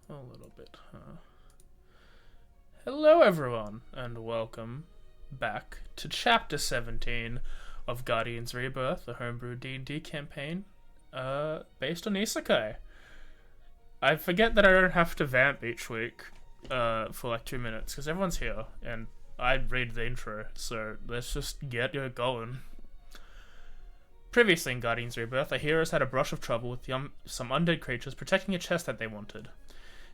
A little bit, huh? Hello everyone, and welcome back to Chapter 17 of Guardians Rebirth, a homebrew D&D campaign based on Isekai. I forget that I don't have to vamp each week for like 2 minutes, because everyone's here, and I read the intro, so let's just get it going. Previously in Guardians Rebirth, our heroes had a brush of trouble with some undead creatures protecting a chest that they wanted.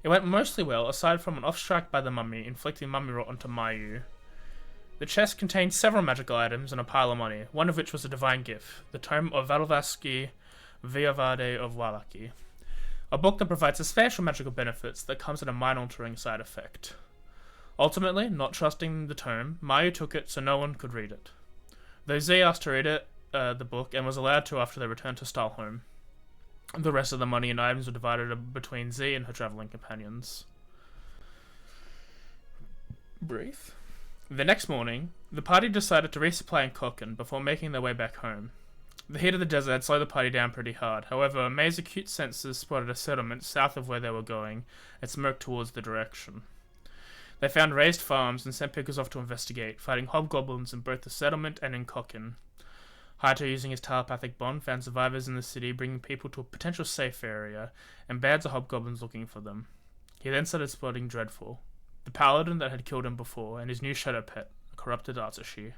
It went mostly well, aside from an off-strike by the mummy, inflicting mummy rot onto Mayu. The chest contained several magical items and a pile of money, one of which was a divine gift, the tome of Valvaski VOD of Wallaki, a book that provides substantial magical benefits that comes at a mind-altering side effect. Ultimately, not trusting the tome, Mayu took it so no one could read it, though Z asked to read it, the book, and was allowed to after they returned to Stalholm. The rest of the money and items were divided between Z and her travelling companions. Brief. The next morning, the party decided to resupply in Koken before making their way back home. The heat of the desert had slowed the party down pretty hard. However, May's acute senses spotted a settlement south of where they were going and smirked towards the direction. They found raised farms and sent pickers off to investigate, fighting hobgoblins in both the settlement and in Koken. Haito, using his telepathic bond, found survivors in the city, bringing people to a potential safe area, and bands of hobgoblins looking for them. He then started spotting Dreadful, the paladin that had killed him before, and his new shadow pet, a corrupted Atsushi.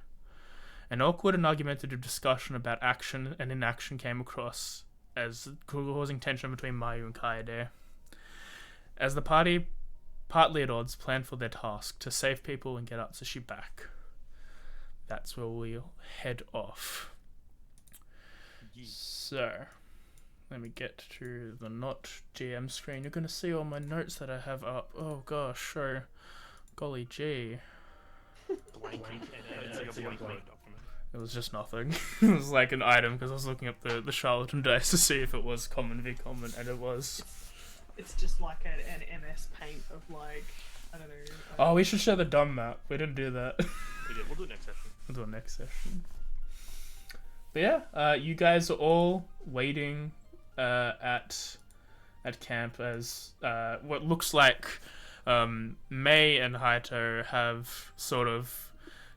An awkward and argumentative discussion about action and inaction came across, as causing tension between Mayu and Kaede. As the party, partly at odds, planned for their task, to save people and get Atsushi back. That's where we'll head off. So, let me get to the not GM screen. You're going to see all my notes that I have up. Oh gosh, so golly gee. It was just nothing. It was like an item because I was looking up the charlatan dice to see if it was common v common, and it was. It's just like an MS Paint of like, I don't know. Oh, we should show the dumb map. We didn't do that. We did. We'll do it next session. We'll do it next session. But yeah, you guys are all waiting at camp as what looks like May and Haito have sort of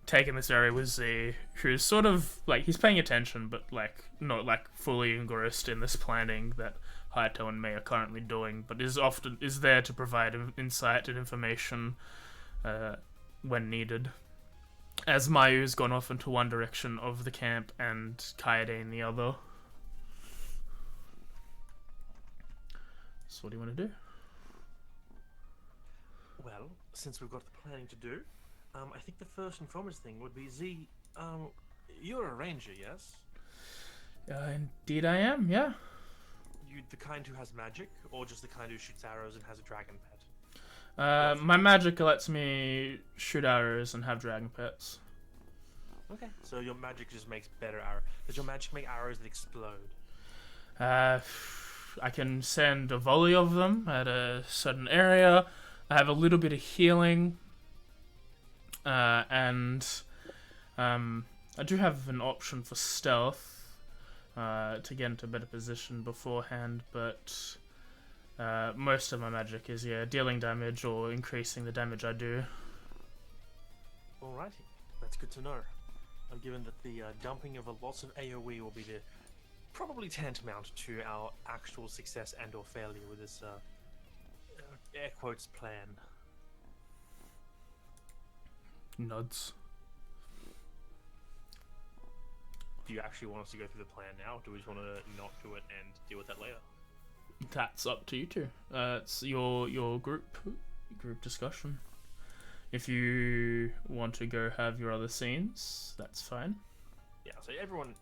taken this area with Z, who's sort of like he's paying attention, but like not like fully engrossed in this planning that Haito and May are currently doing, but is there to provide insight and information when needed. As Mayu's gone off into one direction of the camp and Kaede in the other. So what do you want to do? Well, since we've got the planning to do, I think the first and foremost thing would be Z. You're a ranger, yes? Indeed I am, yeah. You the kind who has magic, or just the kind who shoots arrows and has a dragon pet? My magic lets me shoot arrows and have dragon pets. Okay. So your magic just makes better arrows. Does your magic make arrows that explode? I can send a volley of them at a certain area. I have a little bit of healing. And I do have an option for stealth to get into a better position beforehand, but most of my magic is dealing damage or increasing the damage I do. Alrighty, that's good to know. Given that the dumping of lots of AoE will be probably tantamount to our actual success and or failure with this air quotes plan. Nods. Do you actually want us to go through the plan now, or do we just want to not do it and deal with that later? That's up to you two. It's your group discussion. If you want to go have your other scenes, that's fine. Yeah, so everyone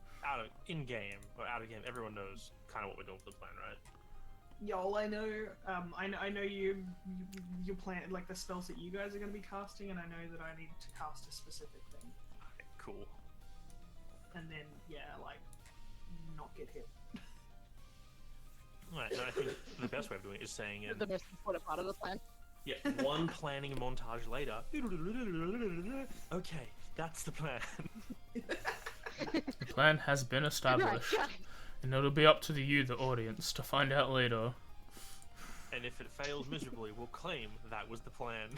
in game or out of game, everyone knows kind of what we're doing for the plan, right? Yeah, all I know, I know you plan like the spells that you guys are going to be casting, and I know that I need to cast a specific thing. Okay, cool. And then like not get hit. Alright, so I think the best way of doing it is saying The most important part of the plan. yeah, one planning montage later. Okay, that's the plan. The plan has been established, Right, and it'll be up to you, the audience, to find out later. And if it fails miserably, we'll claim that was the plan.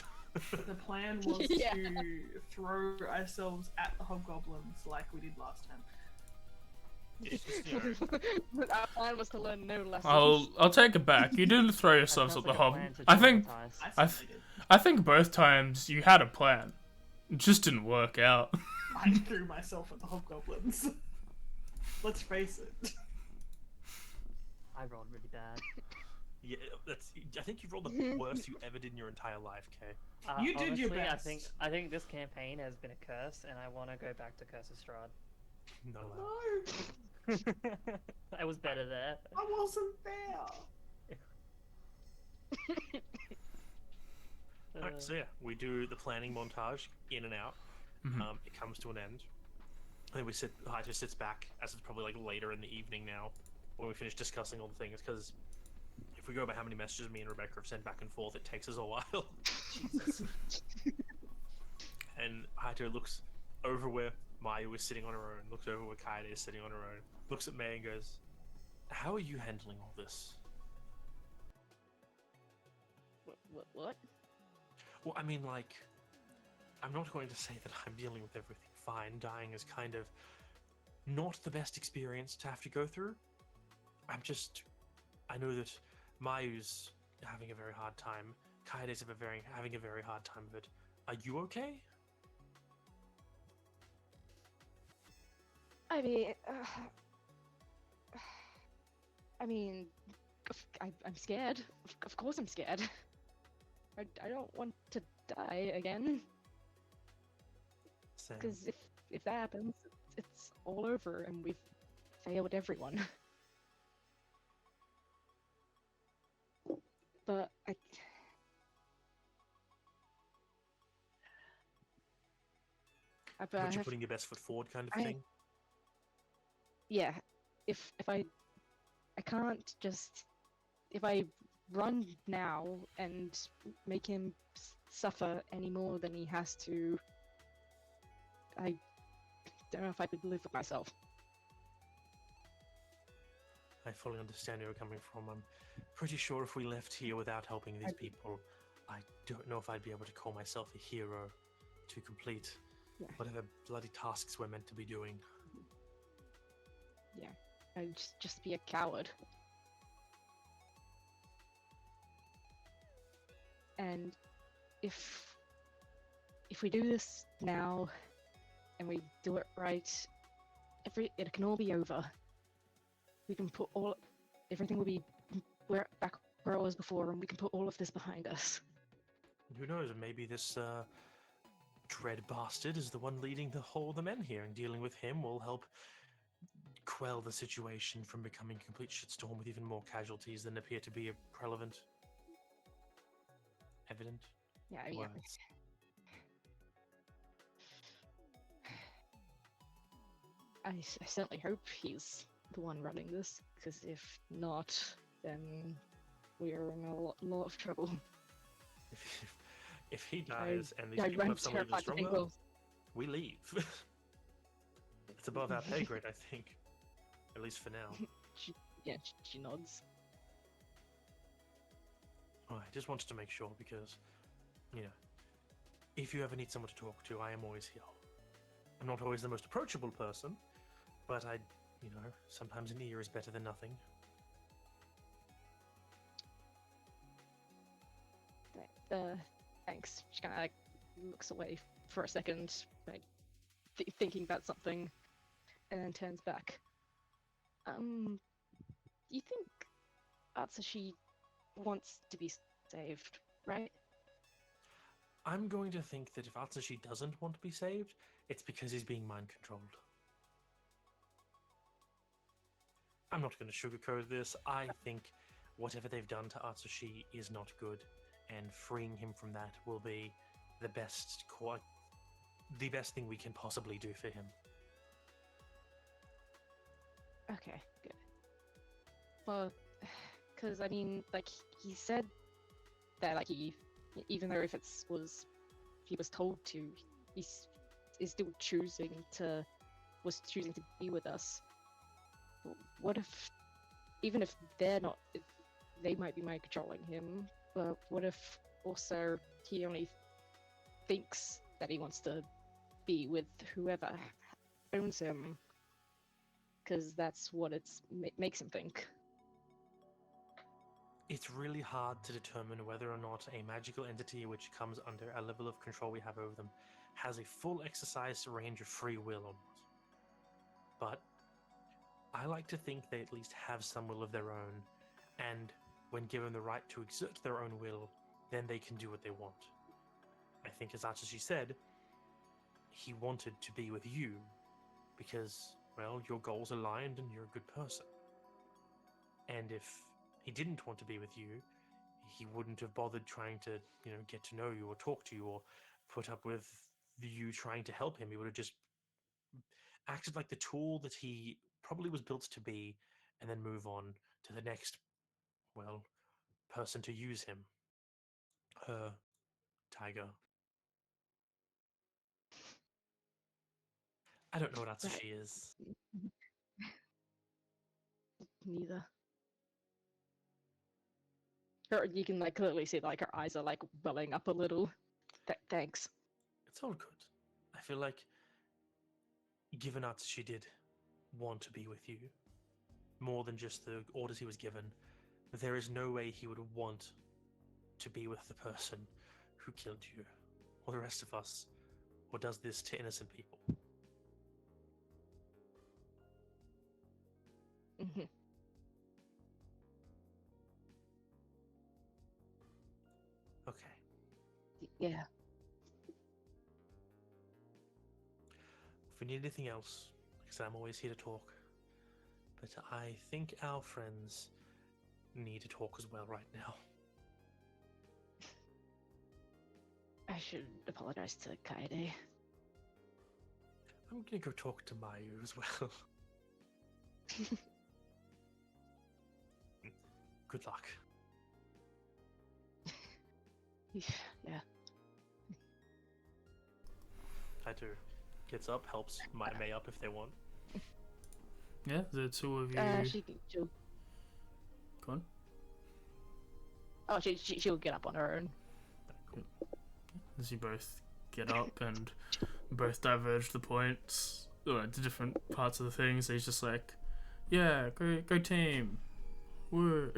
The plan was Yeah. to throw ourselves at the hobgoblins like we did last time. It's just, you know, Our plan was to learn no lessons. I'll take it back. You didn't throw That yourselves sounds at the like a hob. plan to I think traumatize. I I certainly did. I think both times you had a plan. It just didn't work out. I threw myself at the hobgoblins. Let's face it. I rolled really bad. yeah, I think you've rolled the worst you ever did in your entire life, Kay. You did your honestly, best. I think this campaign has been a curse, and I want to go back to Curse of Strahd. Not allowed. No, I was better there. I wasn't there. Alright, so yeah, we do the planning montage in and out. Mhm. It comes to an end. And then we sit. Haito sits back, as it's probably like later in the evening now, when we finish discussing all the things. Because if we go by how many messages me and Rebecca have sent back and forth, it takes us a while. Jesus. And Haito looks over where Mayu is sitting on her own, looks over where Kaede is sitting on her own, looks at May and goes, "How are you handling all this?" What? Well, I mean, like, I'm not going to say that I'm dealing with everything fine. Dying is kind of not the best experience to have to go through. I know that Mayu's having a very hard time. Kaede's having a very hard time of it. Are you okay? I mean, I'm scared. Of course I'm scared. I don't want to die again. Sam, Because if that happens, it's all over and we've failed everyone. But but you're putting your best foot forward, kind of I- thing. yeah, if I can't just, if I run now and make him suffer any more than he has to, I don't know if I could live with myself. I fully understand where you're coming from. I'm pretty sure if we left here without helping these people, I don't know if I'd be able to call myself a hero to complete Yeah. whatever bloody tasks we're meant to be doing. I'd just be a coward. And if we do this now and we do it right, it can all be over. We can put everything will be back where it was before, and we can put all of this behind us. And who knows, maybe this dread bastard is the one leading the men here, and dealing with him will help quell the situation from becoming a complete shitstorm with even more casualties than appear to be evident. Yeah, I mean, words. I certainly hope he's the one running this, because if not, then we are in a lot of trouble. If he dies and these I'm people have someone even terrified to think stronger, of. we leave. It's above our pay grade, I think. At least for now. She nods. I just wanted to make sure because, if you ever need someone to talk to, I am always here. I'm not always the most approachable person, but sometimes an ear is better than nothing. Thanks. She kind of looks away for a second, thinking about something, and then turns back. You think Atsushi wants to be saved, right? I'm going to think that if Atsushi doesn't want to be saved, it's because he's being mind controlled. I'm not going to sugarcoat this. I think whatever they've done to Atsushi is not good, and freeing him from that will be the best thing we can possibly do for him. Okay, good. Well, because I mean, he said that even though if he was told to, is still choosing to be with us. What if, even if they're not they might be mind controlling him, but what if also he only thinks that he wants to be with whoever owns him? Because that's what makes him think. It's really hard to determine whether or not a magical entity which comes under a level of control we have over them has a full exercise range of free will or not. But I like to think they at least have some will of their own, and when given the right to exert their own will, then they can do what they want. I think, as Atsushi said, he wanted to be with you because, well, your goals aligned and you're a good person. And if he didn't want to be with you, he wouldn't have bothered trying to, get to know you or talk to you or put up with you trying to help him. He would have just acted like the tool that he probably was built to be, and then move on to the next, well, person to use him. Her, Tiger. I don't know what Atsushi is. Neither. You can clearly see her eyes are welling up a little. Thanks. It's all good. I feel like, given Atsushi did want to be with you, more than just the orders he was given, there is no way he would want to be with the person who killed you, or the rest of us, or does this to innocent people. Mm-hmm. Okay. Yeah. If we need anything else, like I said, I'm always here to talk. But I think our friends need to talk as well right now. I should apologize to Kaede. I'm gonna go talk to Mayu as well. Good luck. Yeah. Taito gets up, helps May up if they want. Yeah, the two of you. She'll. Go on. Oh, she'll get up on her own. Cool. As you both get up and both diverge the points to different parts of the thing, so he's just like, yeah, go team. Woo.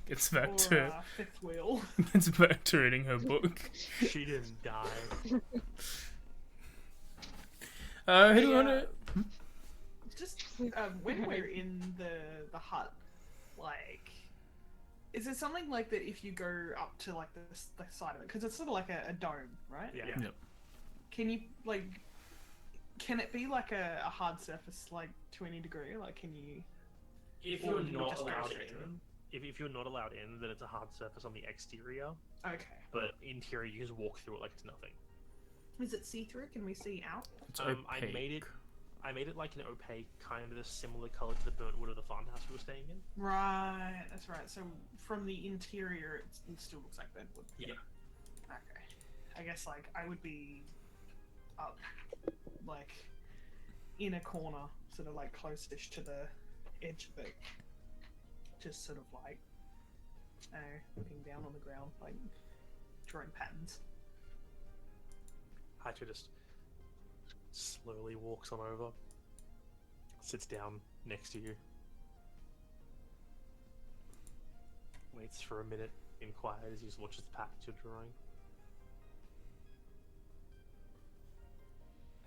Gets back to fifth wheel. Gets back to reading her book. She didn't die. Who do you want to? Just when we're in the hut, is it something like that if you go up to the side of it, because it's sort of like a dome, right? Yeah. Yep. Can you can it be like a hard surface to any degree? Can you? If Or you're you not just go allowed straight in, if you're not allowed in, then it's a hard surface on the exterior. Okay. But interior, you just walk through it like it's nothing. Is it see-through? Can we see out? It's I made it like an opaque, kind of a similar color to the burnt wood of the farmhouse we were staying in. Right, that's right. So from the interior, it still looks like bedwood. Yeah. Okay. I guess I would be up, in a corner, sort of close-ish to the edge of it, just sort of looking down on the ground, drawing patterns. Hacho just slowly walks on over, sits down next to you, waits for a minute in quiet as he just watches the patterns you're drawing.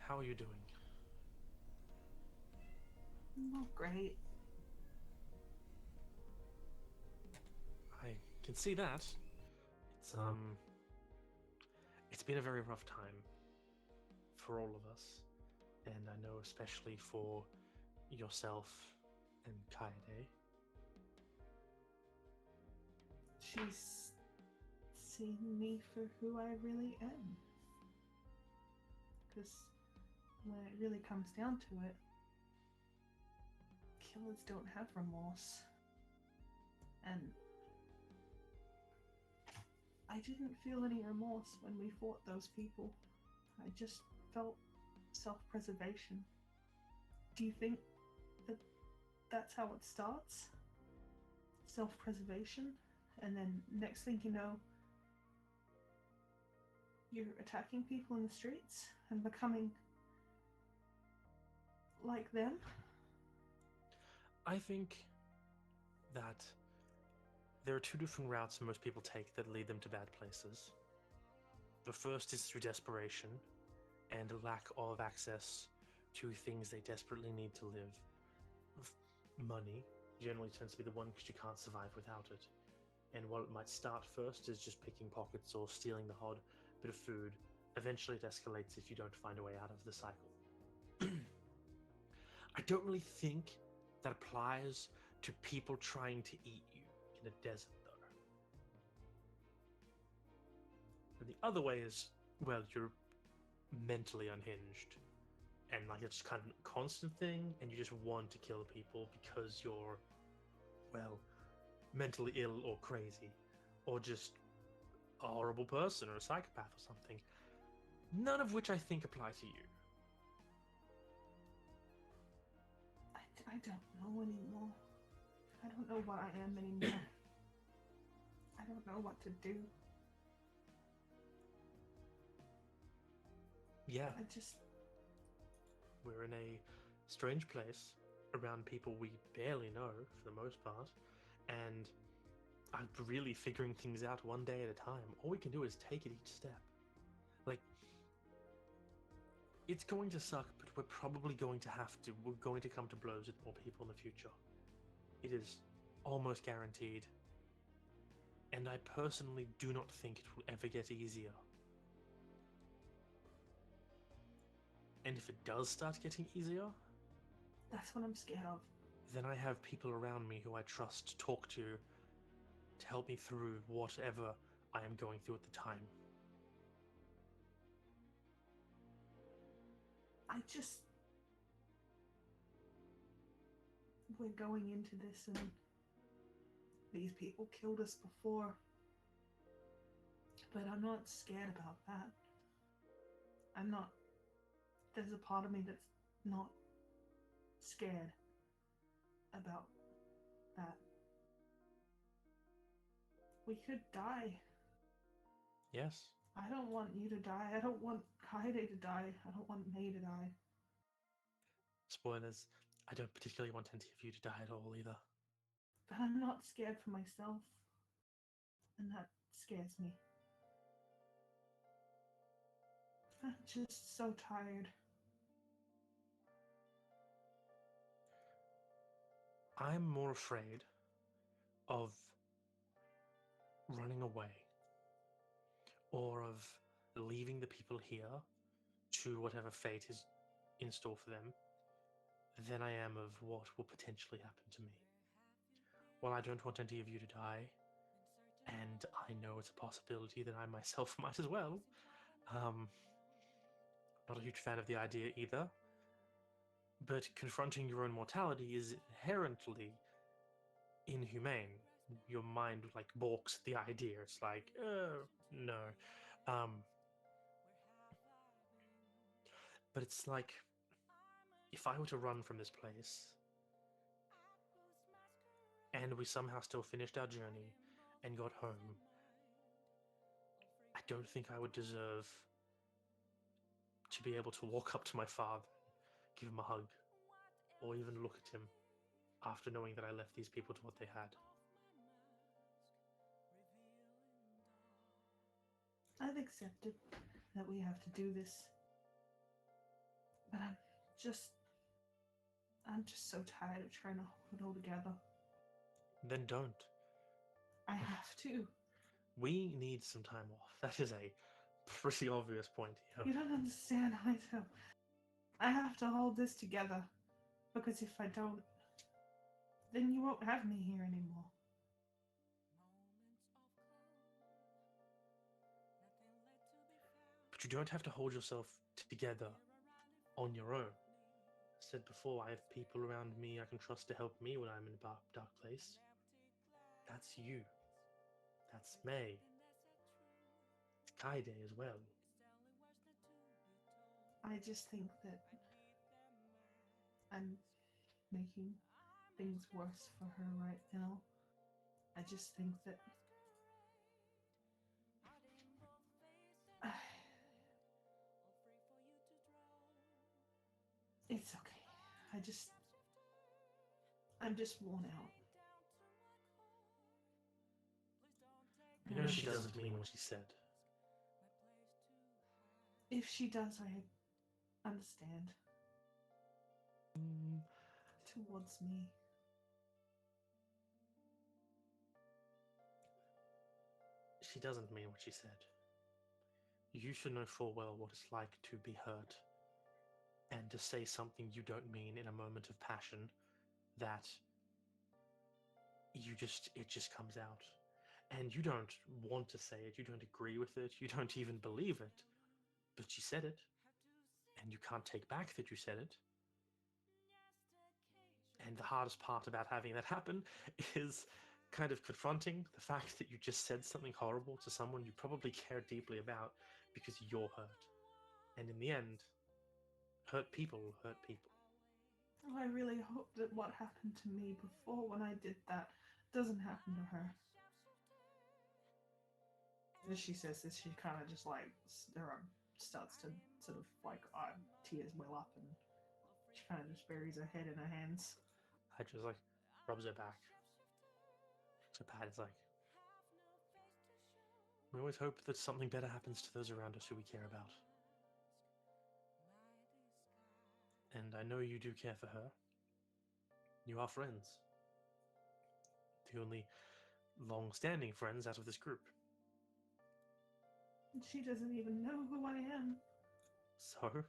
How are you doing? Not great. I can see that. It's been a very rough time for all of us, and I know especially for yourself and Kaede. She's seen me for who I really am. Because when it really comes down to it, killers don't have remorse. And I didn't feel any remorse when we fought those people. I just felt self-preservation. Do you think that's how it starts. Self-preservation, and then next thing you know, you're attacking people in the streets and becoming like them. I think that there are two different routes most people take that lead them to bad places. The first is through desperation and a lack of access to things they desperately need to live. Money generally tends to be the one because you can't survive without it. And while it might start first as just picking pockets or stealing the odd bit of food, eventually it escalates if you don't find a way out of the cycle. I don't really think that applies to people trying to eat you in a desert, though. And the other way is, well, you're mentally unhinged. And like it's kind of a constant thing, and you just want to kill people because you're, well, mentally ill or crazy, or just a horrible person or a psychopath or something. None of which I think apply to you. I don't know anymore. I don't know what I am anymore. I don't know what to do. Yeah, I just... we're in a strange place around people we barely know for the most part, and I'm really figuring things out one day at a time. All we can do is take it each step. Like, it's going to suck, but we're probably going to have to. We're going to come to blows with more people in the future. It is almost guaranteed. And I personally do not think it will ever get easier. And if it does start getting easier, That's what I'm scared of. then I have people around me who I trust to talk to help me through whatever I am going through at the time. I just... We're going into this and these people killed us before. But I'm not scared about that. I'm not... There's a part of me that's not scared about that. We could die. Yes. I don't want you to die. I don't want Kaide to die. I don't want May to die. Spoilers. I don't particularly want any of you to die at all either. But I'm not scared for myself. And that scares me. I'm just so tired. I'm more afraid of running away or of leaving the people here to whatever fate is in store for them than I am of what will potentially happen to me. While I don't want any of you to die, and I know it's a possibility that I myself might as well, not a huge fan of the idea either, but confronting your own mortality is inherently inhumane. Your mind like balks at the idea. It's like, no. But it's like, if I were to run from this place, and we somehow still finished our journey and got home, I don't think I would deserve to be able to walk up to my father, give him a hug, or even look at him after knowing that I left these people to what they had. I've accepted that we have to do this. But I'm just so tired of trying to hold it all together. Then don't. I have to. We need some time off. That is a pretty obvious point here. You don't understand, Haito. I have to hold this together. Because if I don't, then you won't have me here anymore. But you don't have to hold yourself together on your own. I said before, I have people around me I can trust to help me when I'm in a dark place. That's you. That's May. It's Kaide as well. I just think that I'm making things worse for her right now. I just think that it's okay. I'm just worn out. You know she doesn't mean what she said. If she does, I understand. Towards me. She doesn't mean what she said. You should know full well what it's like to be hurt and to say something you don't mean in a moment of passion that it just comes out. And you don't want to say it, you don't agree with it, you don't even believe it, but you said it, and you can't take back that you said it. And the hardest part about having that happen is kind of confronting the fact that you just said something horrible to someone you probably care deeply about because you're hurt. And in the end, hurt people will hurt people. I really hope that what happened to me before when I did that doesn't happen to her. As she says this, she kind of just like starts to sort of like tears well up, and she kind of just buries her head in her hands. I just like rubs her back. So Pat is like, we always hope that something better happens to those around us who we care about. And I know you do care for her. You are friends. The only long-standing friends out of this group. She doesn't even know who I am. So,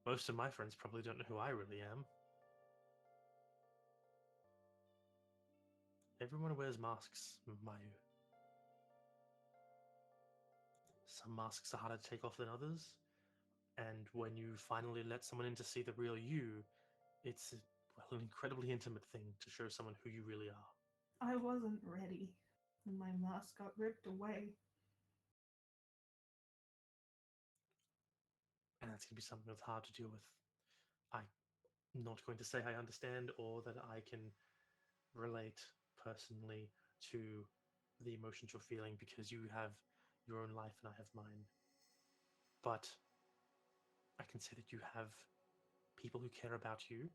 most of my friends probably don't know who I really am. Everyone wears masks, Mayu. Some masks are harder to take off than others, and when you finally let someone in to see the real you, it's an incredibly intimate thing to show someone who you really are. I wasn't ready when my mask got ripped away. And that's going to be something that's hard to deal with. I'm not going to say I understand or that I can relate personally to the emotions you're feeling because you have your own life and I have mine. But I can say that you have people who care about you,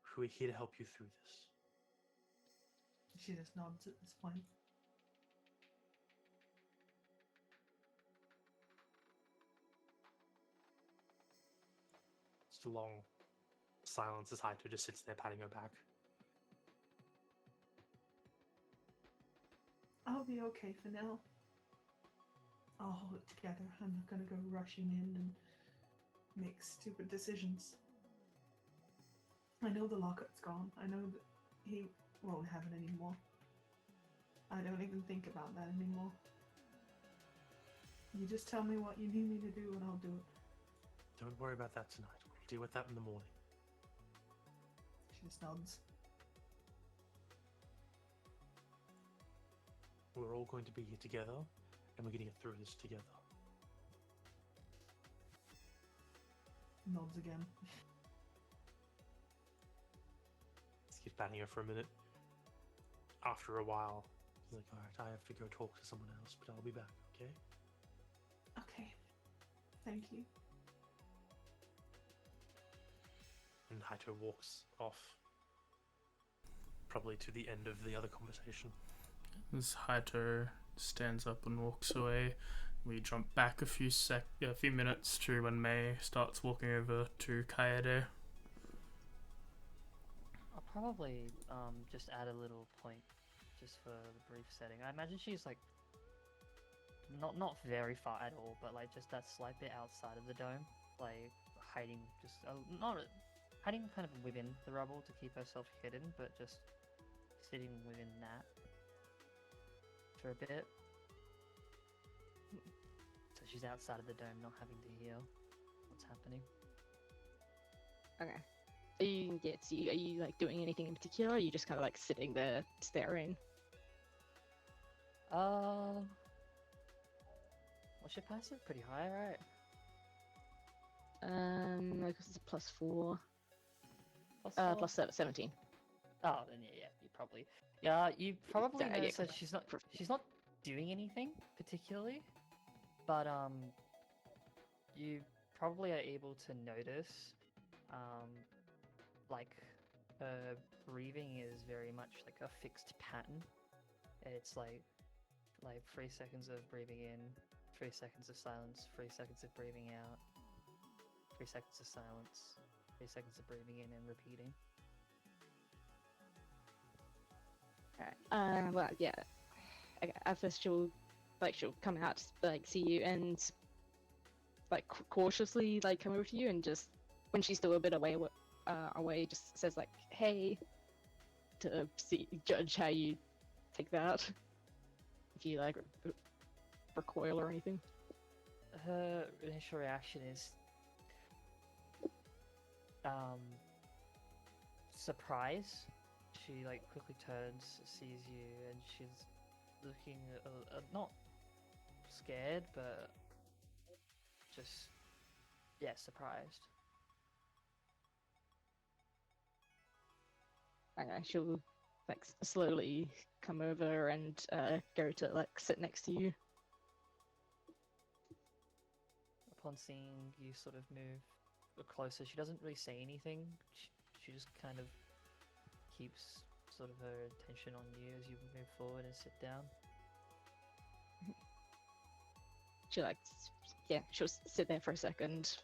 who are here to help you through this. She just nods at this point. It's a long silence as Haito just sits there patting her back. I'll be okay for now. I'll hold it together. I'm not gonna go rushing in and make stupid decisions. I know the locket's gone. I know that he won't have it anymore. I don't even think about that anymore. You just tell me what you need me to do and I'll do it. Don't worry about that tonight. We'll deal with that in the morning. She just nods. We're all going to be here together, and we're going to get through this together. Nods again. Let's keep patting her for a minute. After a while, he's like, alright, I have to go talk to someone else, but I'll be back, okay? Okay. Thank you. And Haito walks off, probably to the end of the other conversation. As Haito stands up and walks away, we jump back a few minutes to when May starts walking over to Kaede. I'll probably just add a little point just for the brief setting. I imagine she's like not very far at all, but like just that slight bit outside of the dome, like hiding not hiding kind of within the rubble to keep herself hidden, but just sitting within that for a bit. So she's outside of the dome, not having to hear what's happening. Okay. Are you like doing anything in particular, or are you just kind of like sitting there staring? What's your passive? Pretty high, right? I guess it's a +4. Plus 4? Plus 17. Oh, then yeah, you probably. Yeah, you probably Yeah, notice yeah, that she's not doing anything particularly, but you probably are able to notice, um, like her breathing is very much like a fixed pattern. It's like 3 seconds of breathing in, 3 seconds of silence, 3 seconds of breathing out, 3 seconds of silence, 3 seconds of breathing in and repeating. Alright. Well, yeah. Okay, at first she'll come out, like, see you and like cautiously like come over to you and just when she's still a bit away just says like hey to judge how you take that if you like recoil or anything. Her initial reaction is surprise. She like quickly turns, sees you, and she's looking not scared, but just surprised. She'll like slowly come over and go to like sit next to you. Upon seeing you sort of move closer, she doesn't really say anything. She just kind of keeps sort of her attention on you as you move forward and sit down. She she'll sit there for a second,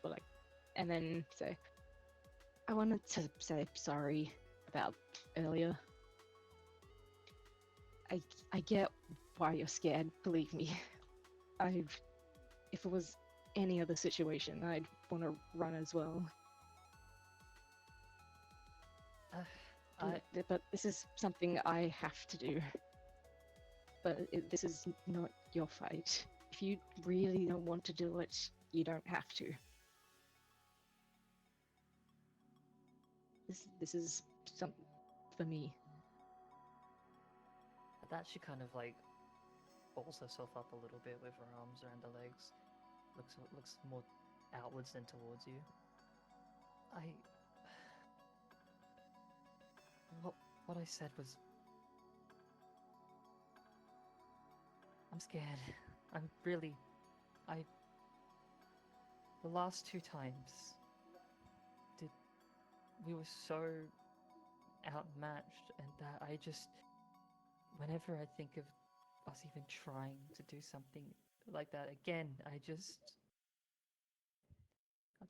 and then say, "I wanted to say sorry about earlier. I get why you're scared. Believe me, if it was any other situation, I'd want to run as well. But this is something I have to do. But this is not your fight. If you really don't want to do it, you don't have to. This is something for me." At that, she kind of like balls herself up a little bit with her arms around her legs. Looks more outwards than towards you. What I said was, I'm scared. I'm really, the last 2 times, we were so outmatched, and that I just, whenever I think of us even trying to do something like that again,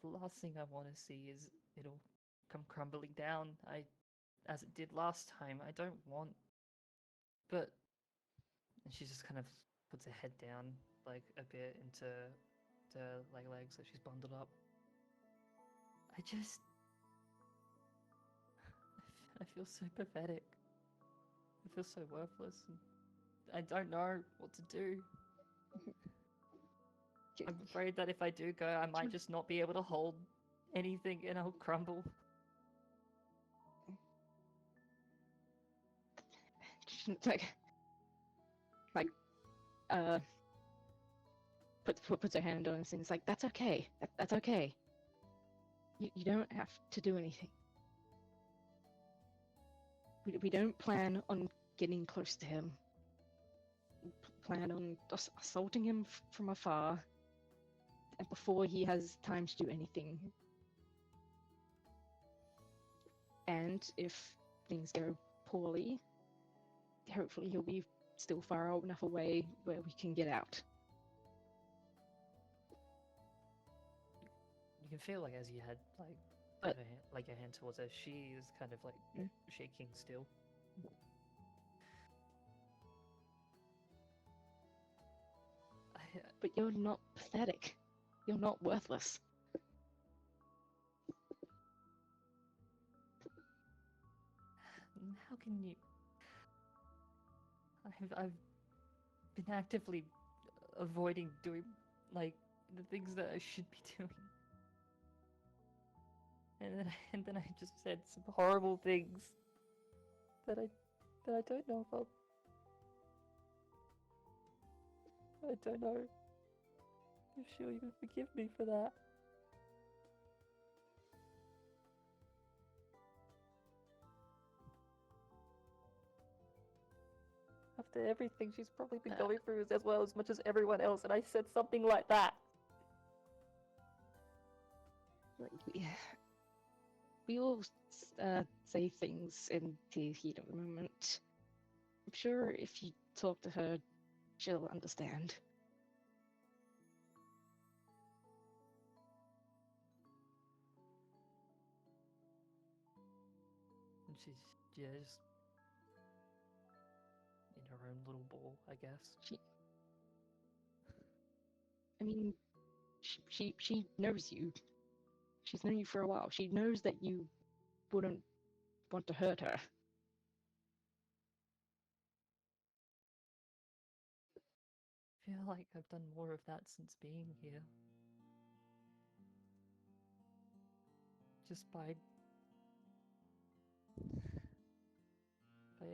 the last thing I want to see is it'll come crumbling down. As it did last time. I don't want, but, and she just kind of puts her head down like a bit into the like legs that she's bundled up. I feel so pathetic. I feel so worthless, and I don't know what to do. I'm afraid that if I do go, I might just not be able to hold anything and I'll crumble. Puts her hand on and things like, "That's okay. That's okay. You don't have to do anything. We don't plan on getting close to him. We plan on assaulting him from afar, and before he has time to do anything. And if things go poorly, hopefully he'll be still far enough away where we can get out." You can feel like as you had like But- your hand towards her, she is kind of like shaking still. But you're not pathetic. You're not worthless. How can you? I've been actively avoiding doing like the things that I should be doing, and then I just said some horrible things that I don't know if I don't know if she'll even forgive me for that. after everything she's probably been going through as well as much as everyone else, and I said something like that. We all say things in the heat of the moment. I'm sure if you talk to her, she'll understand. And she's just in her own little ball, I guess. I mean, she knows you. She's known you for a while. She knows that you wouldn't want to hurt her. I feel like I've done more of that since being here. Just by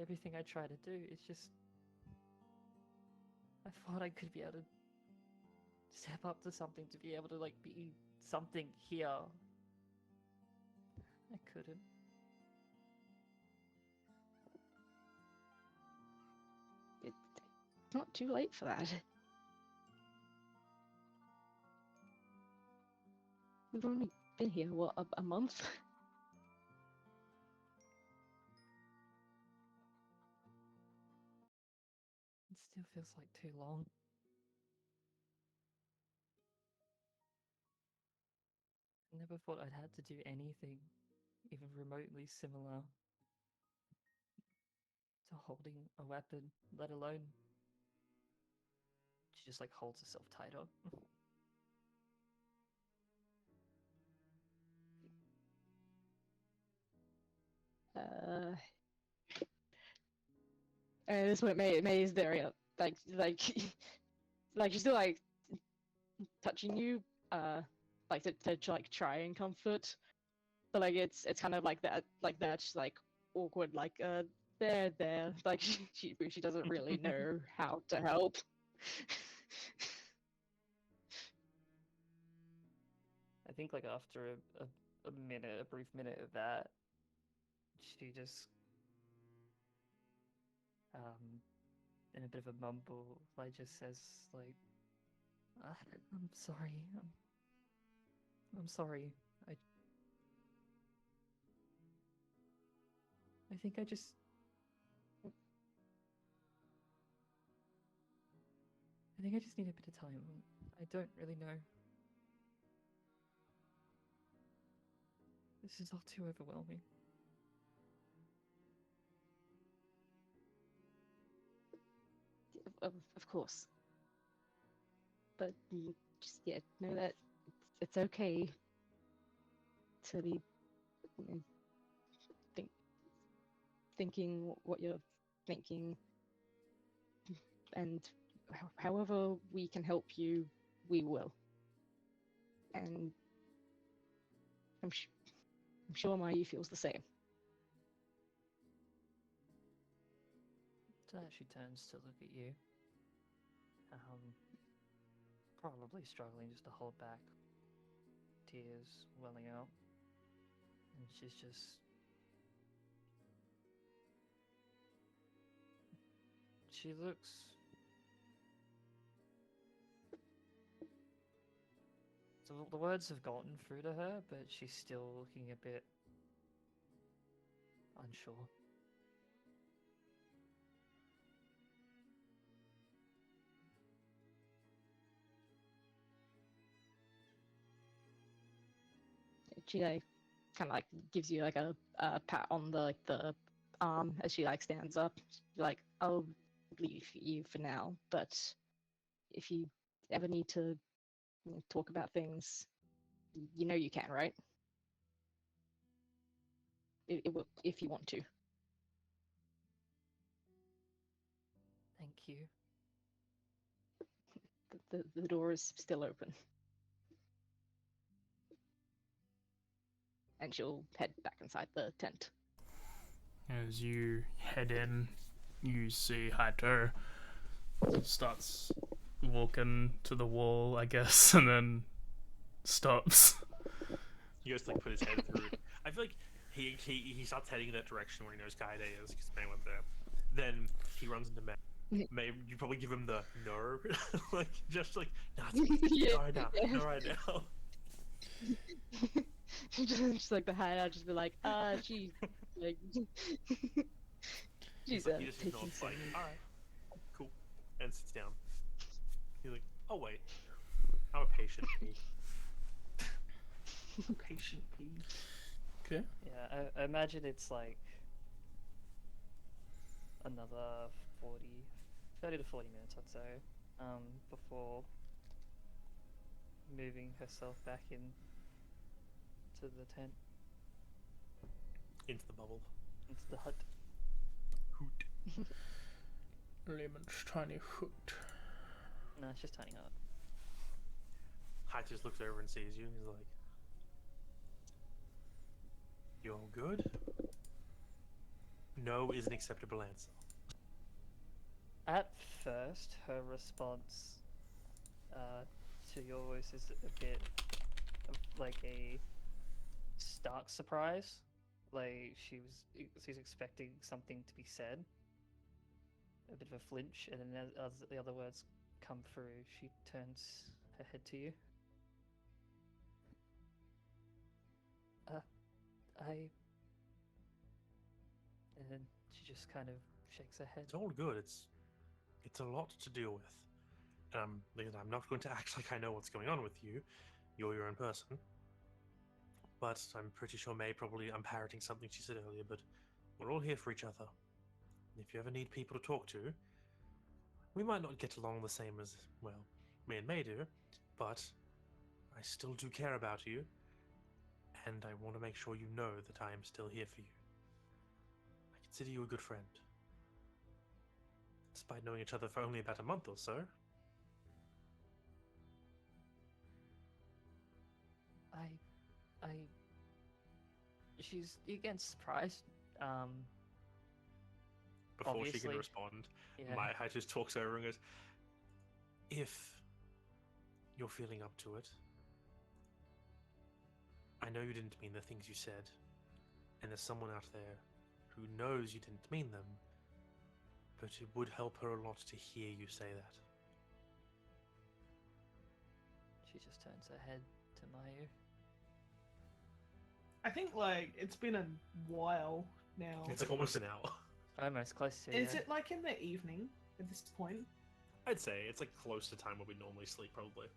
everything I try to do, it's just... I thought I could be able to step up to something, to be able to, like, be something here. I couldn't. It's not too late for that. We've only been here, what, a month? It still feels like too long. I never thought I'd had to do anything, even remotely similar to holding a weapon, let alone... She just, like, holds herself tighter. This is what May is very like like she's still like touching you, like to like try and comfort, but like it's kind of like that like awkward like there like she doesn't really know how to help. I think, like, after a minute, a brief minute of that, she just, in a bit of a mumble, like, just says, like, I'm sorry, I'm sorry, I think I just... I think I just need a bit of time. I don't really know. This is all too overwhelming. Of course, but you just know that it's okay to be thinking what you're thinking, and however we can help you, we will. And I'm sure Mayu feels the same. So she turns to look at you, probably struggling just to hold back tears welling out, and she's just... She looks... So the words have gotten through to her, but she's still looking a bit unsure. She like kind of like gives you like a pat on the arm as she like stands up. Like, I'll leave you for now, but if you ever need to talk about things, you know you can, right? It will, if you want to. Thank you. The door is still open. And she'll head back inside the tent. As you head in, you see Haito starts walking to the wall, I guess, and then stops. He goes to, like, put his head through it. I feel like he starts heading in that direction where he knows Kaede is, because May went there. Then he runs into May. Maybe you probably give him the no, like just like no, it's Yeah, not right now, yeah. not right now. Just like the hand, I'll just be like, she's like, she's He just taking nods some. like, all right, cool, and sits down. He's like, oh wait, I'm a patient bee. Patient bee. Okay. Yeah, I imagine it's like another 30 to 40 minutes, I'd say, before moving herself back in to the tent, Into the bubble. into the hut. Hoot. Lemon's tiny hoot. No, it's just tiny hut. Hat just looks over and sees you. He's like, you all good? No is an acceptable answer. At first, her response to your voice is a bit of like a stark surprise. Like she's expecting something to be said, a bit of a flinch, and then as the other words come through, she turns her head to you. I. And then she just kind of shakes her head. It's all good. It's a lot to deal with. And I'm not going to act like I know what's going on with you. You're your own person. But I'm pretty sure I'm parroting something she said earlier, but we're all here for each other. If you ever need people to talk to, we might not get along the same as, well, me and May do, but I still do care about you, and I want to make sure you know that I am still here for you. I consider you a good friend. Despite knowing each other for only about a month or so. She's again surprised. Before she Obviously. can respond, Yeah. I just talks over and goes, if you're feeling up to it, I know you didn't mean the things you said, and there's someone out there who knows you didn't mean them, but it would help her a lot to hear you say that. She just turns her head to my ear. I think like it's been a while now. It's like almost an hour. Almost close to. Is Yeah. it like in the evening at this point? I'd say it's like close to time where we normally sleep, probably.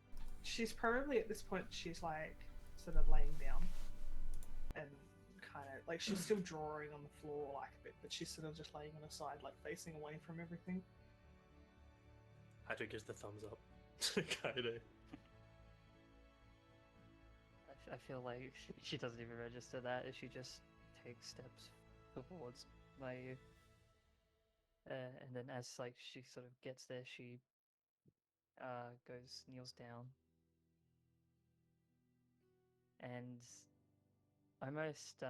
She's probably at this point she's like sort of laying down and kind of like she's still drawing on the floor like a bit, but she's sort of just laying on her side, like facing away from everything. Hatter gives the thumbs up. Kinda. I feel like she doesn't even register that. She just takes steps towards my ear. And then as like she sort of gets there, she kneels down, and almost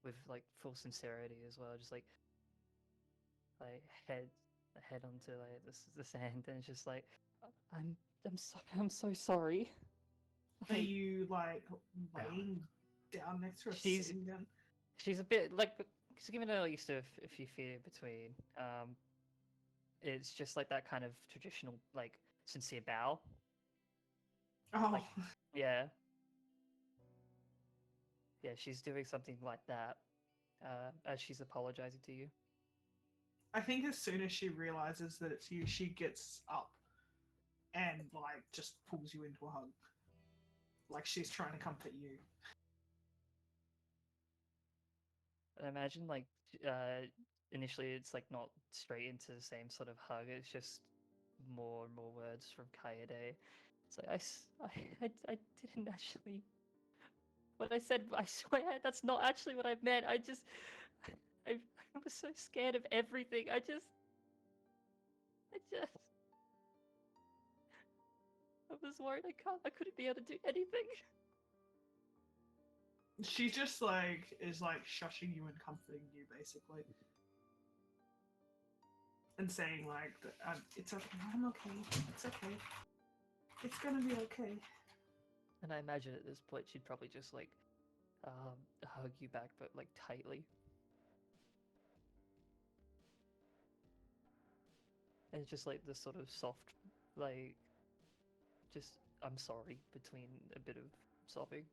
with like full sincerity as well, just like head onto like the sand, and it's just like I'm so sorry. Are you like laying down next to her, She's- sitting down? She's a bit like, she's given her at least a few feet in between. It's just like that kind of traditional like sincere bow. Oh, Like- Yeah. Yeah, she's doing something like that as she's apologizing to you. I think as soon as she realizes that it's you, she gets up and like just pulls you into a hug, like she's trying to comfort you. And I imagine like initially it's like not straight into the same sort of hug. It's just more and more words from Kaede. It's like I didn't actually. What I said, I swear, that's not actually what I meant. I was so scared of everything. I was worried I couldn't be able to do anything. She just like is like shushing you and comforting you basically, and saying like, "It's okay. I'm okay. It's okay. It's gonna be okay." And I imagine at this point she'd probably just like hug you back, but like tightly. And it's just like this sort of soft, like, just I'm sorry between a bit of sobbing.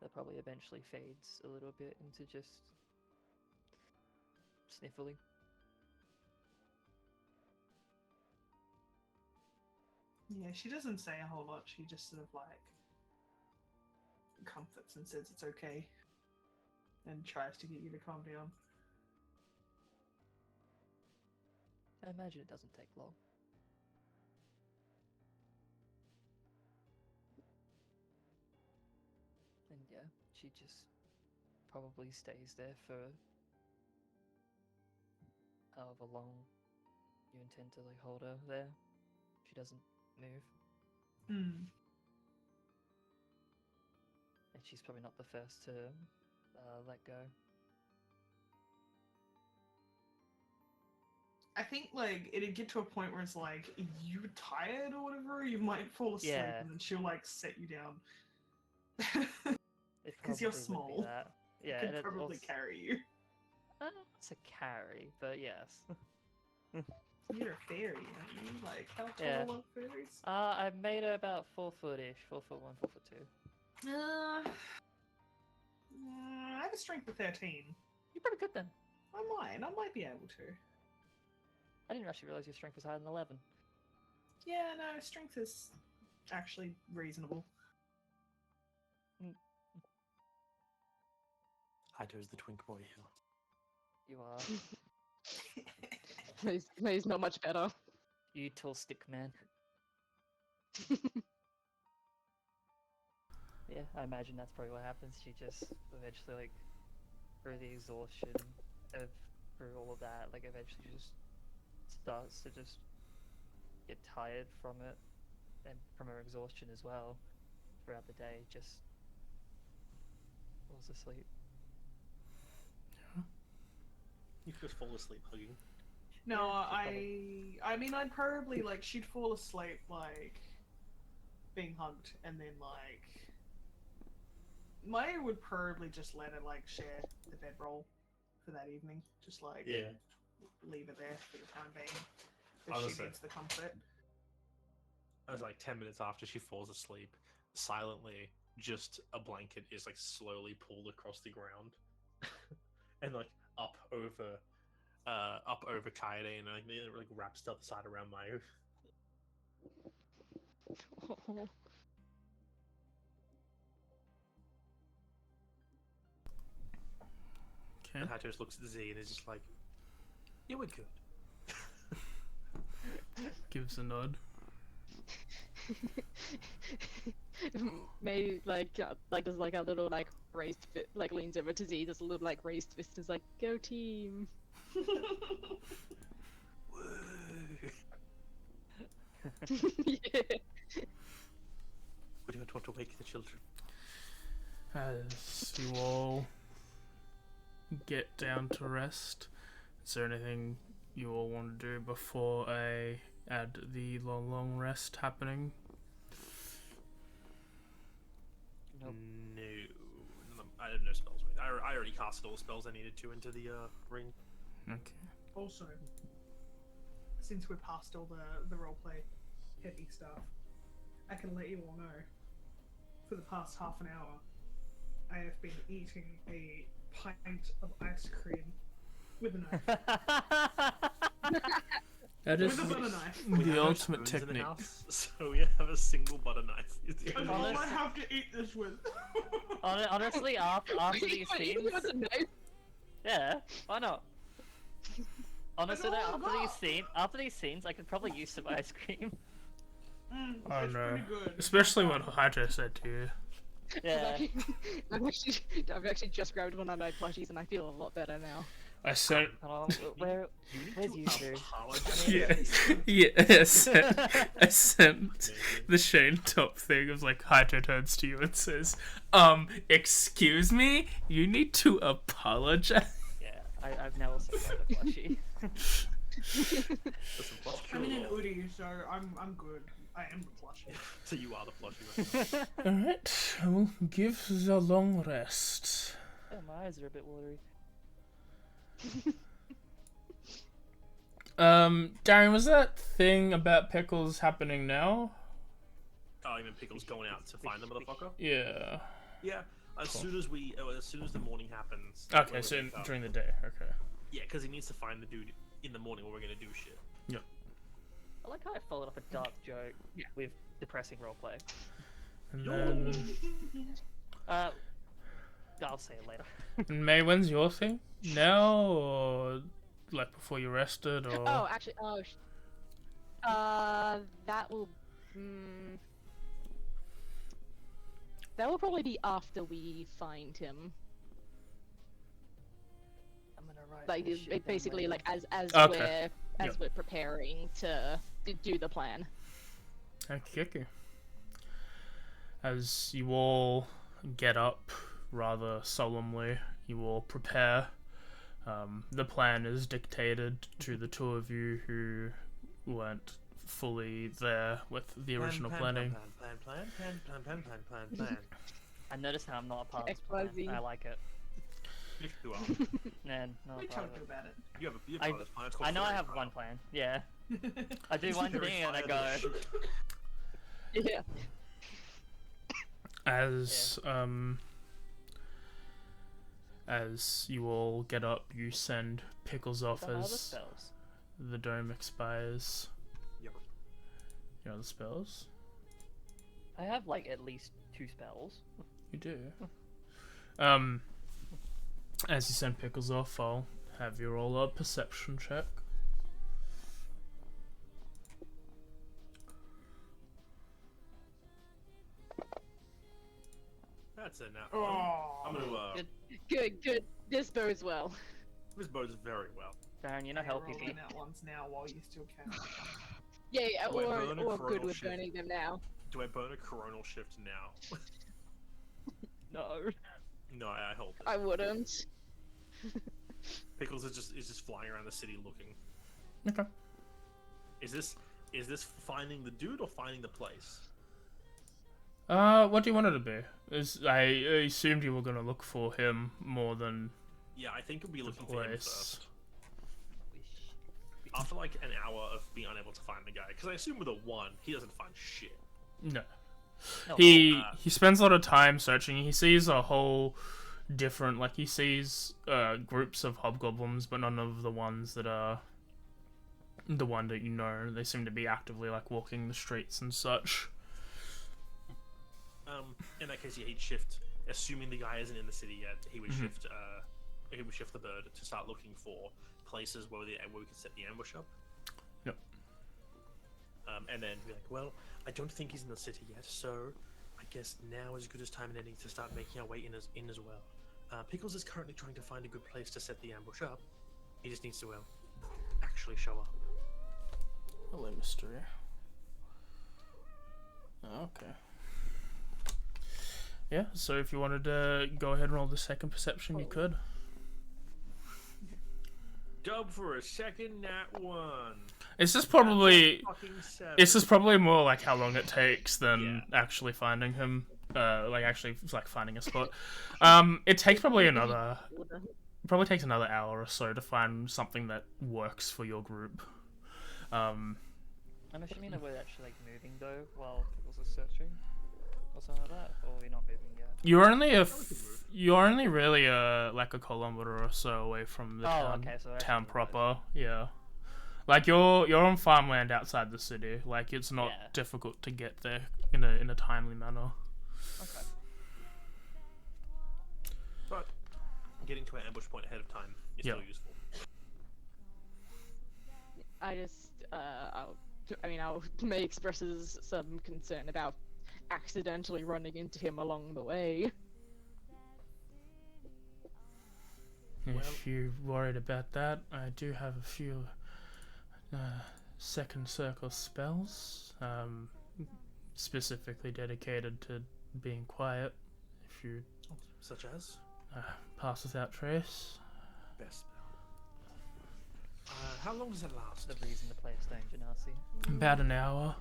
That probably eventually fades a little bit into just sniffling. Yeah, she doesn't say a whole lot. She just sort of like comforts and says it's okay and tries to get you to calm down. I imagine it doesn't take long. And yeah, she just probably stays there for however long you intend to like hold her there. She doesn't move. Hmm. And she's probably not the first to let go. I think like it'd get to a point where it's like if you're tired or whatever, you might fall asleep Yeah. and then she'll like set you down. It 'Cause you're probably would be small. that. Yeah, Could and it probably also, carry you. it's a carry, but yes. You're a fairy, aren't you? Like how tall Yeah. are fairies? I made her about 4 foot-ish, 4'1", 4'2". I have a strength of 13. You're pretty good then. I might be able to. I didn't actually realize your strength was higher than 11. Yeah, no, strength is actually reasonable. Hido's the twink boy here. You are. He's not much better. You tall stick man. Yeah, I imagine that's probably what happens. She just eventually, like, through the exhaustion of through all of that, like, eventually just starts to just get tired from it, and from her exhaustion as well. Throughout the day, just falls asleep. You could just fall asleep hugging. No, Yeah, she I mean, I'd probably like she'd fall asleep like being hugged, and then like Maya would probably just let her like share the bedroll for that evening, just like Yeah. leave it there for the time being, because she Honestly. needs the comfort. It was like 10 minutes after she falls asleep, silently, just a blanket is like slowly pulled across the ground, and like up over Kaede, and like it like wraps the other side around Mayu. Okay. And Hatos looks at Z and is just like, "Yeah, we're good." Gives a nod. Maybe like does like a little like raised fist, like leans over to Z, does a little like raised fist, is like, go team. Woo. Yeah. We don't want to wake the children. As you all get down to rest, is there anything you all want to do before I add the long rest happening? Nope. No, I have no spells. I already casted all the spells I needed to into the ring. Okay. Also, since we're past all the roleplay heavy stuff, I can let you all know, for the past half an hour, I have been eating a pint of ice cream with a knife. That is With a butter knife. We have the no ultimate spoons in the technique. house, so we have a single butter knife. That's all I have to eat this with. Honestly, after these scenes, yeah, why not? Honestly, all though, I've got. after these scenes, I could probably use some ice cream. Oh it's no. pretty good. Especially what Hydra said to you. Yeah. I've actually just grabbed one of my plushies and I feel a lot better now. I sent. Where's you two? I sent the Shane top thing. It was like Hydra turns to you and says, excuse me? You need to apologize. Yeah, I've now also got a plushie. I'm in an Udi, so I'm good. I am the plushie. So you are the plushie right now. Alright, I will give the long rest. Oh, my eyes are a bit watery. Darren, was that thing about Pickles happening now? Oh, you mean Pickle's going out to find the motherfucker? Yeah. Yeah. As Cool. soon as the morning happens. Okay, we'll so wake up. during the day, okay. Yeah, because he needs to find the dude in the morning when we're gonna do shit. I like how I followed up a dark joke with depressing roleplay. And Yo. then... I'll say it later. And May, when's your thing? Now, or like before you rested, or... Oh, actually, that will. That will probably be after we find him. I'm gonna write Like, this shit down basically, later. like as Okay. we're preparing to do the plan. Okay. As you all get up rather solemnly, you all prepare. The plan is dictated to the two of you who weren't fully there with the original planning. Plan. I noticed how I'm not a part of this plan. XYZ. I like it. You are. Man, not We a part told of you it. about it. You have a part of this plan. It's called I know I Fairy have Trial. one plan. Yeah. I do one Fairy thing and I Trial. go. Yeah. As you all get up, you send Pickles off What the hell are the as spells? the dome expires. Yep. You know the spells? I have like at least 2 spells. You do. As you send Pickles off, I'll have you roll a perception check. That's it now. Oh. I'm gonna. Good. This bodes well. This bodes very well. Darren, you're not helping me. Rolling out ones now while you still can. Yeah, Do I or burn a good coronal with shift? burning them now. Do I burn a coronal shift now? No. No, I hold it. I wouldn't. Pickles is just flying around the city looking. Okay. Is this finding the dude or finding the place? What do you want it to be? I assumed you were gonna look for him more than Yeah, I think we'll be the looking for him place. first. After like an hour of being unable to find the guy, because I assume with a 1, he doesn't find shit. No. No. He spends a lot of time searching. He sees a whole different, like he sees groups of hobgoblins, but none of the ones that are the one that you know. They seem to be actively like walking the streets and such. In that case, yeah, he'd shift. Assuming the guy isn't in the city yet, he would shift. He would shift the bird to start looking for places where we could set the ambush up. Yep. And then be like, well, I don't think he's in the city yet, so I guess now is as good as time and any to start making our way in as well. Pickles is currently trying to find a good place to set the ambush up. He just needs to actually show up. Hello, mystery. Okay. Yeah, so if you wanted to go ahead and roll the second perception, you could. Dub for a second, nat 1. It's just probably Fucking 7. it's just probably more like how long it takes than actually finding him. Like actually like finding a spot. It takes probably probably takes another hour or so to find something that works for your group. I'm assuming that we're actually like moving though while people are searching or something like that, or we're not moving yet. You're only really like a kilometer or so away from the so town actually proper. Yeah, like you're on farmland outside the city. Like it's not Yeah. difficult to get there in a timely manner. Okay. But getting to an ambush point ahead of time is Yeah. still useful. I just, our May expresses some concern about accidentally running into him along the way. If you're worried about that, I do have a few second circle spells, specifically dedicated to being quiet. If you Such as? pass without trace. Best spell. How long does that last? The reason to play a Stone Genasi. About an hour.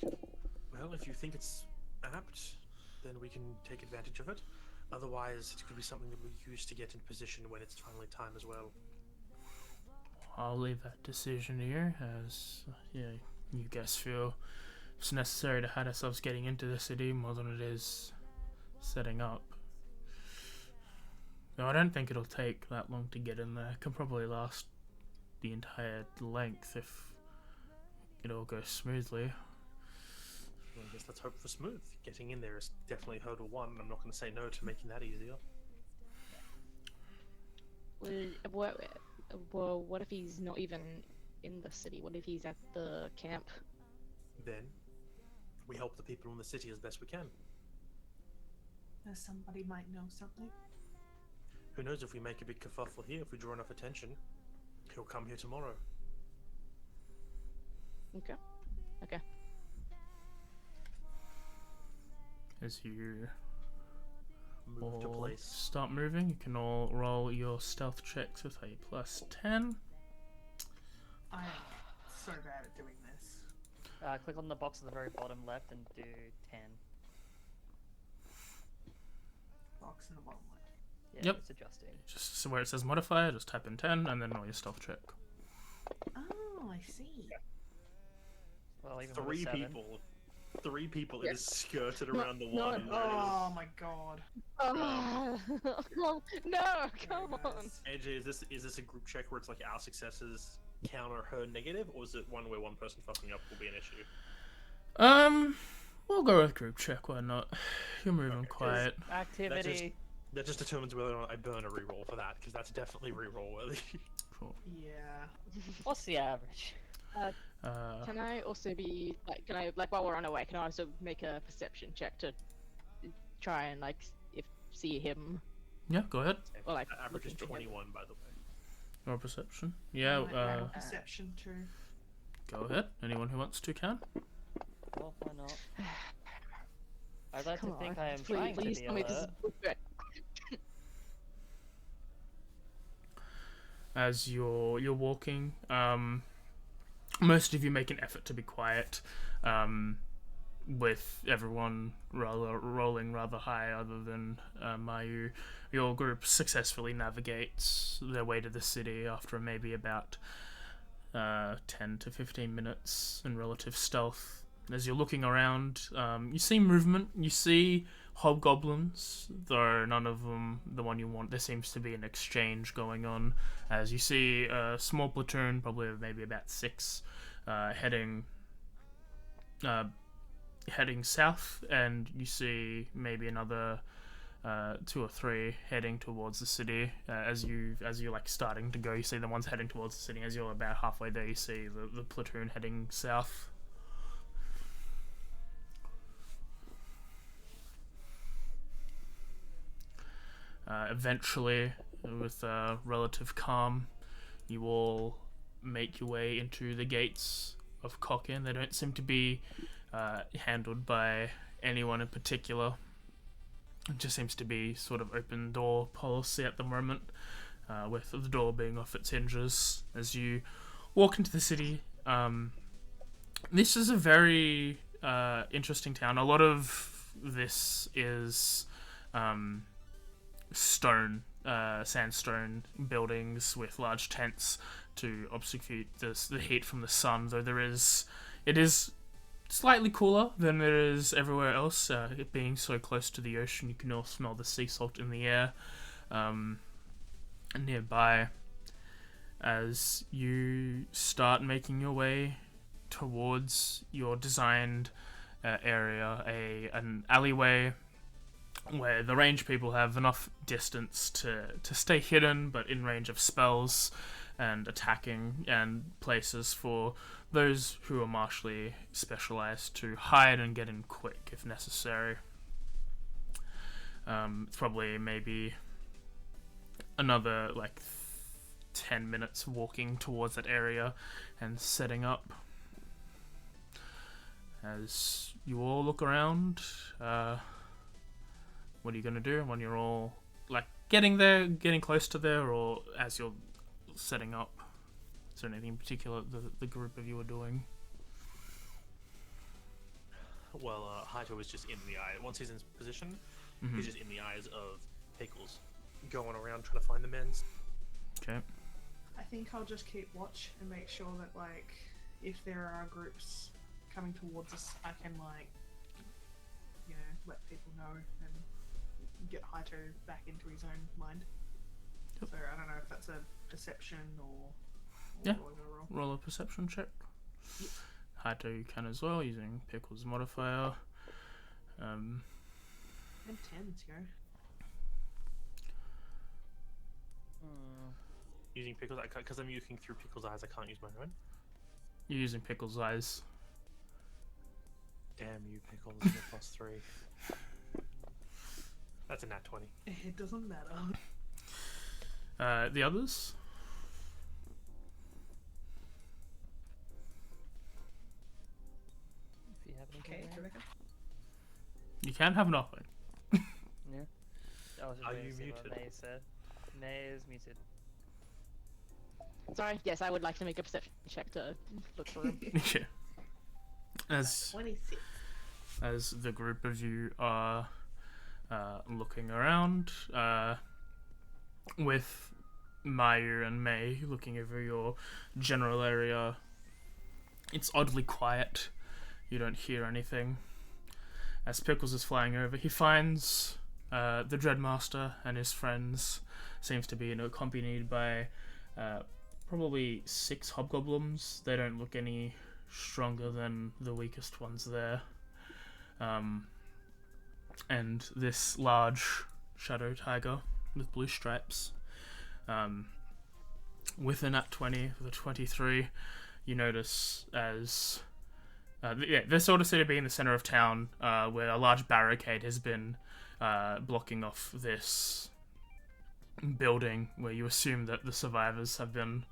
Well, if you think it's apt, then we can take advantage of it. Otherwise, it could be something that we use to get in position when it's finally time as well. I'll leave that decision here, as you guys feel it's necessary to hide ourselves getting into the city more than it is setting up. No, I don't think it'll take that long to get in there. It can probably last the entire length if it all goes smoothly. Well, I guess let's hope for smooth. Getting in there is definitely hurdle one. I'm not going to say no to making that easier. Well, what if he's not even in the city? What if he's at the camp? Then we help the people in the city as best we can. Somebody might know something. Who knows, if we make a big kerfuffle here, if we draw enough attention, he'll come here tomorrow. Okay. As you Move to all place. start moving, you can all roll your stealth checks with a +10. I am so bad at doing this. Click on the box at the very bottom left and do 10. Box in the bottom left. Yeah, Yep. it's adjusting. Just so where it says modifier, just type in 10 and then roll your stealth check. Oh, I see. Well, even with a 7. Three people it is skirted No, around the no, line. Oh my god. Oh, no! Come on. Goodness. AJ, is this a group check where it's like our successes counter her negative, or is it one where one person fucking up will be an issue? We'll go with group check, why not? You're moving Okay. quiet. Activity. That just determines whether or not I burn a reroll for that, because that's definitely reroll worthy. Cool. Yeah. What's the average? Can I also be like, while we're on our way, can I also make a perception check to try and see him? Yeah, go ahead. Or like That average is looking for him? 21, by the way. Roll perception. I Yeah, might roll perception too. go ahead. Anyone who wants to can. Well, why not? I'd like Come to think on, I am please, trying please to be tell me this is alert. good. As you're walking, most of you make an effort to be quiet, with everyone rolling rather high, other than Mayu. Your group successfully navigates their way to the city after maybe about 10 to 15 minutes in relative stealth. As you're looking around, you see movement, you see hobgoblins, though none of them the one you want. There seems to be an exchange going on, as you see a small platoon, probably maybe about 6, heading south, and you see maybe another 2 or 3 heading towards the city. As you're like starting to go, you see the ones heading towards the city. As you're about halfway there, you see the platoon heading south. Eventually, with relative calm, you all make your way into the gates of Cochin. They don't seem to be handled by anyone in particular. It just seems to be sort of open door policy at the moment, with the door being off its hinges. As you walk into the city, this is a very interesting town. A lot of this is sandstone buildings with large tents to obfuscate the heat from the sun, though it is slightly cooler than it is everywhere else. It being so close to the ocean, you can all smell the sea salt in the air nearby. As you start making your way towards your designed area, an alleyway where the range people have enough distance to stay hidden, but in range of spells and attacking, and places for those who are martially specialized to hide and get in quick if necessary. It's probably maybe another 10 minutes walking towards that area and setting up. As you all look around, what are you going to do when you're all getting close to there, or as you're setting up? Is there anything in particular the group of you are doing? Well, Haito is just in the eye. Once he's in position, he's just in the eyes of Pickles, going around trying to find the men. Okay. I think I'll just keep watch and make sure that, like, if there are groups coming towards us, I can, like, you know, let people know and get Haito back into his own mind. Yep. So I don't know if that's a perception or Yeah. what we're gonna roll. Roll a perception check. Yep. Hato you can as well, using Pickle's modifier. And 10s, yo. Using Pickles, because I'm looking through Pickles' eyes, I can't use my own. You're using Pickle's eyes. Damn you, Pickles, you're +3. That's a nat 20. It doesn't matter. The others? If you have anything Okay, there. Rebecca. You can have nothing. Yeah. I was just Are waiting you to see what muted? May said. May is muted. Sorry, yes, I would like to make a perception check to look for him. Yeah. As 26. as the group of you are looking around, with Mayu and May looking over your general area, it's oddly quiet. You don't hear anything. As Pickles is flying over, he finds the Dreadmaster and his friends. Seems to be accompanied by probably 6 hobgoblins. They don't look any stronger than the weakest ones there. And this large shadow tiger with blue stripes. With a nat 20, with a 23, you notice as... they're sort of said to be in the center of town, where a large barricade has been blocking off this building where you assume that the survivors have been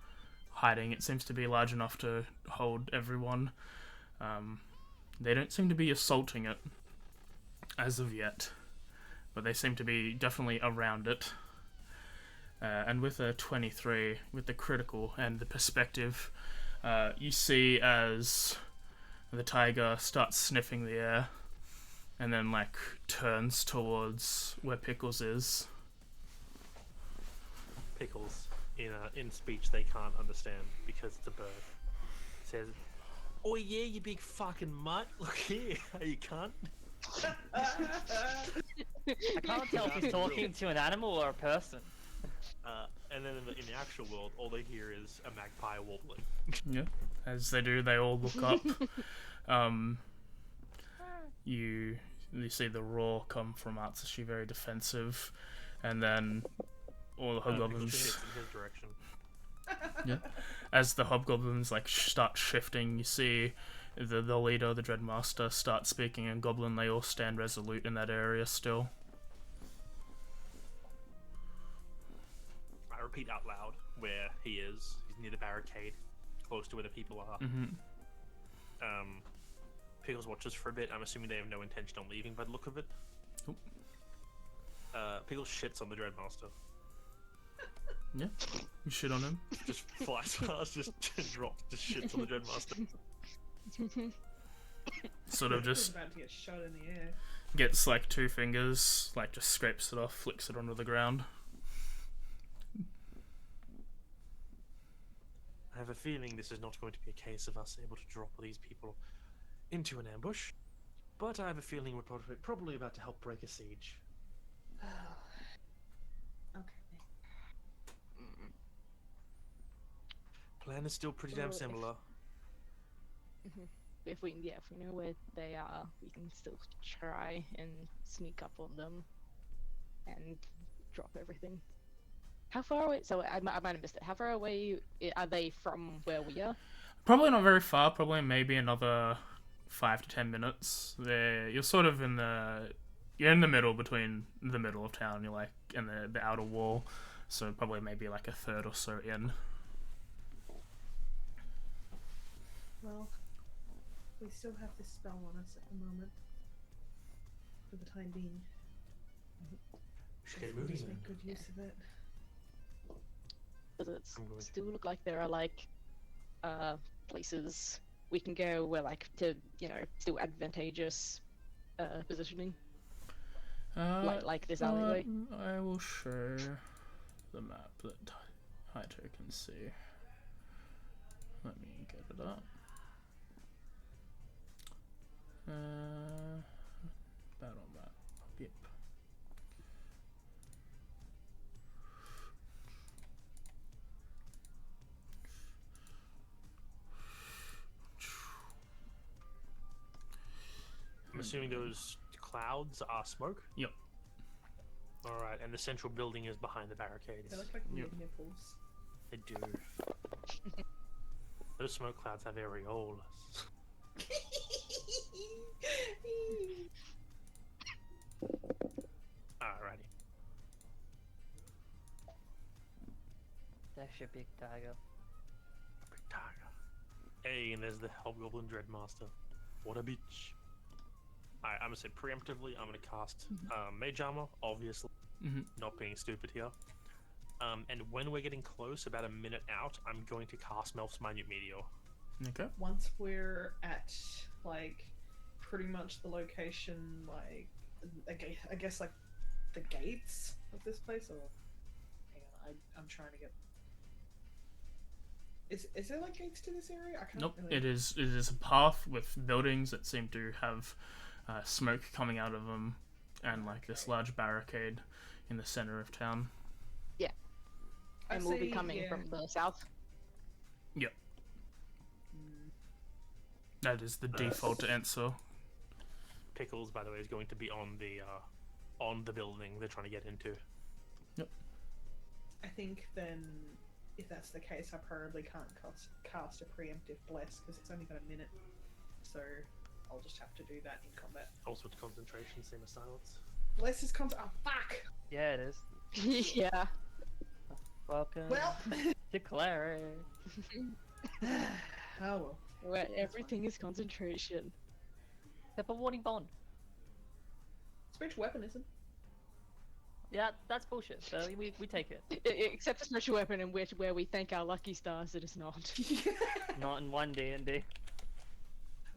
hiding. It seems to be large enough to hold everyone. They don't seem to be assaulting it as of yet, but they seem to be definitely around it. And with a 23, with the critical and the perspective, you see as the tiger starts sniffing the air and then like turns towards where Pickles is. Pickles, in speech they can't understand because it's a bird, says, "Oh yeah, you big fucking mutt! Look here, you cunt!" I can't tell if he's talking to an animal or a person. And then in the actual world, all they hear is a magpie warbling. Yeah, as they do, they all look up. You see the roar come from Atsushi, very defensive, and then all the Pickles hobgoblins. shits in his direction. Yeah, as the hobgoblins like start shifting, you see the leader, the Dreadmaster, start speaking in Goblin. They all stand resolute in that area still. I repeat out loud where he is. He's near the barricade, close to where the people are. Pickles watches for a bit. I'm assuming they have no intention on leaving by the look of it. Nope. Pickles shits on the Dreadmaster. Yeah, you shit on him. Just flies past, just drops, just shits on the Dreadmaster. Sort of He's just about to get shot in the air. gets like 2 fingers, like just scrapes it off, flicks it onto the ground. I have a feeling this is not going to be a case of us able to drop these people into an ambush, but I have a feeling we're probably about to help break a siege. Okay. Plan is still pretty damn Well, if- similar. If we know where they are, we can still try and sneak up on them and drop everything. How far away? So I might have missed it. How far away are they from where we are? Probably not very far. Probably maybe another 5 to 10 minutes. You're sort of in the middle between the middle of town. You're like in the outer wall, so probably maybe like a third or so in. Well, we still have this spell on us at the moment. For the time being. We should get We'll moving just then. make good use of it. Does it I'm going to- still look like there are like places we can go where like to still advantageous positioning, like this alleyway. I will show the map that Haito can see. Let me get it up. Battle map. Yep. I'm assuming those clouds are smoke? Yep. Alright, and the central building is behind the barricades. They look like Yep. weird nipples. They do. Those smoke clouds have areolas. Alrighty. That's your big tiger. Big tiger. Hey, and there's the Hobgoblin Dreadmaster. What a bitch. Alright, I'm gonna say preemptively, I'm gonna cast Mage Armor, obviously. Not being stupid here. And when we're getting close, about a minute out, I'm going to cast Melf's Minute Meteor. Okay. Once we're at like pretty much the location, like I guess like the gates of this place, or hang on, I'm trying to get. Is there like gates to this area? I can't. Nope. Really... It is a path with buildings that seem to have smoke coming out of them, and like this large barricade in the center of town. And we'll be coming from the south. Yep. That is the default answer. Pickles, by the way, is going to be on the building they're trying to get into. Yep. I think then, if that's the case, I probably can't cast a preemptive bless because it's only got a minute, so I'll just have to do that in combat. Also, it's concentration, same as silence. Bless is oh fuck! Yeah, it is. Yeah. Welcome Well, to Clary. oh well. Where everything is concentration. Except for Warning Bond. Spiritual weapon isn't. Yeah, that's bullshit. So we take it. Except for special weapon, in which where we thank our lucky stars it is not. Not in one D&D.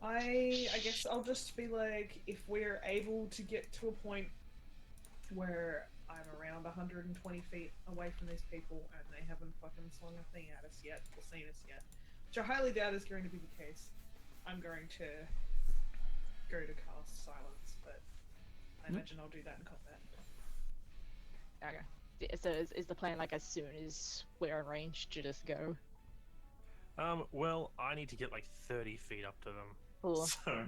I guess I'll just be like, if we're able to get to a point where I'm around 120 feet away from these people and they haven't fucking slung a thing at us yet or seen us yet, which I highly doubt is going to be the case, I'm going to go to cast silence, but I imagine I'll do that in combat. Okay. So is the plan like as soon as we're in range to just go? Well, I need to get like 30 feet up to them. Cool. So,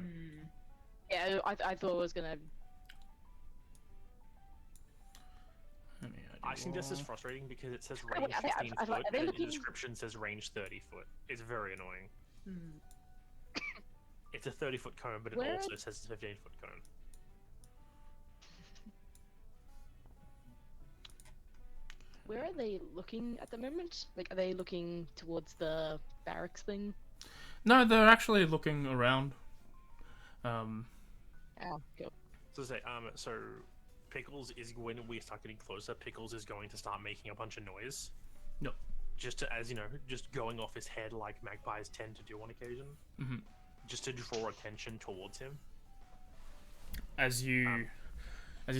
Yeah, I thought it was gonna. I think this is frustrating because it says Oh, range wait, 15 are foot, they and looking- the description says range 30 foot. It's very annoying. It's a 30-foot cone, but it Where- also says it's a 15-foot cone. Where are they looking at the moment? Like, are they looking towards the barracks thing? No, they're actually looking around. Oh, cool. So Pickles is, when we start getting closer, Pickles is going to start making a bunch of noise. Yep. Just to, as you know, just going off his head like magpies tend to do on occasion. Mhm. Just to draw attention towards him. As you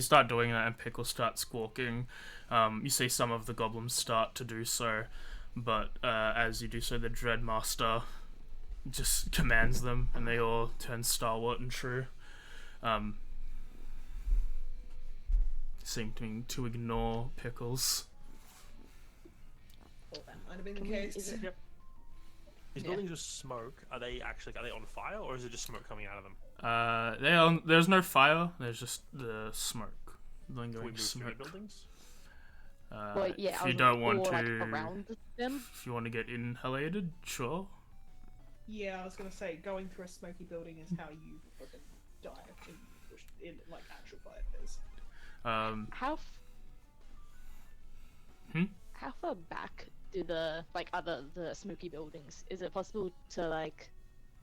start doing that and Pickle starts squawking, you see some of the goblins start to do so, but as you do so, the Dreadmaster just commands them, and they all turn stalwart and true, seeming to ignore Pickles. Well, that might have been the Can we- case. is it- Yep. These Yeah. buildings just smoke. Are they on fire, or is it just smoke coming out of them? There's no fire. There's just the smoke, Can we lingering move through the smoke. buildings? Well, yeah, If I you was don't more, want like, to, around them. if you want to get inhalated, sure. Yeah, I was gonna say, going through a smoky building is how you fucking die in like actual fires. How Hmm? how far back do the the smoky buildings? Is it possible to like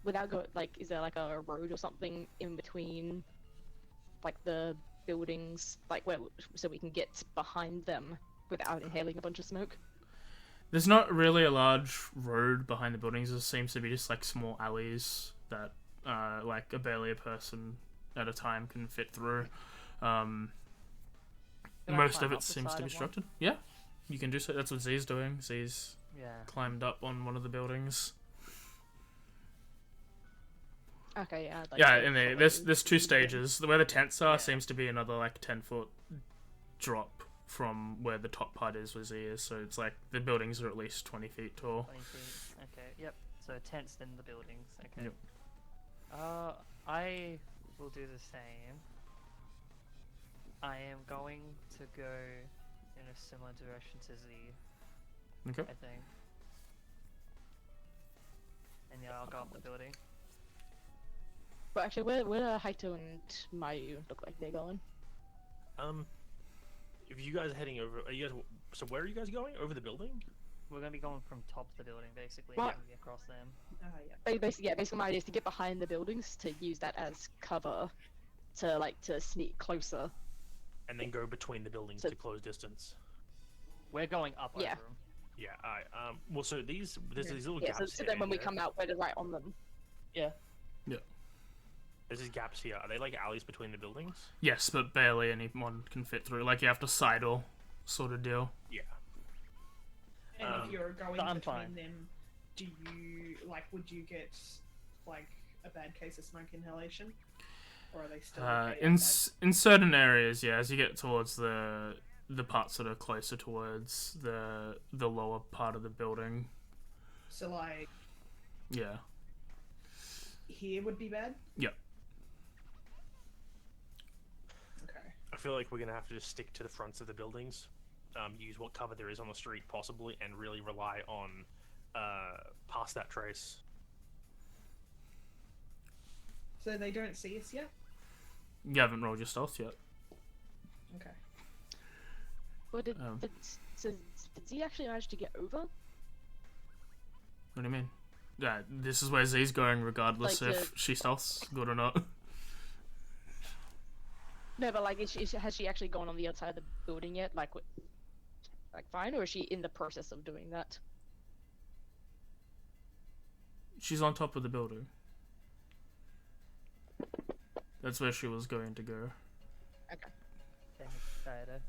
without go like is there like a road or something in between like the buildings like where so we can get behind them without inhaling a bunch of smoke? There's not really a large road behind the buildings. There seems to be just like small alleys that like barely a person at a time can fit through. Can I Most climb of it up the seems side to be of one? obstructed. Yeah, you can do so. That's what Z's doing. Z's Yeah. climbed up on one of the buildings. Okay, yeah. I'd like Yeah, to and follow there's two stages. Where the tents are Yeah. seems to be another like 10-foot drop from where the top part is where Z is. So it's like the buildings are at least 20 feet tall. 20 feet. Okay. Yep. So tents then the buildings. Okay. Yep. I will do the same. I am going to go in a similar direction to Z. Okay. I think. And yeah, I'll go up the building. But actually, where do Haito and Mayu look like they're going? If you guys are heading over, are you guys? So where are you guys going? Over the building? We're gonna be going from top of the building, basically, What? and across them. Basically, my idea is to get behind the buildings to use that as cover, to sneak closer. And then go between the buildings So- to close distance. We're going up Yeah. over them. Yeah. Alright. Well, so there's these little Yeah, gaps so here then when and we there. come out, we're right on them. Yeah. There's these gaps here. Are they like alleys between the buildings? Yes, but barely anyone can fit through. Like you have to sidle, sort of deal. Yeah. And Um, if you're going but I'm between fine. them, do you would you get like a bad case of smoke inhalation, or are they still okay In outside? in certain areas, yeah, as you get towards the parts that are closer towards the lower part of the building, So like yeah. here would be bad. Yep. Okay. I feel like we're gonna have to just stick to the fronts of the buildings, use what cover there is on the street possibly, and really rely on past that trace. So they don't see us yet. You haven't rolled your stealth yet. Okay. Well, did Oh. did Z actually manage to get over? What do you mean? Yeah, this is where Z's going, regardless Like if she stealth's good or not. No, but like, has she actually gone on the outside of the building yet? Like fine, or is she in the process of doing that? She's on top of the building. That's where she was going to go. Damn it, Dieter.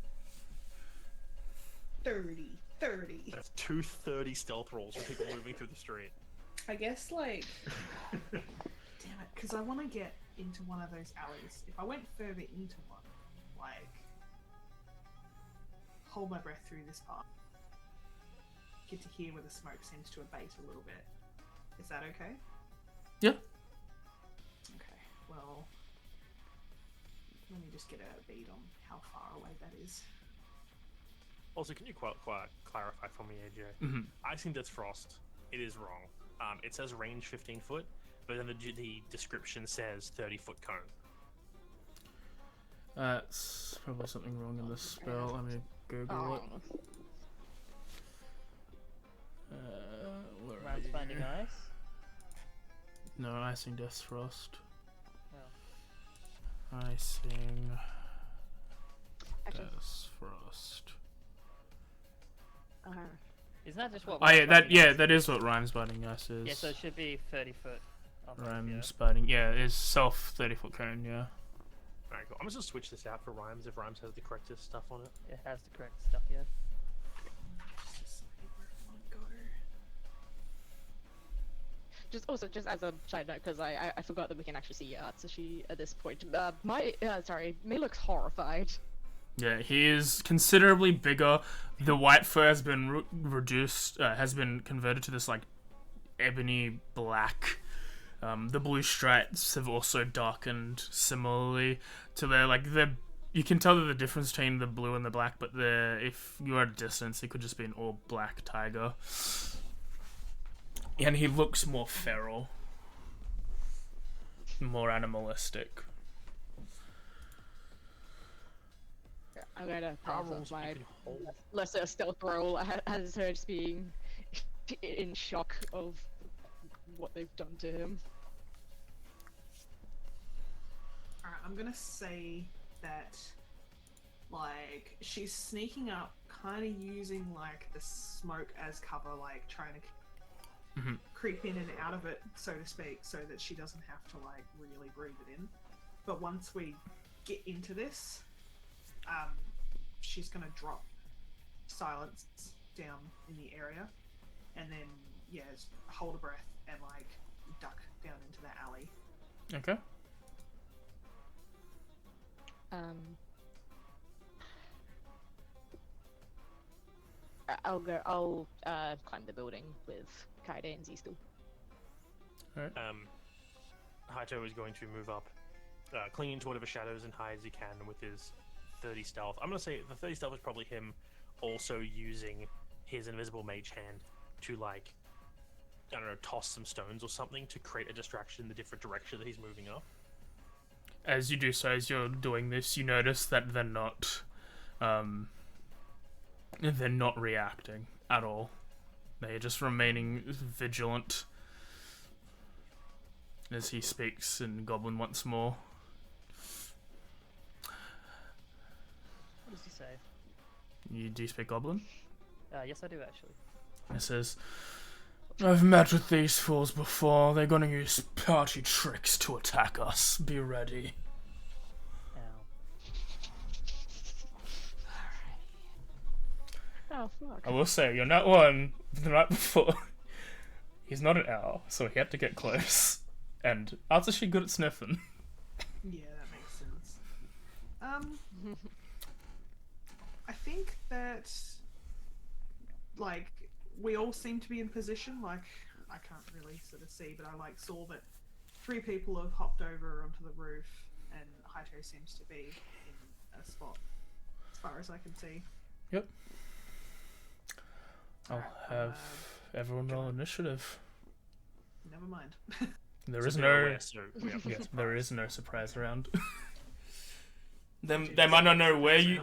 30. That's 230 stealth rolls for people moving through the street. I guess like, damn it, because I want to get into one of those alleys. If I went further into one, like, hold my breath through this part, get to hear where the smoke seems to abate a little bit. Is that okay? Yeah. Okay, well, let me just get a beat on how far away that is. Also, can you clarify for me, AJ? Mm-hmm. I think that's Frost. It is wrong. It says range 15 foot, but then the description says 30-foot cone. That's probably something wrong in this spell. Let me Google it. Where are Rounds finding you? ice. No, icing Death Frost. Oh. Icing Actually, Death Frost. Isn't that just what? Oh yeah, Rhymes that Binding yeah, Ice that is what Rhymes Biting Ice is. Yeah, so it should be 30 foot. Up Rhymes Biting, yeah, it's self 30-foot cone, yeah. Alright, cool. I'm just gonna switch this out for Rhymes if Rhymes has the correct stuff on it. It has the correct stuff, yeah. Just decide where I want to go. just as a side note, because I forgot that we can actually see Atsushi at this point. May looks horrified. Yeah, he is considerably bigger. The white fur has been reduced, has been converted to this like ebony black. The blue stripes have also darkened similarly to you can tell that the difference between the blue and the black, but if you're at a distance, it could just be an all black tiger. And he looks more feral, more animalistic. I'm gonna How pass rolls off my you can hold. lesser stealth roll as her just being in shock of what they've done to him. Alright, I'm gonna say that Like, she's sneaking up, kind of using like the smoke as cover, like trying to creep in and out of it, so to speak, so that she doesn't have to like really breathe it in. But once we get into this, she's gonna drop silence down in the area, and then just hold a breath and like duck down into the alley. Okay. I'll climb the building with Kaida and Z still. Haito is going to move up, clinging to whatever shadows and high as he can with his 30 stealth. I'm going to say the 30 stealth is probably him also using his invisible mage hand to, like, I don't know, toss some stones or something to create a distraction in the different direction that he's moving up. As you do so, as you're doing this, you notice that they're not reacting at all. They're just remaining vigilant as he speaks in Goblin once more. What does he say? You do speak Goblin? Yes, I do actually. It says, I've met with these fools before. They're gonna use party tricks to attack us. Be ready. Oh, fuck. I will say, you're not one the night before. He's not an owl, so he had to get close. And Art's actually good at sniffing. Yeah, that makes sense. I think that, like, we all seem to be in position. Like, I can't really sort of see, but I like saw that 3 people have hopped over onto the roof, and Haito seems to be in a spot, as far as I can see. Yep. I'll Alright, have everyone roll initiative. Never mind. There So is they're no aware, so we have to yes, get there is surprised. no surprise around. They might not know where you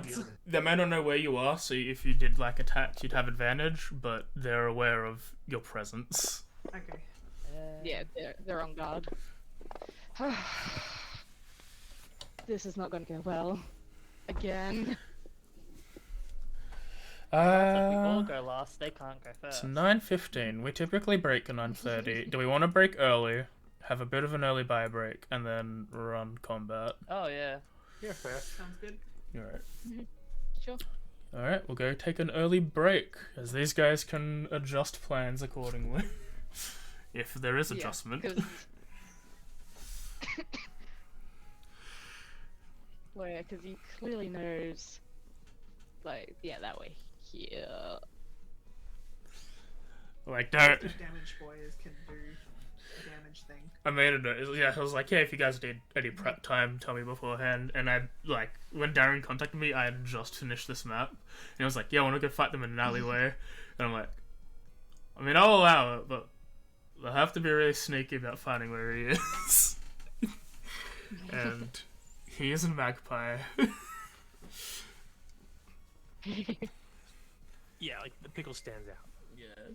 they might not know where you are, so if you did like attack you'd have advantage, but they're aware of your presence. Okay. Yeah, they're on guard. This is not going to go well. Again. We all go last. They can't go It's first. 9:15. We typically break at 9:30. Do we want to break early, have a bit of an early buy break, and then run combat? Oh yeah. Yeah, fair. Sounds good. Alright. Sure. Alright, we'll go take an early break, as these guys can adjust plans accordingly. If there is adjustment. Because he clearly knows, like, yeah, that way. Here. Like, don't. The damage boys can do a damage thing. I made a note. Yeah, I was like, yeah, if you guys need any prep time, tell me beforehand. And I, like, when Darren contacted me, I had just finished this map. And I was like, yeah, I want to go fight them in an alleyway. And I'm like, I mean, I'll allow it, but I'll have to be really sneaky about finding where he is. And he is a magpie. Yeah, like the pickle stands out. Yeah.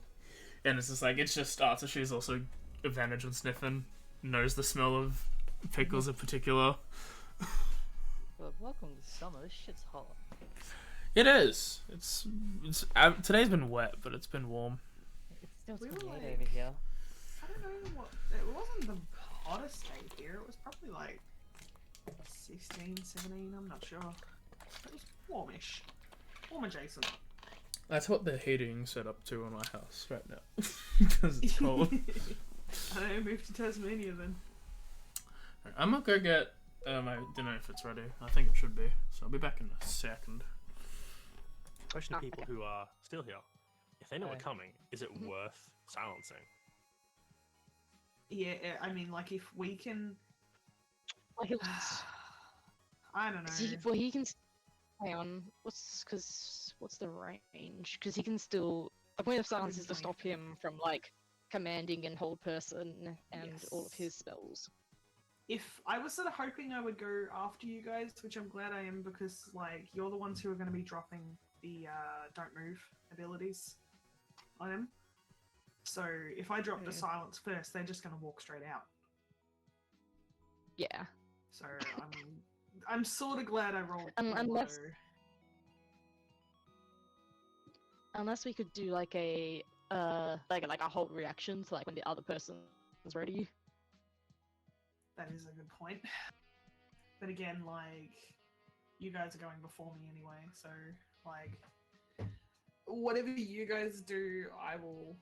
And it's just like, it's just Arthur. She's also advantage on sniffing, knows the smell of pickles in particular. Well, welcome to summer. This shit's hot. It is. It's today's been wet, but it's been warm. It's still We were 28 like- over here. I don't know what. It wasn't the hottest day here. It was probably like 16, 17. I'm not sure. It was warmish. Warm adjacent. That's what the heating set up to in my house right now. Because it's cold. I know, move to Tasmania then. I'm gonna go get my dinner if it's ready. I think it should be. So I'll be back in a second. Question to people who are still here. If they know we're Okay. coming, is it worth silencing? Yeah, I mean, like if we can. Well, he'll, I don't know. he can stay on. What's the range? Because he can still. The point of silence is to stop him from like commanding and hold person and all of his spells. If I was sort of hoping I would go after you guys, which I'm glad I am, because like you're the ones who are going to be dropping the don't move abilities on him. So if I drop the silence first, they're just going to walk straight out. Yeah. So I'm sort of glad I rolled. Unless- low. unless we could do like a like a whole reaction to like when the other person's ready. That is a good point. But again, like, you guys are going before me anyway, so like, whatever you guys do, I will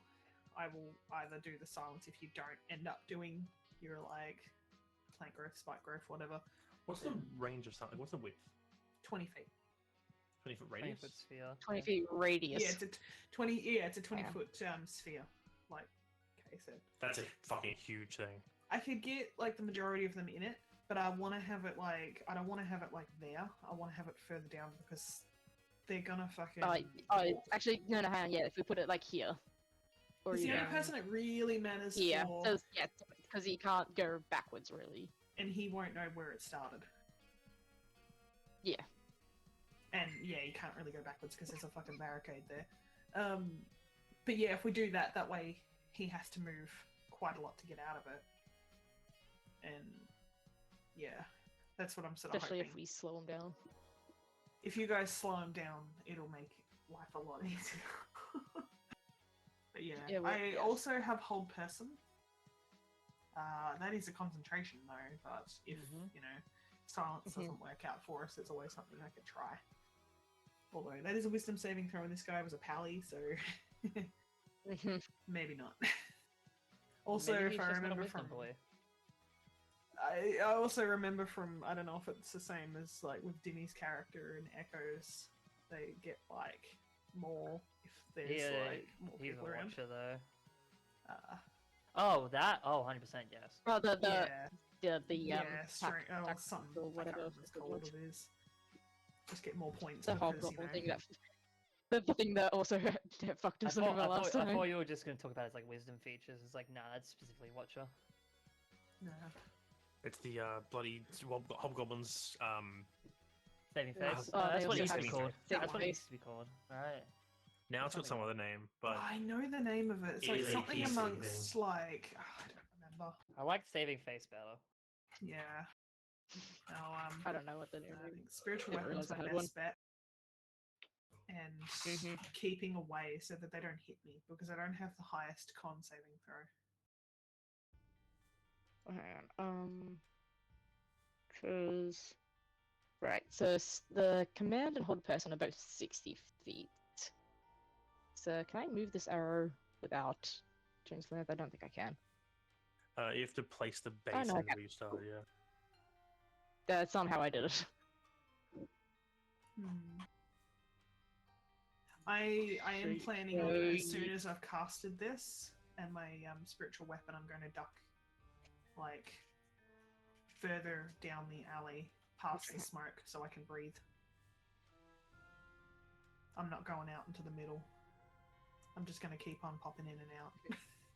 either do the silence if you don't end up doing your like plant growth, spike growth, whatever. What's the range of something? What's the width? 20 feet. 20-foot 20 radius? foot sphere. 20 yeah. feet radius. Yeah, it's a 20. Yeah, it's a 20 Yeah. foot sphere, like Kay said. That's a fucking huge thing. I could get like the majority of them in it, but I want to have it like I don't want to have it like there. I want to have it further down because they're gonna fucking. Actually, no, hang on, yeah, if we put it like here. Or It's the only even- person it really matters Yeah, for, so, yeah, because he can't go backwards, really. and he won't know where it started. Yeah. And yeah, you can't really go backwards because there's a fucking barricade there. But yeah, if we do that, that way he has to move quite a lot to get out of it. And yeah, that's what I'm sort of Especially hoping. if we slow him down. If you guys slow him down, it'll make life a lot easier. But yeah, Yeah, well, I yeah. also have hold person. That is a concentration though, but if Mhm. you know silence Mhm. doesn't work out for us, there's always something I could try. Although that is a wisdom saving throw, and this guy was a pally, so maybe not. Also, Maybe if he's I just not a remember wisdom from, boy. I also remember from, I don't know if it's the same as like with Dimmy's character in Echoes, they get like more if there's Yeah, like more he's a people around. watcher though. Uh, Oh, that? Oh, 100% yes. Well, the yeah, tac- oh, tac- something, or I whatever can't remember it's what called. it is. Just get more points The because, hobgoblin thing that the thing that also fucked us over last I time. thought you were just going to talk about his like wisdom features. It's like, nah, that's specifically watcher. no. It's the bloody hobgoblins. Saving Yeah. face. Oh, That's they what it also used to be have called. saving That's what it face. used to be called. Alright. Now it's got some other name, but I know the name of it. It's like It is a something PC amongst like I don't remember. I like saving face better. Yeah. No, I don't know what the name I is. think spiritual Didn't weapons realise I my had best one. bet, and Mhm. keeping away so that they don't hit me because I don't have the highest con saving throw. Hang on, because right, so the command and hold person are both 60 feet. So can I move this arrow without doing something? I don't think I can. you have to place the base no, I in can't. where you started. Yeah. That's not how I did it. I am So- planning on so as soon you- as I've casted this and my spiritual weapon, I'm going to duck like further down the alley past the Okay. smoke so I can breathe. I'm not going out into the middle. I'm just going to keep on popping in and out,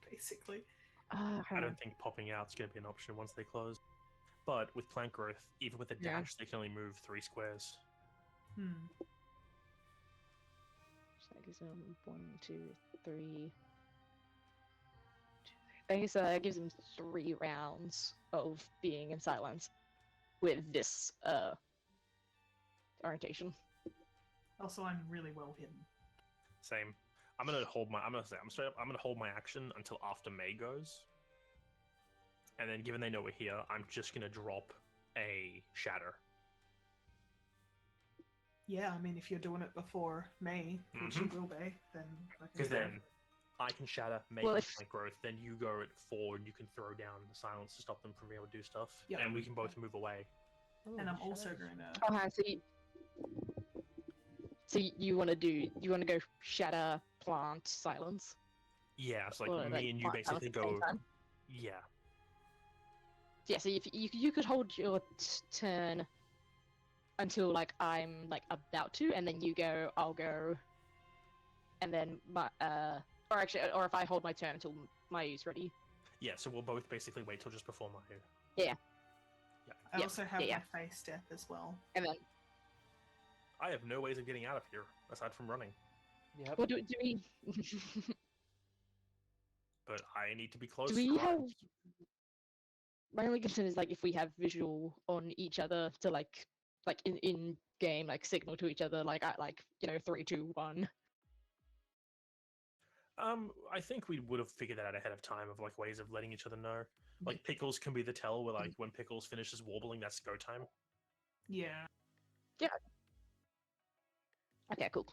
basically. I hang on. don't think popping out is going to be an option once they close. But with plant growth, even with a Yeah. dash, they can only move 3 squares. So that gives him 1, 2, 3. I guess it gives him 3 rounds of being in silence with this orientation. Also, I'm really well hidden. Same. I'm gonna hold my. I'm gonna hold my action until after May goes, and then given they know we're here, I'm just gonna drop a shatter. Yeah, I mean, if you're doing it before May, which you will be, then... Because then I can shatter, make Well, well, if- growth, then you go at 4 and you can throw down the silence to stop them from being able to do stuff. Yeah. And we can both move away. And I'm also going to... Oh, hang on, so you want to go shatter, plant, silence? Yeah, it's like Or, me and you plant silence basically at the same go. time? Yeah. Yeah, so if you could hold your turn until like I'm like about to, and then you go, I'll go, and then my or if I hold my turn until Mayu's ready. Yeah, so we'll both basically wait till just before Mayu. I yeah, also have yeah, my face step as well. And then, I have no ways of getting out of here aside from running, Yep. well, do we but I need to be close. do we right? have? My only concern is like if we have visual on each other to like in game like signal to each other like at like 3, 2, 1. I think we would have figured that out ahead of time of like ways of letting each other know. Like Pickles can be the tell where like when Pickles finishes warbling, that's go time. Yeah. Okay, cool.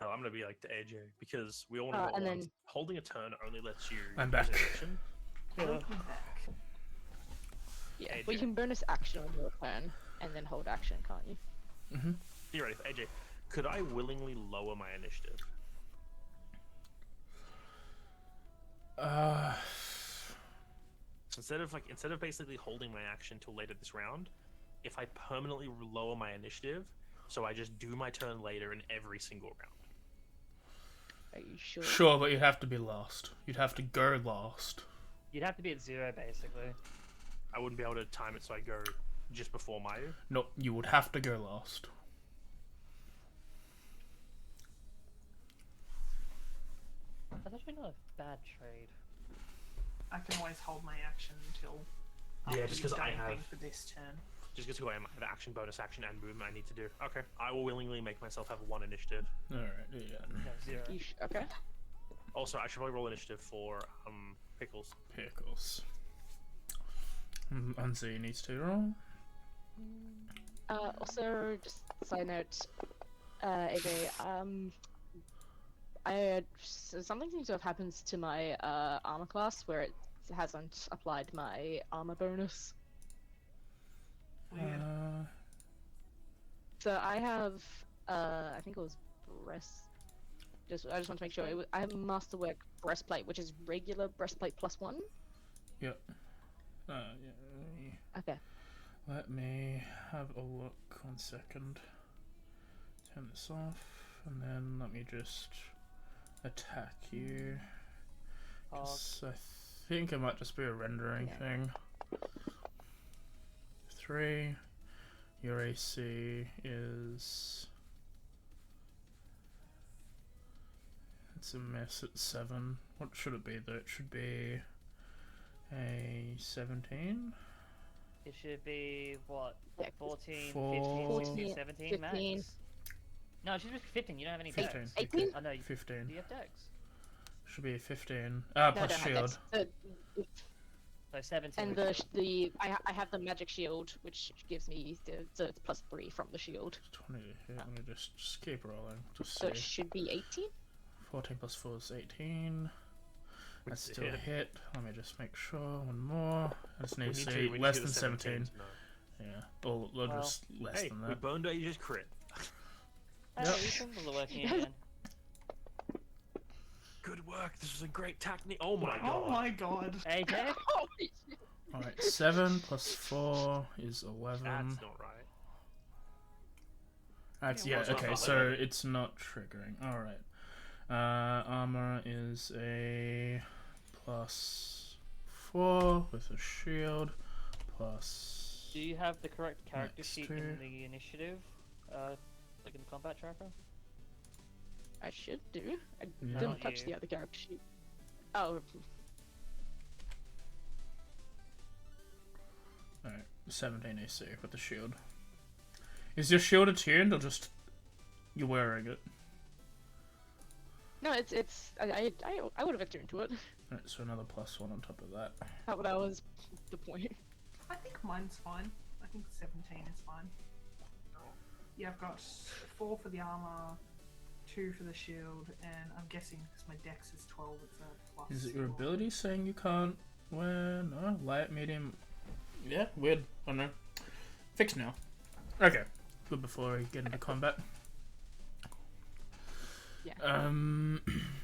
No, I'm gonna be like to AJ because we all want to and roll then- once. Holding a turn only lets you I'm use back. an action. Welcome back. Yeah, AJ. well, you can bonus action on your turn and then hold action, can't you? Mm-hmm. Theoretically, AJ, could I willingly lower my initiative? So instead of basically holding my action till later this round, if I permanently lower my initiative, so I just do my turn later in every single round. Are you sure? Sure, but you'd have to be last. You'd have to go last. You'd have to be at 0 basically. I wouldn't be able to time it so I go just before my. No, you would have to go last. That's actually not a bad trade. I can always hold my action until. Yeah, after just you've 'cause I done anything have- for this turn. Just because I have action, bonus action, and movement I need to do. Okay, I will willingly make myself have 1 initiative. Alright, yeah. No, 0. Okay. Also, I should probably roll initiative for Pickles. Pickles. Unzi needs to roll. Also, just side note, AJ, something seems to have happened to my armor class where it hasn't applied my armor bonus. Weird. So I have, I think it was I just want to make sure. I have Masterwork breastplate, which is regular breastplate +1. Yep. Yeah. Okay. Let me have a look 1 second. Turn this off, and then let me just attack you. 'Cause I think it might just be a rendering thing. 3. Your AC is. It's a mess at 7. What should it be though? It should be a 17. It should be, what, Yeah, 14, 4, 15, 16, 17 max? 15. No, it should be 15, you don't have any 15. dex. 18? Oh no, do 15. you have dex? Should be 15. No, Plus don't have shield. dex. So 17 And with shield. I have the magic shield, which gives me so it's +3 from the shield. 20 to hit. Let me just keep rolling. Just So it see. should be 18. 14 plus 4 is 18. That's It's a still a hit. hit. Let me just make sure. One more. I just We need to need see we need less to than get a 17. to know. Yeah. Or Well, just less Hey, than we that. burned AJ's crit. Hey, Yep. these symbols are working again. Good work. This was a great technique. Oh my god. Oh my god. AJ? Holy shit. Alright, 7 plus 4 is 11. That's not right. That's, Yeah, yeah, what's not okay, right? so it's not triggering. Alright. Armor is a plus 4 with a shield plus. Do you have the correct character Next sheet to- in the initiative? Like in the combat tracker? I should do. I No. didn't Not touch you. the other character sheet. Oh, Alright, 17 AC with the shield. Is your shield attuned or just you're wearing it? no, it's I would have attuned to it. Alright, so another plus 1 on top of that. That was the point. I think mine's fine. I think 17 is fine. Yeah, I've got 4 for the armor, 2 for the shield, and I'm guessing because my dex is 12, it's a plus. Is it your 4. ability saying you can't wear? No? Light, medium? Yeah, weird. I don't know. Fixed now. Okay. Good before we get into combat. Yeah. Uh,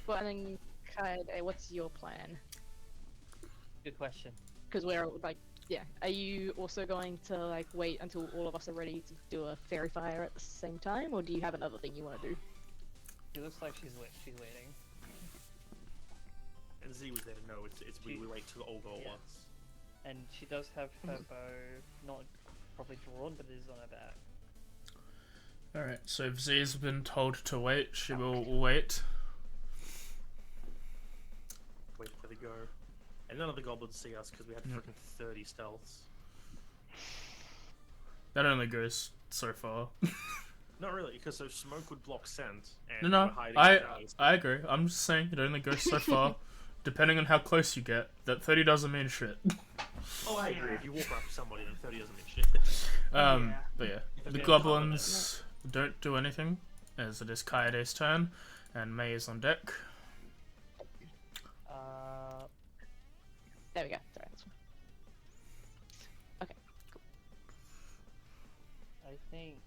But then, Kyle, what's your plan? Good question. Because we're like, yeah. Are you also going to like wait until all of us are ready to do a fairy fire at the same time, or do you have another thing you want to do? It looks like she's waiting. And Z was there to know. It's we wait till all go at Yeah. once. And she does have her bow not properly drawn, but it is on her back. Alright, so if Z's been told to wait, she will wait. Wait for the go. And none of the goblins see us because we had Yep. freaking 30 stealths. That only goes so far. Not really, because so smoke would block scent, No, and no, we're hiding in shadows. I agree. I'm just saying it only goes so far. Depending on how close you get, that 30 doesn't mean shit. Oh, I agree. Yeah. If you walk up to somebody, then 30 doesn't mean shit. Yeah. But yeah, If the you're goblins don't do anything, as it is Kaede's turn, and May is on deck. There we go. Sorry, that's one. Okay. I think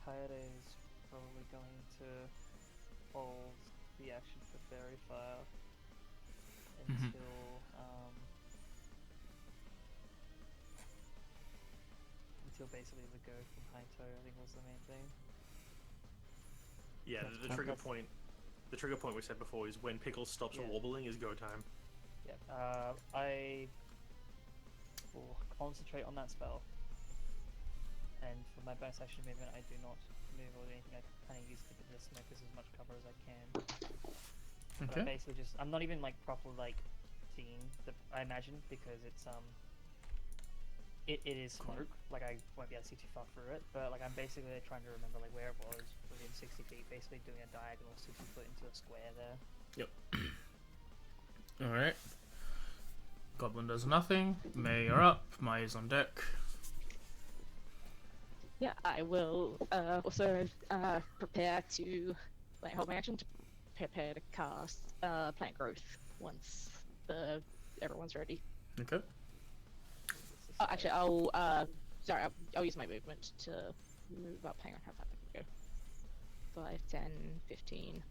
Kaede is probably going to hold the action for Fairy Fire until basically the go from Haito, I think was the main thing. Yeah, the trigger point. The trigger point we said before is when Pickles stops wobbling is go time. Yeah. I will concentrate on that spell. And for my bonus action movement, I do not move or anything. I kind of use the smoke as much cover as I can. But I basically just, I'm not even like properly like seeing the, I imagine, because it's it is smoke. Like I won't be able to see too far through it, but like I'm basically trying to remember like where it was within 60 feet, basically doing a diagonal 60 foot into a square there. Yep. Alright. Goblin does nothing. May, you're up. Mai is on deck. Yeah, I will also prepare to hold my action to prepare to cast plant growth once everyone's ready. Okay. Oh, actually, I'll use my movement to move up. Hang on, how far I can go? 5, 10, 15,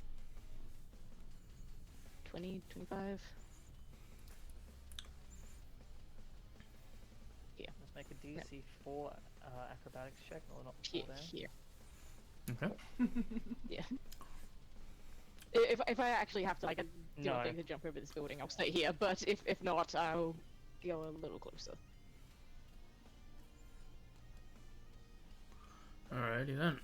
20, 25. Yeah. Let's make a DC 4 acrobatics check, or not Here, 4 down. here. Okay. Yeah. If I actually have to do No. anything to jump over this building, I'll stay here. But if not, I'll go a little closer. Alrighty then.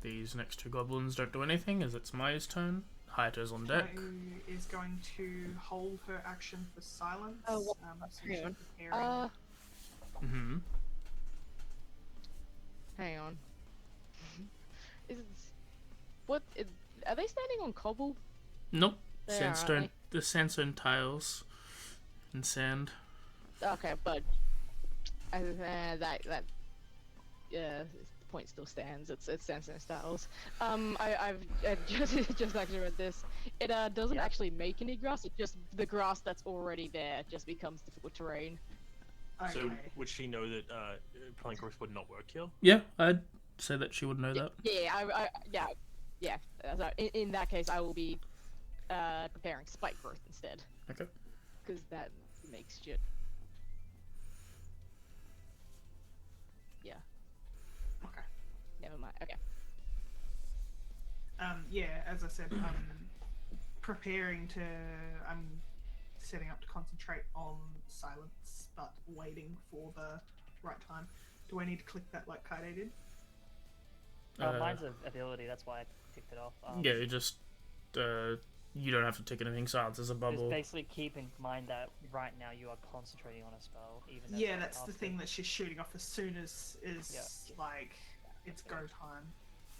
These next two goblins don't do anything, as it's Mai's turn. Haito's on deck. Who is going to hold her action for silence? Oh, so hang she's on. preparing. Mm-hmm. Hang on. Are they standing on cobble? Nope. They are, Sandstone. aren't The sandstone tiles and sand. Okay, but that the point still stands. It's sandstone styles. I've just actually read this. It doesn't actually make any grass. It just the grass that's already there just becomes difficult terrain. Okay. So would she know that plant growth would not work here? Yeah, I'd say that she would know that. Yeah. So in that case, I will be preparing spike growth instead. Okay. Because that makes shit. Yeah. Okay. Never mind. Okay. Yeah, as I said, I'm setting up to concentrate on silence, but waiting for the right time. Do I need to click that like Kaede did? Mine's an ability, that's why I ticked it off. Yeah, you just you don't have to tick anything. Silence is a Just bubble. basically keep in mind that right now you are concentrating on a spell, even though Yeah, it's that's the casted. thing that she's shooting off as soon as like it's go time.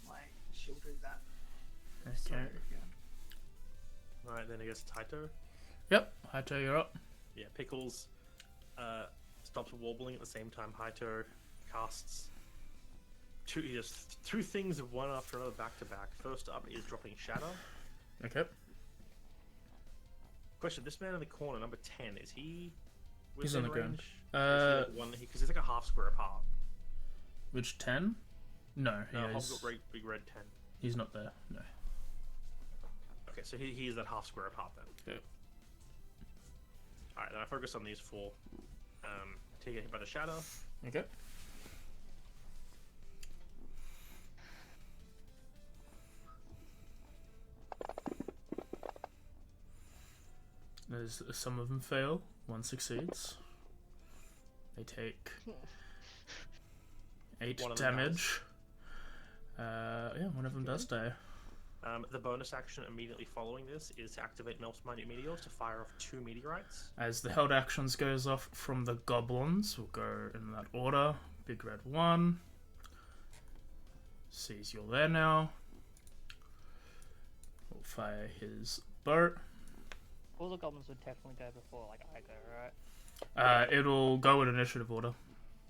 Like she'll do that. So, Okay. yeah. Alright, then I guess it's Haito. Yep. Haito, you're up. Yeah, Pickles stops wobbling at the same time. Haito casts two things, one after another, back to back. First up is dropping Shadow. Okay. Question: this man in the corner, number 10, is he He's within on the ground. range? Because he's like a half square apart. Which 10? No, No, he's Hob's got big red 10. he's not there. No. Okay, so he is that half square apart then. Yep. Alright, then I focus on these four. Take a hit by the shadow. Okay. There's some of them fail. One succeeds. They take 8 One of them damage. Yeah, one of them does die. The bonus action immediately following this is to activate Melt's Minute Meteors to fire off 2 meteorites. As the held actions goes off from the goblins, we'll go in that order. Big Red 1. Sees you're there now. We'll fire his bow. All the goblins would technically go before, like, I go, right? It'll go in initiative order.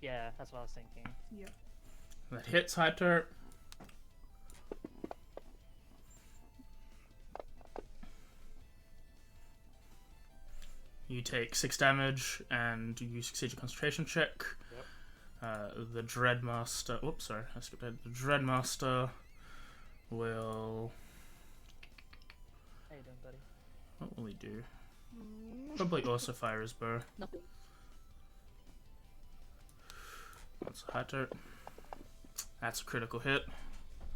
Yeah, that's what I was thinking. Yep. That hits Highter. You take 6 damage and you succeed your concentration check. Yep. The Dreadmaster. Oops, sorry, I skipped ahead. The Dreadmaster will. How you doing, buddy? What will he do? Probably also fire his bow. Nothing. That's a Highter. That's a critical hit.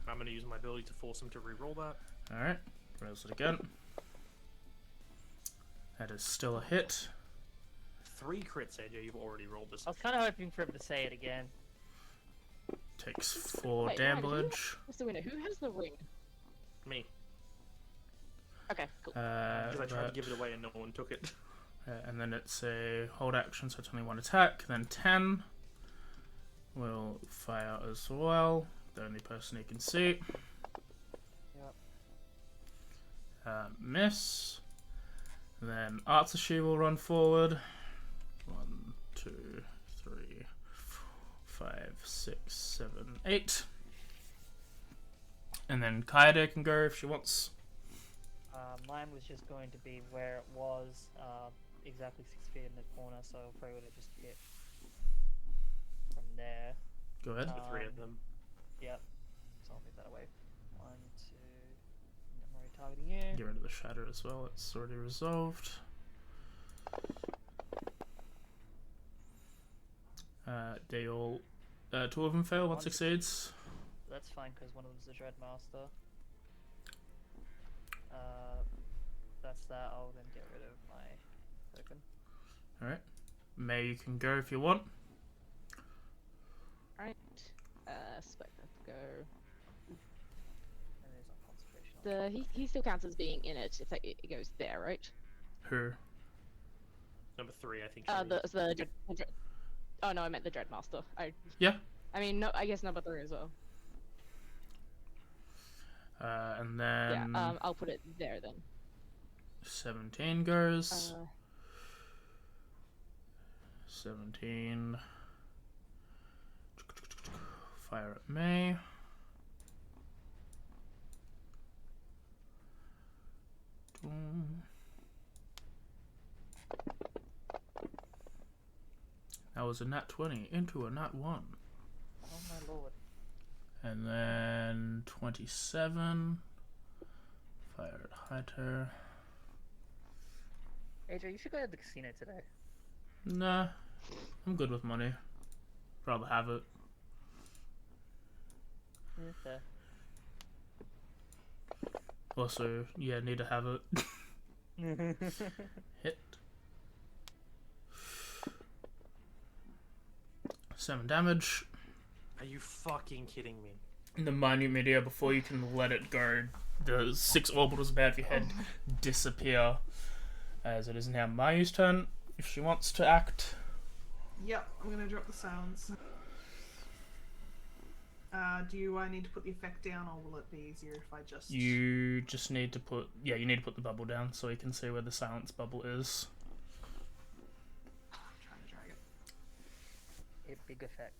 I'm going to use my ability to force him to reroll that. Alright, rolls it again. That is still a hit. 3 crits, AJ. You've already rolled this. I was kind of hoping for him to say it again. Takes 4 Wait, Ryan, damage. Who's the winner? Who has the ring? Me. Okay, cool. Because I tried to give it away and no one took it. And then it's a hold action, so it's only 1 attack. Then 10 will fire as well. The only person he can see. Yep. Miss. Then Artsushi will run forward. 1, 2, 3, 4, 5, 6, 7, 8. And then Kaede can go if she wants. Mine was just going to be where it was, exactly 6 feet in the corner, so I probably would have just hit from there. Go ahead. The 3 of them. Yep. So I'll move that away. 1, 2. I'm already targeting you. Get rid of the shatter as well. It's already resolved. They all. 2 of them fail. One succeeds. That's fine because one of them's the Dreadmaster. That's that. I'll then get rid of my token. Alright. May, you can go if you want. Alright. Spectre, go. And there's no concentration. He still counts as being in it if it goes there, right? Who? Number 3, I think. Oh no, I meant the Dreadmaster. Yeah. I mean, no, I guess number 3 as well. And then. Yeah. I'll put it there then. 17 goes. 17. Fire at May. That was a nat 20 into a nat 1. Oh my lord. And then 27. Fire at Highter. AJ, you should go to the casino today. Nah, I'm good with money. Rather have it. Yeah, fair. Also, yeah, need to have it. Hit. 7 damage. Are you fucking kidding me? The minute meteor, before you can let it go, the 6 orbitals above your head disappear. As it is now Mayu's turn, if she wants to act. Yep, I'm gonna drop the sounds. Do I need to put the effect down, or will it be easier if I just... You just need to put... Yeah, you need to put the bubble down so you can see where the silence bubble is. I'm trying to drag it. A big effect.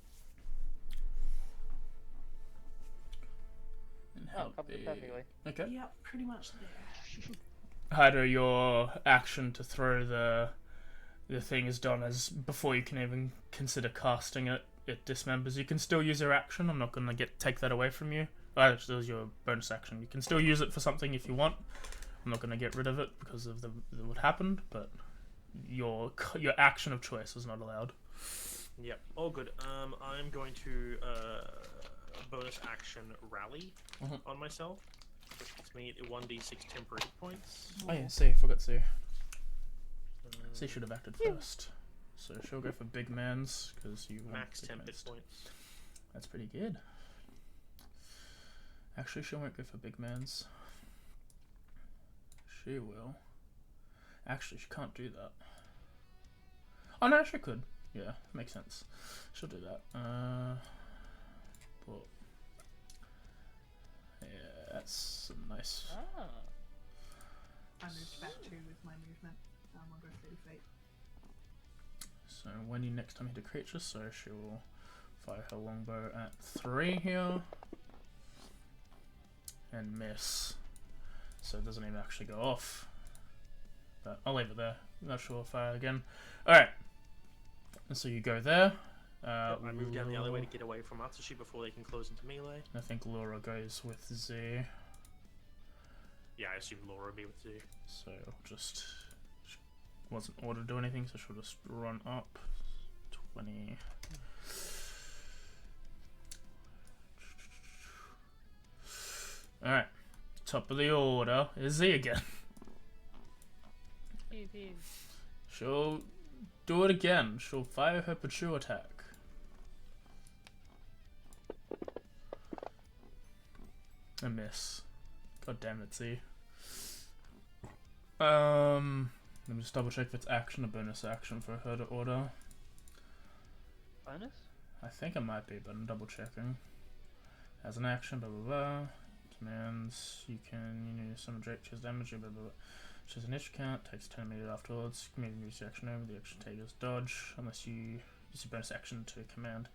And Oh, how covered big- perfectly. Okay. Yep, pretty much there. Hyder, your action to throw the thing is done as before you can even consider casting it. It dismembers. You can still use your action. I'm not gonna take that away from you. It still is your bonus action. You can still use it for something if you want. I'm not gonna get rid of it because of what happened, but your action of choice is not allowed. Yep, all good. I'm going to bonus action rally on myself, which gives me 1d6 temporary hit points. Oh yeah, see, forgot to. See, should have acted first. So she'll go for big man's because you want Max big 10 hit man's. points. That's pretty good. Actually, she won't go for big man's. She will. Actually, she can't do that. Oh no, she could. Yeah, makes sense. She'll do that. But yeah, that's nice. Ah. I moved back 2 with my movement. I'll go through fate. So when you next time hit a creature, so she will fire her longbow at 3 here and miss. So it doesn't even actually go off. But I'll leave it there. Not sure if fire again. Alright. And so you go there. I moved down the alleyway to get away from Atsushi before they can close into melee. I think Laura goes with Z. Yeah, I assume Laura would be with Z. So just she wasn't ordered to do anything, so she'll just run up 20. Alright. Top of the order is Z again. She'll do it again. She'll fire her Pachu attack. A miss. God damn it, Z. Let me just double check if it's action or bonus action for her to order. Bonus? I think it might be, but I'm double checking. As an action, blah blah blah. Demands you can summon Drake, choose damage, blah blah blah. Choose an initiative count, takes 10 immediate afterwards. Maybe moves the action over, the action takers dodge, unless you use your bonus action to command.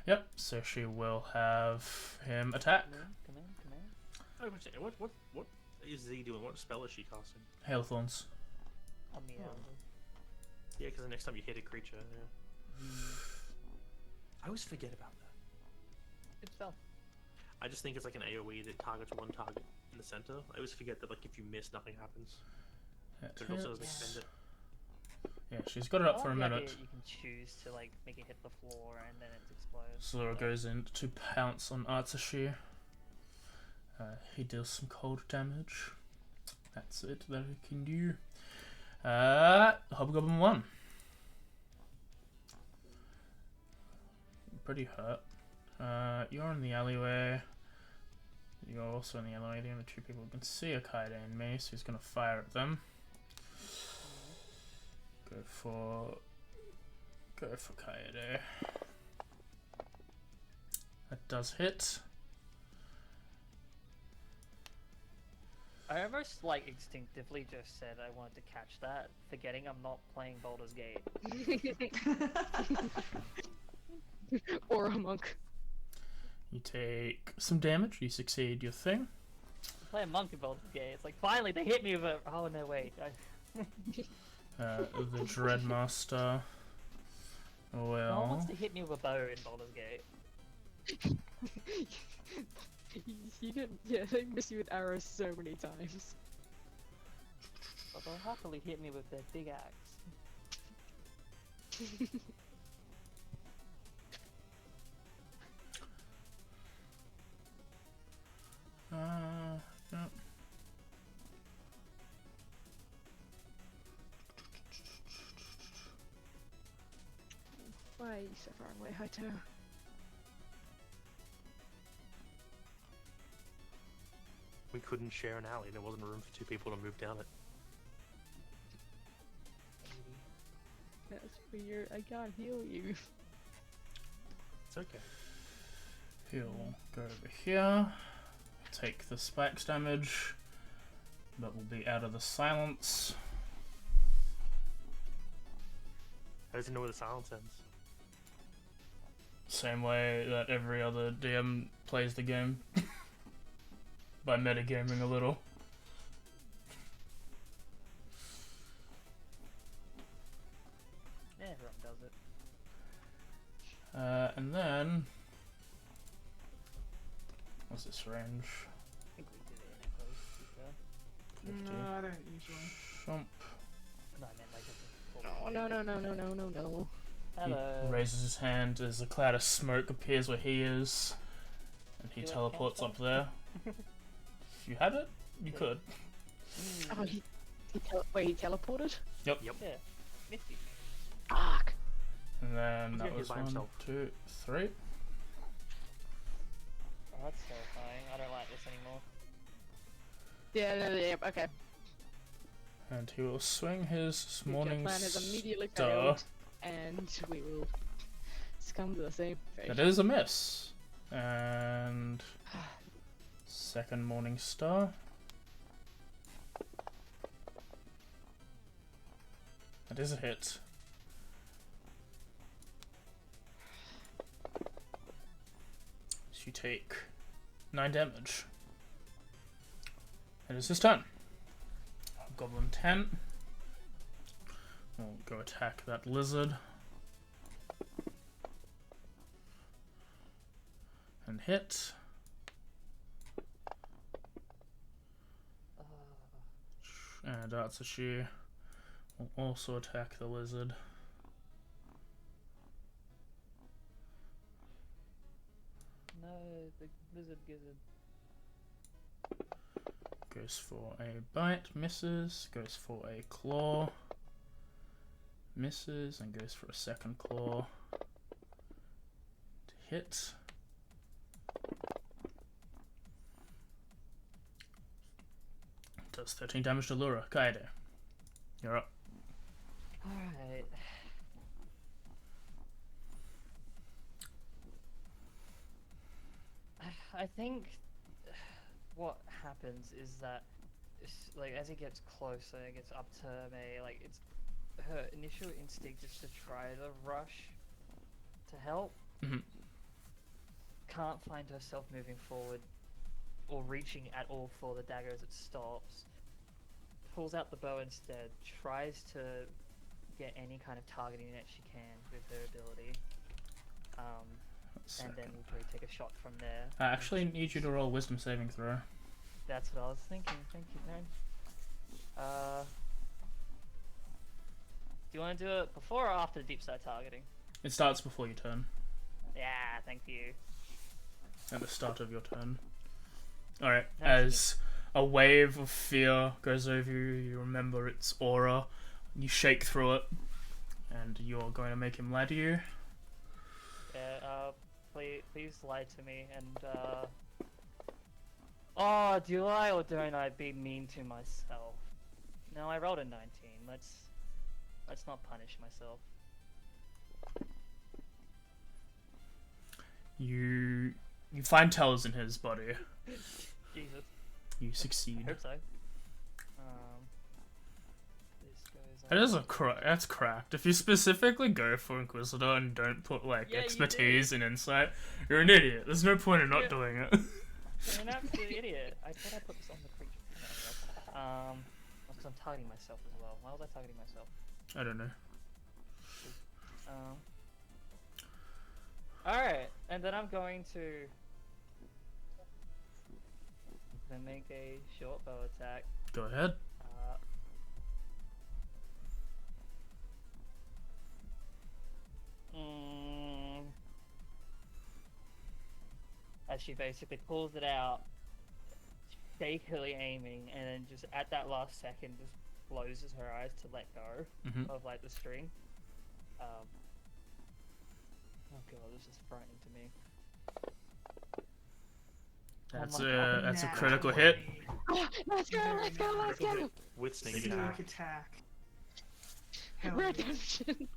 Yep, so she will have him attack. Command. Oh, what is Z doing? What spell is she casting? Hail Thorns. On the Yeah, because the next time you hit a creature, yeah. I always forget about that. Good spell. I just think it's like an AoE that targets one target in the center. I always forget that like if you miss, nothing happens. That But it also doesn't hits. extend it. Yeah, she's got it up I for a like the idea minute. You can choose to like make it hit the floor and then it explodes. Zora goes in to pounce on Atsushi. He deals some cold damage. That's it that he can do. Hobgoblin 1. Pretty hurt. You're in the alleyway. You're also in the alleyway. The only 2 people who can see are Kaede and me, so he's going to fire at them. Go for Kaede. That does hit. I almost like instinctively just said I wanted to catch that, forgetting I'm not playing Baldur's Gate. Or a monk. You take some damage. You succeed your thing. Play a monk in Baldur's Gate. It's like finally they hit me with a. Oh no wait. The Dreadmaster. No one wants Well, to hit me with a bow in Baldur's Gate. You get, yeah, they miss you with arrows so many times. But they'll happily hit me with their big axe. yeah. Why are you so far away, Haito? We couldn't share an alley. There wasn't room for 2 people to move down it. That's weird. I can't heal you. It's okay. He'll go over here. Take the spikes damage. But will be out of the silence. How does he know where the silence ends? Same way that every other DM plays the game. By metagaming a little. Yeah, everyone does it. And then... What's this range? I think we did it in Echoes, to be fair. 50. No, I don't usually. Shump. No, I meant like No. He Hello. raises his hand as a cloud of smoke appears where he is. And he Do it, teleports can't up there. If you had it, you could. Oh, he teleported? Yep. Yeah, Misty. Fuck. And then He's that gonna was hit by 1, himself. 2, 3. Oh, that's terrifying. I don't like this anymore. Yeah, okay. And he will swing his Your morning plan has immediately star. failed, and we will succumb to the same fate. That is a miss. And second morning star. That is a hit. So you take 9 damage. It is his turn. Goblin 10. We'll go attack that lizard. And hit. And Atsushi will also attack the lizard. No, the lizard gizzard. Goes for a bite, misses. Goes for a claw, misses, and goes for a second claw to hit. Does 13 damage to Lura. Kaede, you're up. Alright. I think what happens is that, like, as it gets closer, it gets up to May, like, it's her initial instinct is to try to rush to help. Mhm. Can't find herself moving forward or reaching at all for the dagger as it stops. Pulls out the bow instead, tries to get any kind of targeting that she can with her ability. And then we'll probably take a shot from there. I actually need you to roll a wisdom saving throw. That's what I was thinking. Thank you, man. Do you want to do it before or after the deep side targeting? It starts before your turn. Yeah, thank you. At the start of your turn. Alright, That's as a wave of fear goes over you, you remember its aura, you shake through it, and you're going to make him lie to you. Yeah, please lie to me and, Oh, do I or don't I be mean to myself? No, I rolled a 19. Let's not punish myself. You find tells in his body. Jesus. You I succeed. hope so. This goes That is that's cracked. If you specifically go for Inquisitor and don't put like Yeah, you expertise and insight, you're an idiot. There's no point in not Yeah. doing it. I'm an absolute idiot. I thought I put this on the creature. Because I'm targeting myself as well. Why was I targeting myself? I don't know. Alright, and then I'm going to make a short bow attack. Go ahead. As she basically pulls it out, shakily aiming, and then just at that last second just closes her eyes to let go of like the string. Oh god, this is frightening to me. That's a critical hit. Let's go! With sneak Sneak attack. attack. Hell yeah. Redemption!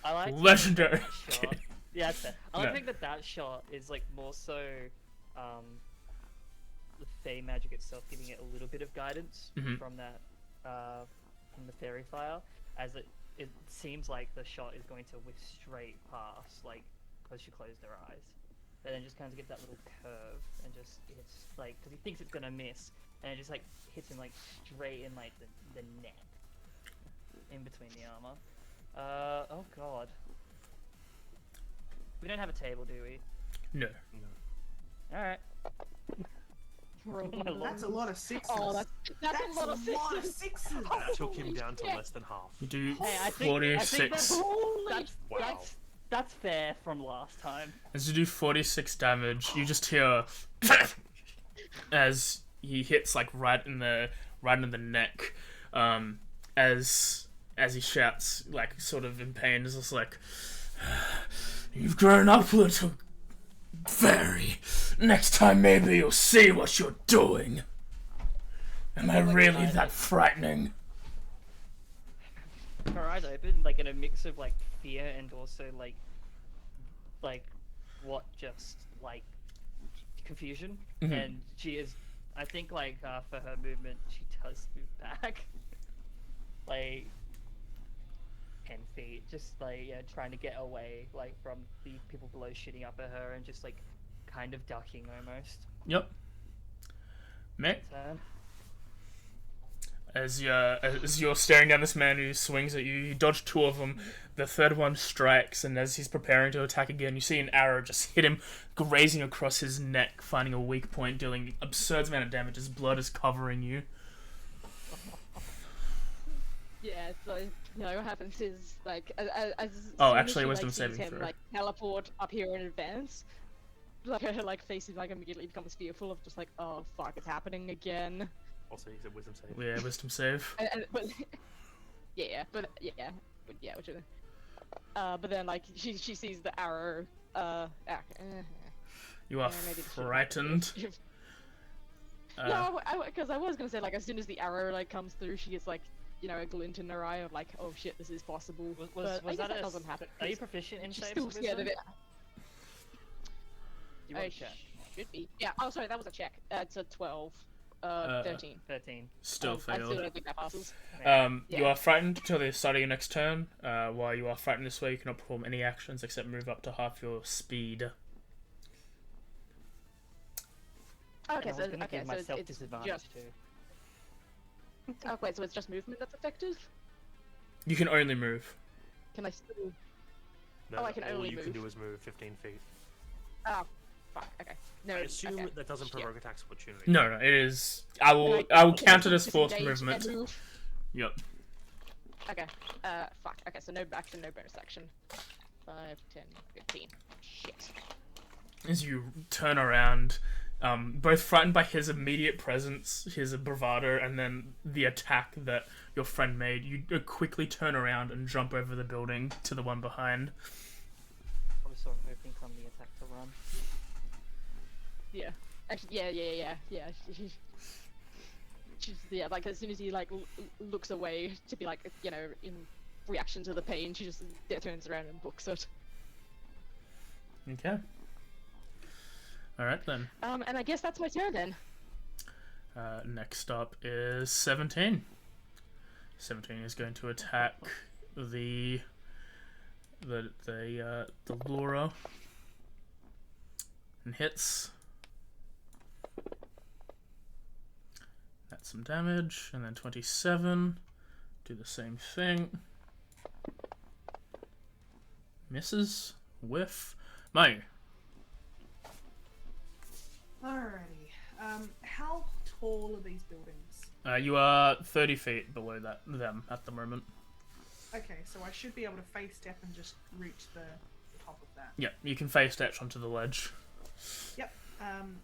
I like to Legendary. think that shot. Yeah, that's fair. I like No. to think that that shot is like more so the Fey magic itself giving it a little bit of guidance from that from the fairy fire, as it seems like the shot is going to whip straight past, like because she closed her eyes, but then just kind of gives that little curve and just hits like because he thinks it's gonna miss, and it just like hits him like straight in like the neck, in between the armor. Oh god. We don't have a table, do we? No. Alright. That's a lot of sixes. Oh, that's a lot of sixes. That took him down to less than half. You do Hey, I think 46. that's fair from last time. As you do 46 damage, you just hear as he hits like right in the neck. As he shouts, like sort of in pain, is just like, "You've grown up, little fairy. Next time maybe you'll see what you're doing. Am I really that frightening?" eyes open, like in a mix of like fear and also like what just like confusion. And she is, I think like for her movement, she does move back like 10 feet, just like trying to get away like from the people below shooting up at her and just like kind of ducking almost. Yep. Mick, Turn. as you're staring down this man who swings at you, you dodge two of them. The third one strikes, and as he's preparing to attack again, you see an arrow just hit him, grazing across his neck, finding a weak point, dealing absurd amount of damage. His blood is covering you. Yeah, so what happens is like as Oh, soon as actually, she, wisdom like, saving sees him throw. like teleport up here in advance, like her like face is like immediately becomes fearful of just like, oh fuck, it's happening again. Also, he's a wisdom save. Yeah, wisdom save. But whichever. But then like she sees the arrow. You are maybe this should frightened. No, because I was gonna say like as soon as the arrow like comes through, she gets like a glint in her eye of like, oh shit, this is possible. Was I guess that doesn't happen. Are you 'cause proficient in she's saves? still scared of it. You want to check? Should be. Yeah. Oh, sorry, that was a check. It's a 12. 13. 13. Still I still failed. don't think that passes. You Yeah. are frightened until the start of your next turn. While you are frightened this way, you cannot perform any actions except move up to half your speed. Okay, And I so was gonna give so myself it's disadvantage just. too. Oh wait, so it's just movement that's effective? You can only move. Can I still? No, Oh, I can all only you can move. do is move 15 feet. Oh, fuck. Okay. No. I assume okay. that doesn't Shit. provoke attacks of opportunity. No, it is. I will Can count it as fourth disengage and movement. move? Yep. Okay. Fuck. Okay, so no action, no bonus action. 5, 10, 15. Shit. As you turn around, both frightened by his immediate presence, his bravado, and then the attack that your friend made, you quickly turn around and jump over the building to the one behind. Probably saw an opening from the attack to run. Yeah. Actually, yeah. She's like as soon as he like looks away to be like in reaction to the pain, she just turns around and books it. Okay. Alright then. And I guess that's my turn then. Next up is 17. 17 is going to attack the Laura and hits. That's some damage, and then 27. Do the same thing. Misses. Whiff. Mo. Alrighty. How tall are these buildings? You are 30 feet below them at the moment. Okay, so I should be able to face step and just reach the top of that. Yeah, you can face dash onto the ledge. Yep.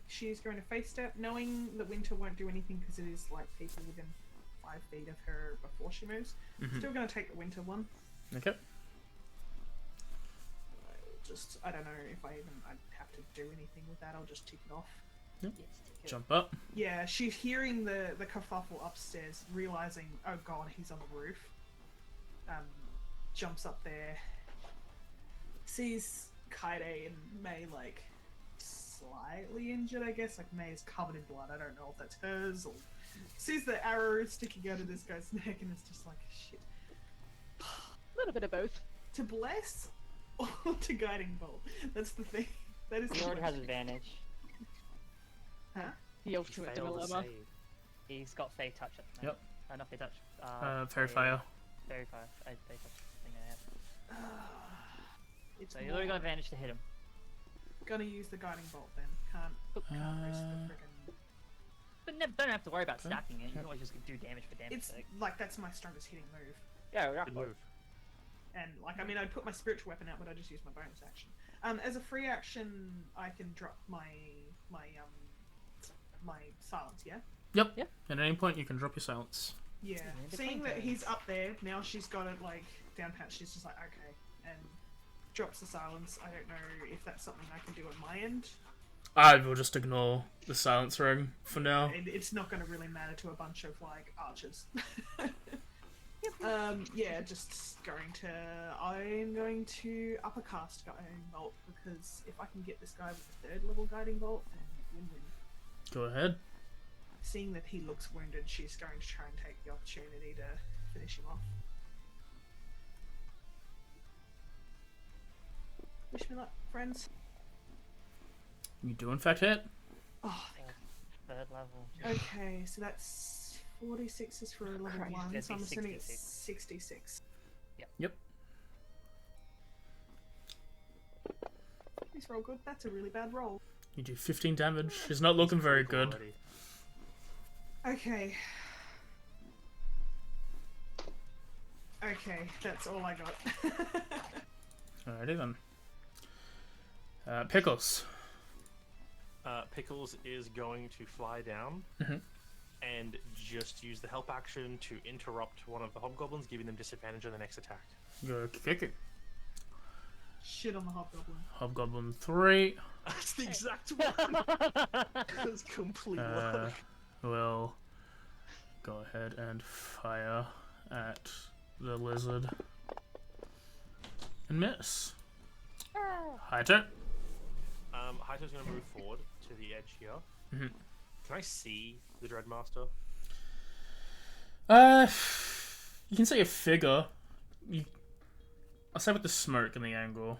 She's going to face step, knowing that Winter won't do anything because it is like people within 5 feet of her before she moves. Still going to take the Winter one. Okay. I don't know if I'd have to do anything with that. I'll just tick it off. Yep. Jump up. Yeah, she's hearing the kerfuffle upstairs, realizing, oh god, he's on the roof. Jumps up there, sees Kaide and May like slightly injured, I guess. Like May is covered in blood. I don't know if that's hers or sees the arrow sticking out of this guy's neck and it's just like shit. A little bit of both. To bless or to guiding bolt? That's the thing. That is He the already has question. advantage. Huh? The He ultimate failed the dilemma. save. He's got Fey Touch at the moment. Not Fey Touch. Fairy Fire. Fairy Fire. Fey Touch. Thing I have. It's So he's already got advantage to hit him. Gonna use the guiding bolt then. Can't risk the friggin'... But don't have to worry about stacking it. You can always just do damage for damage It's sake. like that's my strongest hitting move. Yeah, Good move. And like I mean I'd put my spiritual weapon out but I just use my bonus action. As a free action I can drop my silence, yeah? Yep. Yeah. At any point, you can drop your silence. Yeah. the Seeing point that is- he's up there, now she's got it like down pat, she's just like, okay, and drops the silence. I don't know if that's something I can do on my end. I will just ignore the silence ring for now. It's not gonna really matter to a bunch of like archers. Yeah, just I'm going to uppercast Guiding Bolt, because if I can get this guy with the 3rd level Guiding Bolt, then win-win. Go ahead. Seeing that he looks wounded, she's going to try and take the opportunity to finish him off. Wish me luck, friends. You do in fact hit. Oh, 3rd level. okay, so that's 46 is for a level Christ. 1, That'd so I'm be assuming it's 66. 66. Yep. Please roll good. That's a really bad roll. You do 15 damage. He's not looking very good. Already. Okay. Okay, that's all I got. Alrighty then. Pickles. Pickles is going to fly down and just use the help action to interrupt one of the hobgoblins, giving them disadvantage on the next attack. Go kick it. Shit on the hobgoblin. Hobgoblin 3. That's the exact one. That's complete luck. Will go ahead and fire at the lizard and miss. Haito. Haito's going to move forward to the edge here. Mhm. Can I see the Dreadmaster? You can see a figure. I'll say with the smoke and the angle.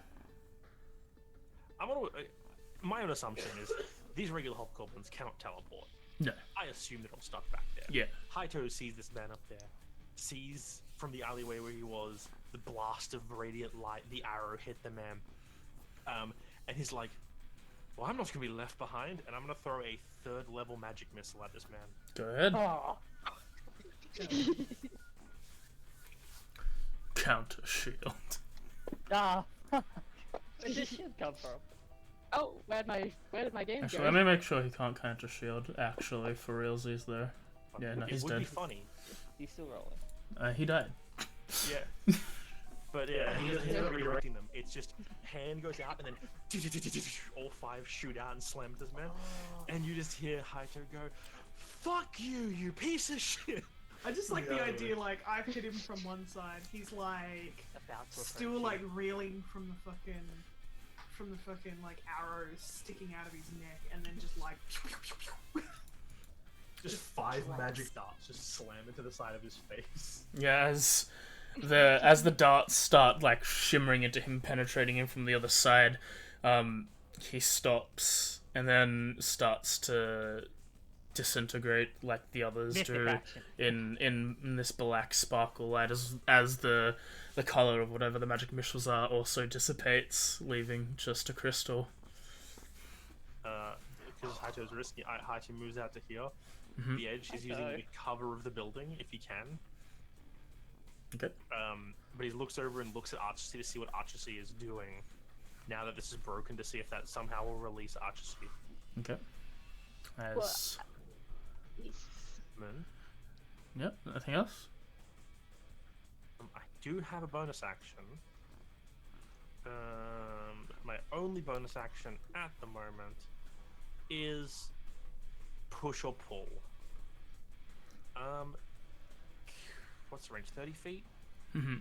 My own assumption is these regular hobgoblins cannot teleport. No. I assume they're all stuck back there. Yeah. Haito sees this man up there, sees from the alleyway where he was the blast of radiant light, the arrow hit the man, and he's like, well, I'm not going to be left behind, and I'm going to throw a 3rd level magic missile at this man. Go ahead. Oh. Counter shield. Ah. Where did this shit come from? Oh, where did my game Actually, go? let me make sure he can't counter shield. Actually, for realsies there. Yeah, no, he's it would dead. be funny. He's still rolling. He died. Yeah. But yeah, he's not redirecting them. It's just hand goes out and then all 5 shoot out and slam this man. And you just hear Haito go, "Fuck you, you piece of shit!" I just like the idea, like, I've hit him from one side, he's like, About to still approach like you. reeling from the fucking like arrows sticking out of his neck, and then just like Just 5 magic darts just slam into the side of his face. Yeah, as the darts start like shimmering into him, penetrating him from the other side, he stops and then starts to disintegrate like the others Mythic do action. in this black sparkle light as the color of whatever the magic missiles are also dissipates, leaving just a crystal. Because Haito's risky, Haito moves out to here. Mhm. The edge, he's using the cover of the building if he can. Okay. But he looks over and looks at Archesy to see what Archesy is doing. Now that this is broken, to see if that somehow will release Archesy. Okay. As Moon. yep. Anything else? I do have a bonus action. My only bonus action at the moment is push or pull. What's the range? 30 feet? Mm-hmm.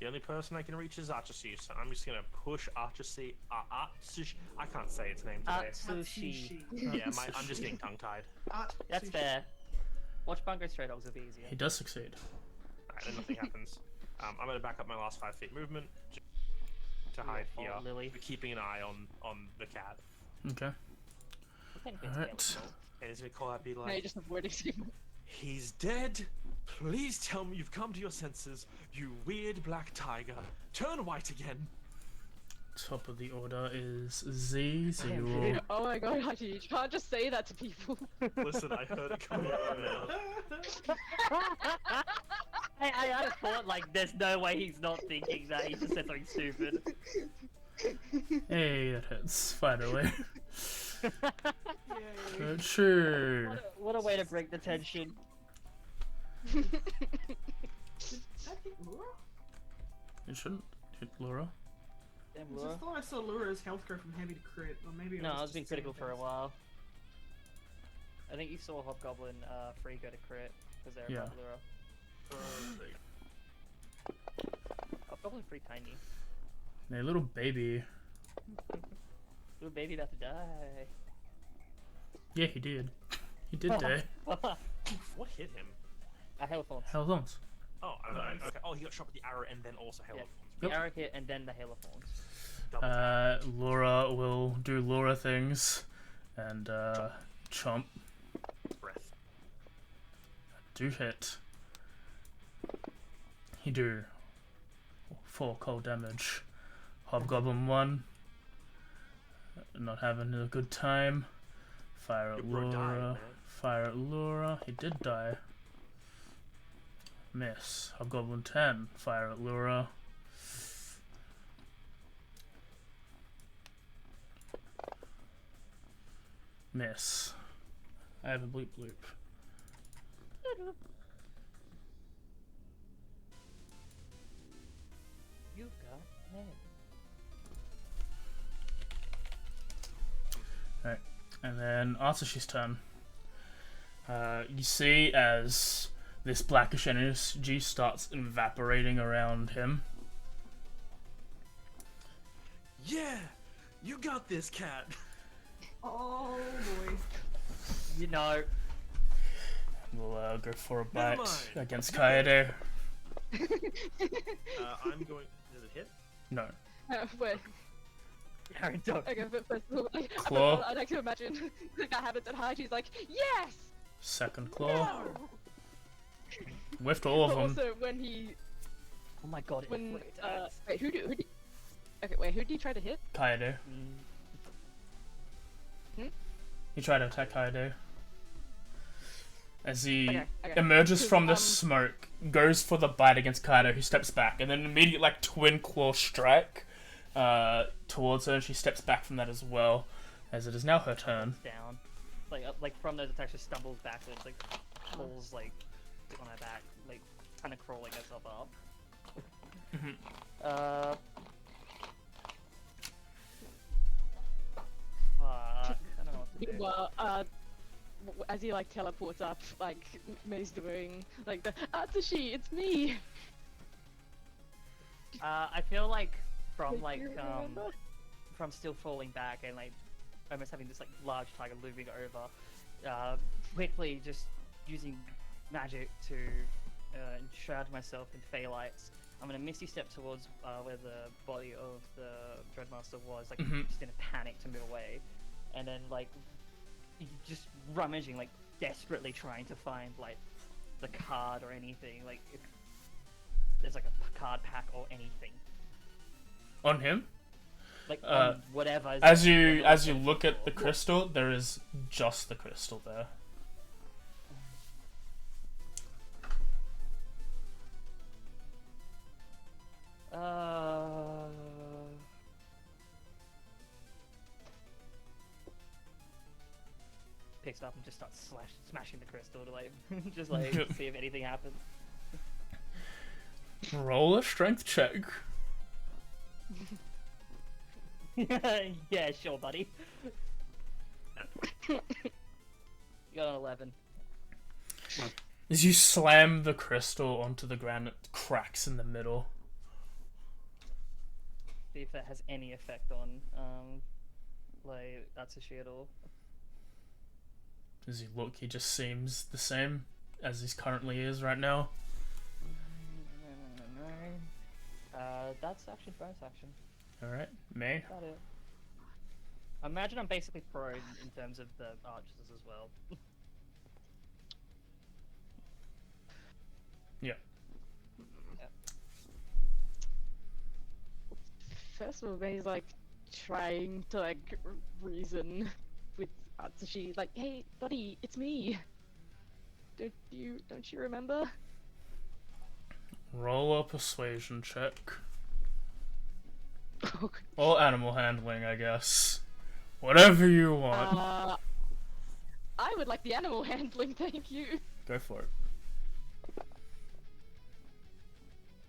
The only person I can reach is Archesy, so I'm just gonna push Archesy. I can't say its name today. Atsushi. Yeah, I'm just getting tongue-tied. That's fair. Watch Bungo Stray Dogs will be easier. He does succeed. Alright, then nothing happens. I'm gonna back up my last 5 feet movement to hide Oh, here, Lily. keeping an eye on the cat. Okay. Alright. And he's gonna call out, be No, like, you're just avoiding him. "He's dead. Please tell me you've come to your senses, you weird black tiger. Turn white again." Top of the order is Z. So you will Oh my god, Hachi, you can't just say that to people. Listen, I heard it coming out now. I thought, like, there's no way he's not thinking that. He just said something stupid. Hey, that hits. Finally. Yay. Sure. What a way to break the tension. Did that hit Laura? It shouldn't hit Laura. Damn, I Laura. just thought I saw Laura's health go from heavy to crit, or maybe it No, was I was just being the same critical for a thing. while. I think you saw Hobgoblin free go to crit because they're Yeah. a bubbler. Hobgoblin free tiny. A little baby. Little baby about to die. Yeah, he did. He did die. What hit him? Hail Thorns. Hell thorns. Oh, okay. Oh, he got shot with the arrow and then also hail Yeah. of thorns. The Yep. arrow hit and then the Hail of Thorns. Double tap. Laura will do Laura things and chomp. Breath. Do hit. He do 4 cold damage. Hobgoblin 1. Not having a good time. Fire at Your bro died, Laura. man. Fire at Laura. He did die. Miss. Hobgoblin 10. Fire at Laura. Miss. I have a bleep bloop. You got hit. Alright. And then Atsushi's turn. You see as this blackish energy starts evaporating around him. Yeah! You got this, cat! Oh boy. You know. We'll go for a Never bite mind. against Kaede. I'm going. Does it hit? No. Wait, Aaron, don't. okay, but first of all, Claw. I'd like to imagine that happens at high. She's like, yes! Second claw. No! Whiffed all of But them. also, when he. Oh my god, it When. inflicts. Wait, who do. Okay, wait, who did he try to hit? Kaede. He tried to attack Kaede. As he Okay. emerges from the Um, smoke, goes for the bite against Kaede, who steps back, and then an immediate like twin claw strike towards her, and she steps back from that as well, as it is now her turn. Down. Like from those attacks, she stumbles backwards, like falls like on her back, like kind of crawling herself up. Fuck, I don't know what to do. Well, as he like teleports up, like May's doing like the Atsushi, it's me. I feel like from Like, like you remember? from still falling back and like almost having this like large tiger looming over, quickly just using magic to enshroud myself in fey lights. I'm gonna misty step towards where the body of the Dreadmaster was, like just in a panic to move away, and then like just rummaging, like desperately trying to find like the card or anything, like if there's like a card pack or anything, On him, like on whatever. is as there, you whatever I'm look looking at the for. crystal, there is just the crystal there. Picks it up and just starts smashing the crystal to like just like see if anything happens. Roll a strength check. Yeah, sure, buddy. You got an 11. As you slam the crystal onto the ground, it cracks in the middle. See if that has any effect on like Atsushi at all. As you look, he just seems the same as he currently is right now. No. That's actually bonus action. Alright, May. Got it. I imagine I'm basically prone in terms of the archers as well. Yeah. First of all, May's like trying to like reason with Atsushi, like, hey, buddy, it's me. Don't you remember? Roll a persuasion check. Oh, Or animal handling, I guess. Whatever you want. I would like the animal handling, thank you. Go for it.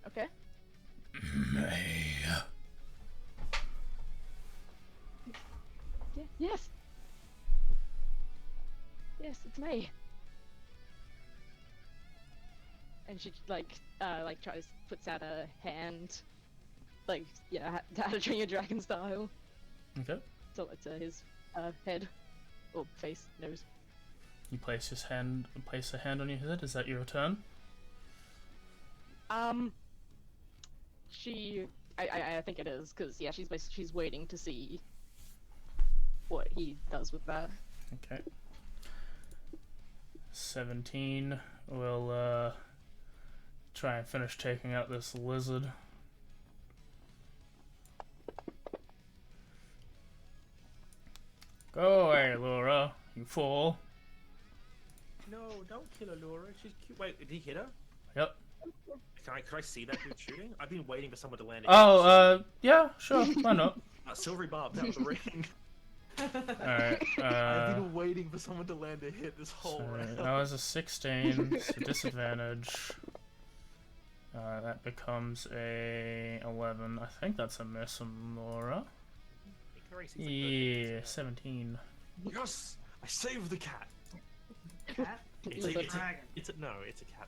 Okay. May. Yes. Yes, it's me. And she like tries puts out a hand, like how to train your dragon style. Okay. So it's his head or face, nose. You place a hand on your head. Is that your turn? I think it is, because yeah, she's waiting to see what he does with that. Okay. 17 will try and finish taking out this lizard. Go away, Laura, you fool. No, don't kill her, Laura. She's cute. Wait, did he hit her? Yep. Could I see that dude shooting? I've been waiting for someone to land. Yeah, sure, why not? Silvery Barb, that was a ring. Alright, I've been waiting for someone to land a hit this whole round. that was a 16, so disadvantage. That becomes a 11. I think that's a miss on Laura. Yeah, 17. Yes! I saved the cat! Cat? It's It's a a dragon. It's a cat.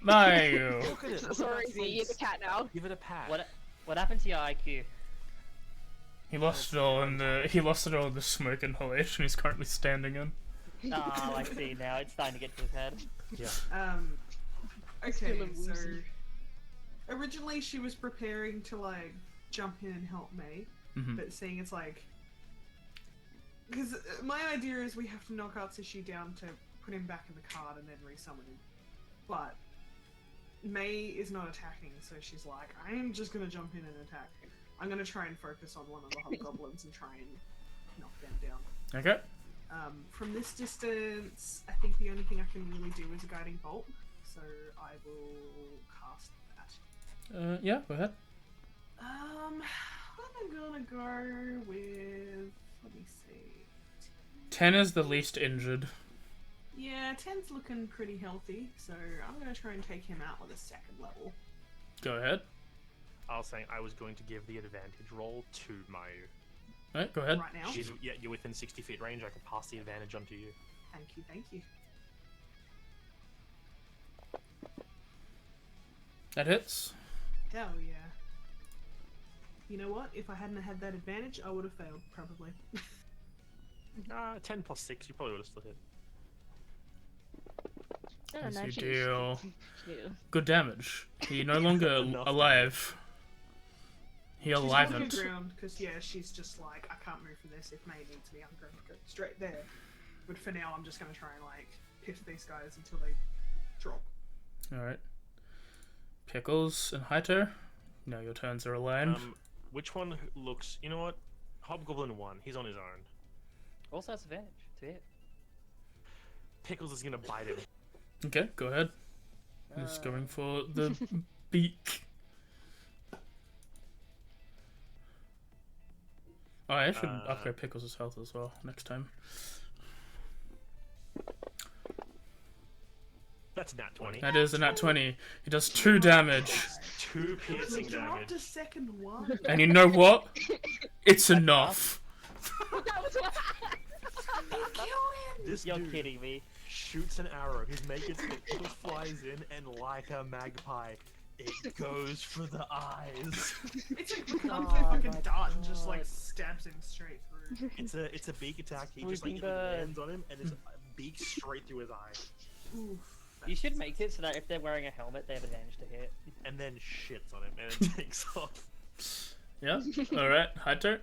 Mario! Look at it! Look Sorry, at that Z, it's a face. cat now. Give it a pat. What happened to your IQ? He lost it all in the smoke inhalation he's currently standing in. Oh, I see now. It's starting to get to his head. Yeah. Okay, feeling so woozy. originally she was preparing to like jump in and help May, but seeing it's like, because my idea is we have to knock Atsushi down to put him back in the card and then resummon him, but May is not attacking, so she's like, I'm just gonna jump in and attack. I'm gonna try and focus on one of the hobgoblins and try and knock them down. Okay. From this distance, I think the only thing I can really do is a guiding bolt, so I will cast that. Yeah, go ahead. I'm gonna go with, let me see. 10 is the least injured. Yeah, 10's looking pretty healthy, so I'm gonna try and take him out with a second level. Go ahead. I was saying I was going to give the advantage roll to Mayu. Alright, go ahead. Right now? You're within 60 feet range. I can pass the advantage on to you. Thank you, thank you. That hits. Hell yeah. You know what? If I hadn't had that advantage, I would have failed, probably. 10 plus 6, you probably would have still hit. I As don't know, you she's- deal yeah. good damage. He no longer Enough. alive. He She's alivened. on the ground, because yeah, she's just like, I can't move for this. If May needs me, I'm going to go straight there. But for now, I'm just going to try and like, piff these guys until they drop. Alright. Pickles and Haito. Now your turns are aligned. Which one looks... You know what? Hobgoblin 1. He's on his own. Also has advantage to hit. Pickles is gonna bite him. Okay, go ahead. He's going for the beak. Oh, I should upgrade Pickles' health as well next time. That's nat 20. That is a nat 20. He does 2 damage. 2 piercing He dropped damage. a second one. And you know what? It's enough. That was what This You're dude kidding me. shoots an arrow. His mate gets hit. Pickles flies in, and like a magpie, it goes for the eyes. It's like the fucking dart and just like stabs him straight through. It's a beak attack. He just like Swooping bird. lands on him, and his beak straight through his eye, Oof. You should make it so that if they're wearing a helmet, they have advantage to hit. and then shits on him, and it takes off. Yeah? Alright, Haito.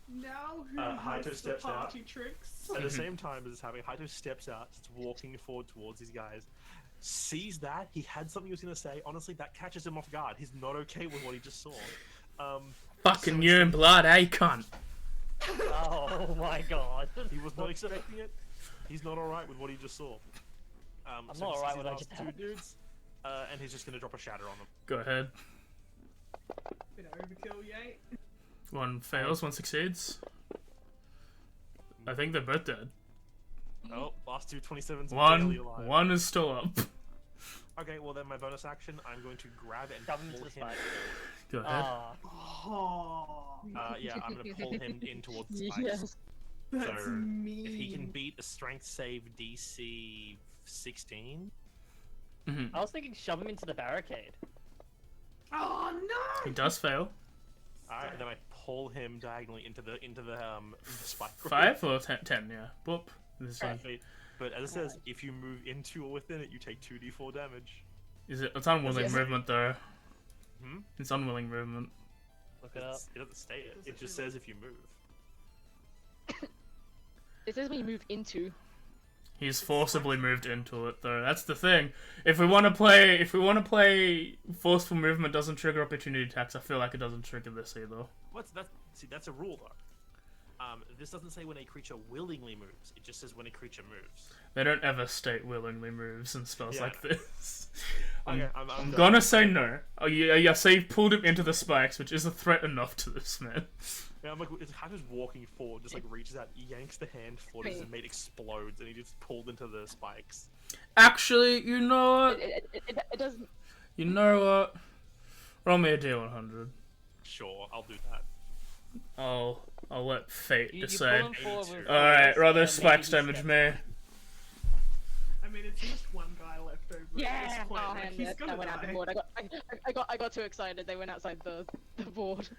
Now who Haito has the steps out. party tricks? At the same time as it's happening, Haito steps out, starts walking forward towards these guys. Sees that he had something he was gonna say. Honestly, that catches him off guard. He's not okay with what he just saw. Fucking urine blood, eh, cunt? Oh my god. He was not expecting it. He's not alright with what he just saw. I'm So not he alright sees with the what I last just two had. dudes, and he's just gonna drop a shatter on them. Go ahead. Bit of overkill, yay. One fails, one succeeds. I think they're both dead. Oh, last two 27s are barely alive. One is still up. Okay, well then my bonus action, I'm going to grab and Shove him to pull the him. spike. Go ahead. Ah, Oh. Yeah, I'm gonna pull him in towards the spikes. Yes. That's So, mean. if he can beat a strength save DC 16, I was thinking shove him into the barricade. Oh He no! does fail. alright, then I pull him diagonally into the spike. group. 5 or 10, yeah. Boop. This is like, But as it says, if you move into or within it, you take 2d4 damage. it's unwilling Yes. movement though. Hmm? It's unwilling movement. Look it up. It doesn't state it. It just says if you move. It says when you move into. He's forcibly moved into it though. That's the thing. If we want to play forceful movement doesn't trigger opportunity attacks, I feel like it doesn't trigger this either. That's a rule though. This doesn't say when a creature willingly moves. It just says when a creature moves. They don't ever state willingly moves in spells Yeah. like this. Okay, I'm I'm gonna say no. Oh yeah, so you pulled him into the spikes, which is a threat enough to this man. Yeah, I'm like, how does walking forward just like reaches out, yanks the hand forward, and the mate explodes, and he just pulled into the spikes. Actually, you know what? It doesn't. You know what? Roll me a D100. Sure, I'll do that. I'll let fate You pull decide. him forward with Alright, force, rather and spikes maybe he damage steps. me. I mean, it's just one guy left over at Yeah. this point. Oh, Like, and he's that gonna went out the die. board. I got too excited. They went outside the board.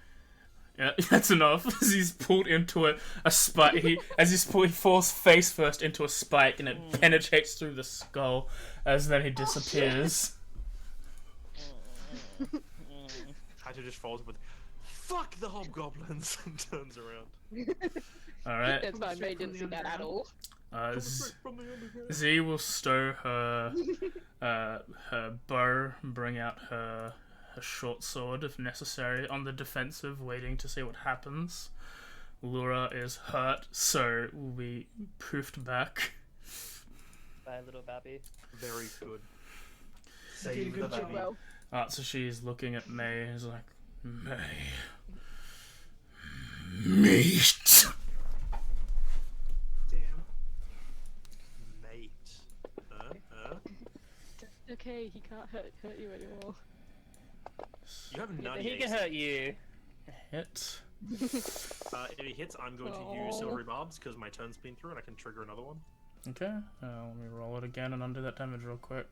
Yeah, that's enough. As he's pulled into a spike, he falls face first into a spike, and it penetrates through the skull, as then he disappears. Kaito just falls with, "Fuck the hobgoblins," and turns around. All right. It's fine. They didn't see that at all. From the underground. Z will stow her her bow, bring out her short sword if necessary, on the defensive, waiting to see what happens. Lura is hurt, so will be poofed back. By little Babby. Very good. Did a Save good the job. baby. So she's looking at May and is like, May. Meat! Damn. Mate. Okay, he can't hurt you anymore. You have none He can hurt you. Hit. If he hits, I'm going to use Aw. Silvery Barbs because my turn's been through and I can trigger another one. Okay, let me roll it again and undo that damage real quick.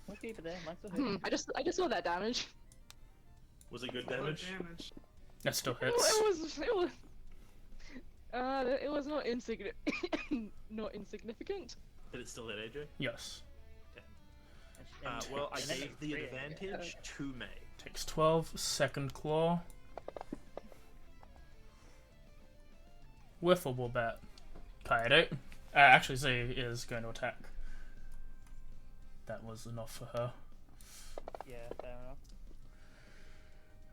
We'll keep it there. Mine's still hurting. I just saw that damage. Was it good What damage? damage? That still It hits. was not not insignificant. Did it still hit AJ? Yes. Well, I And then gave it's the free, advantage to May. Takes 12, second claw. Wiffle bat. Kaede. Actually, Z is going to attack. That was enough for her. Yeah, fair enough.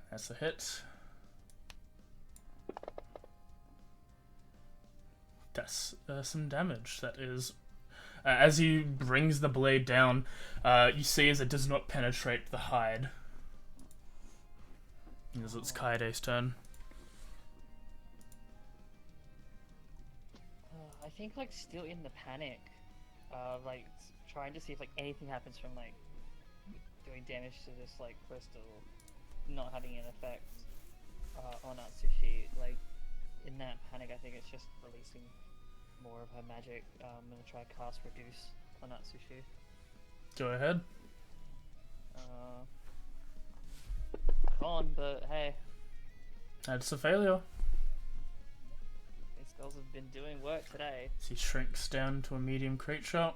That's a hit. That's some damage. That is... as he brings the blade down, you see as it does not penetrate the hide. As it's Kaede's turn. I think like still in the panic, like trying to see if like anything happens from like doing damage to this like crystal, not having an effect on Atsushi. Like in that panic, I think it's just releasing more of her magic. I'm gonna try cast reduce on Atsushi. Go ahead. Con, but hey, That's a failure. these girls have been doing work today. He shrinks down to a medium creature.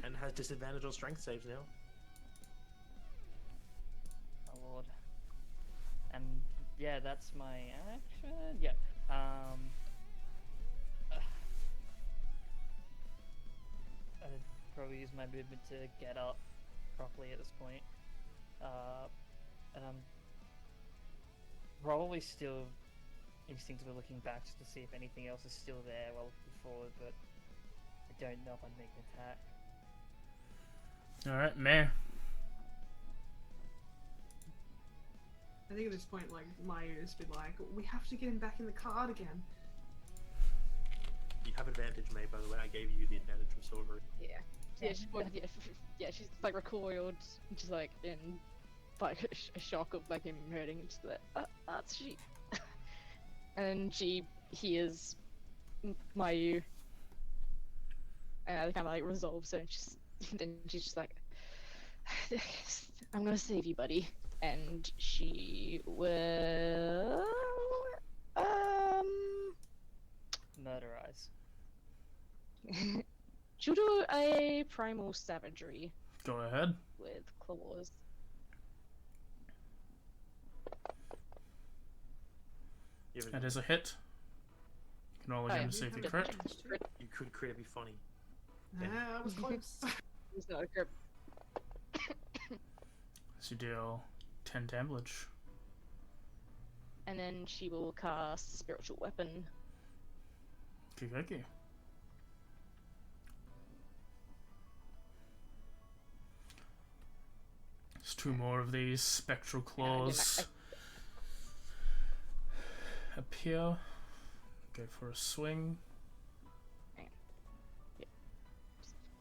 And has disadvantage on strength saves now. Oh lord. And yeah, that's my action. Yeah. I'd probably use my movement to get up properly at this point. And I'm probably still instinctively looking back just to see if anything else is still there while looking forward, but I don't know if I'd make an attack. Alright, meh. I think at this point, like, Maya's been like, we have to get him back in the card again. You have advantage, May, by the way. I gave you the advantage from Silver. She's like recoiled, just like in like a shock of like him hurting. Just like, that's she. And she hears Mayu. And it kind of like resolves, and then she's just like, "I'm gonna save you, buddy." And she will, Murder eyes. she'll do a primal savagery Go ahead. with claws. You, That is a hit. Can roll Oh, again yeah. to see if you Just crit. check. you could create be funny. Nah, I was close. It's not a grip. So you deal 10 damage. And then she will cast spiritual weapon. Kikiki. There's 2 more of these spectral claws appear. Go for a swing.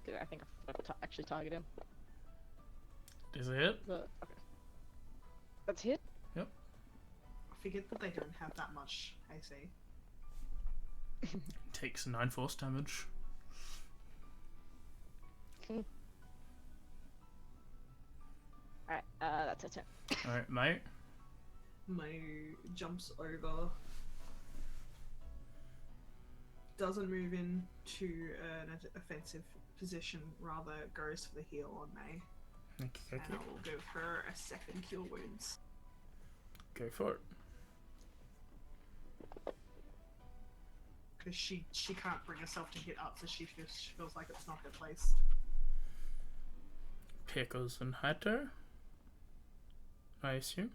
Good, I think I actually target him. Is it hit? But okay, that's hit. I forget that they don't have that much AC. Takes 9 force damage. Alright, that's a 10. Alright, mate. Mayu jumps over. Doesn't move into an offensive position, rather goes for the heal on May. And Kikiki. I will give her a second cure wounds. Go for it. Because she can't bring herself to hit up, so she feels like it's not her place. Pickles and Hatter, I assume.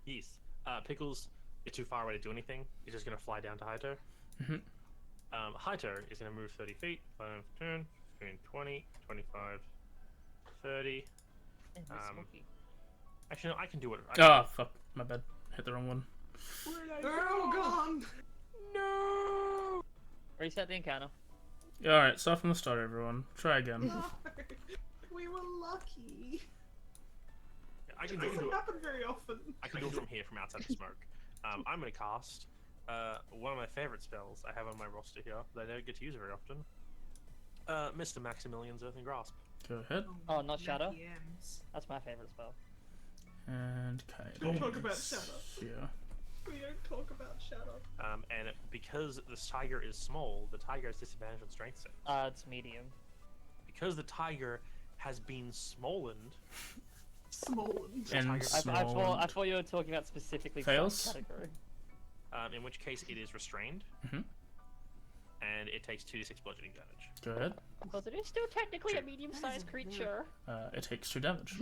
Yes. Pickles is too far away to do anything. He's just gonna fly down to Haito. Mhm. Haito is gonna move 30 feet. 5, 10, 15, 20, 25, 30. Hey, Miss Um, Smokey. Actually, no, I can do it. Ah, fuck. My bad. Hit the wrong one. They're all gone! No! Reset the encounter. Alright, start from the start, everyone. Try again. No! We were lucky. I It can do doesn't it. happen very often. I can do it from here, from outside the smoke. I'm gonna cast one of my favorite spells I have on my roster here that I don't get to use very often. Mr. Maximilian's Earthen Grasp. Go ahead. Oh, not Shadow? Lucky M's. That's my favorite spell. And Kaede. Don't talk about Shadow. Yeah. We don't talk about Shadow. And because this tiger is small, the tiger has disadvantage on strength save. It's medium. Because the tiger has been smollened, Smollen. And tiger- I small. thought you were talking about specifically Fails? some category. in which case it is restrained, Mhm. and it takes 2d6 bludgeoning damage. Go ahead. Because it is still technically a medium-sized creature. It takes 2 damage.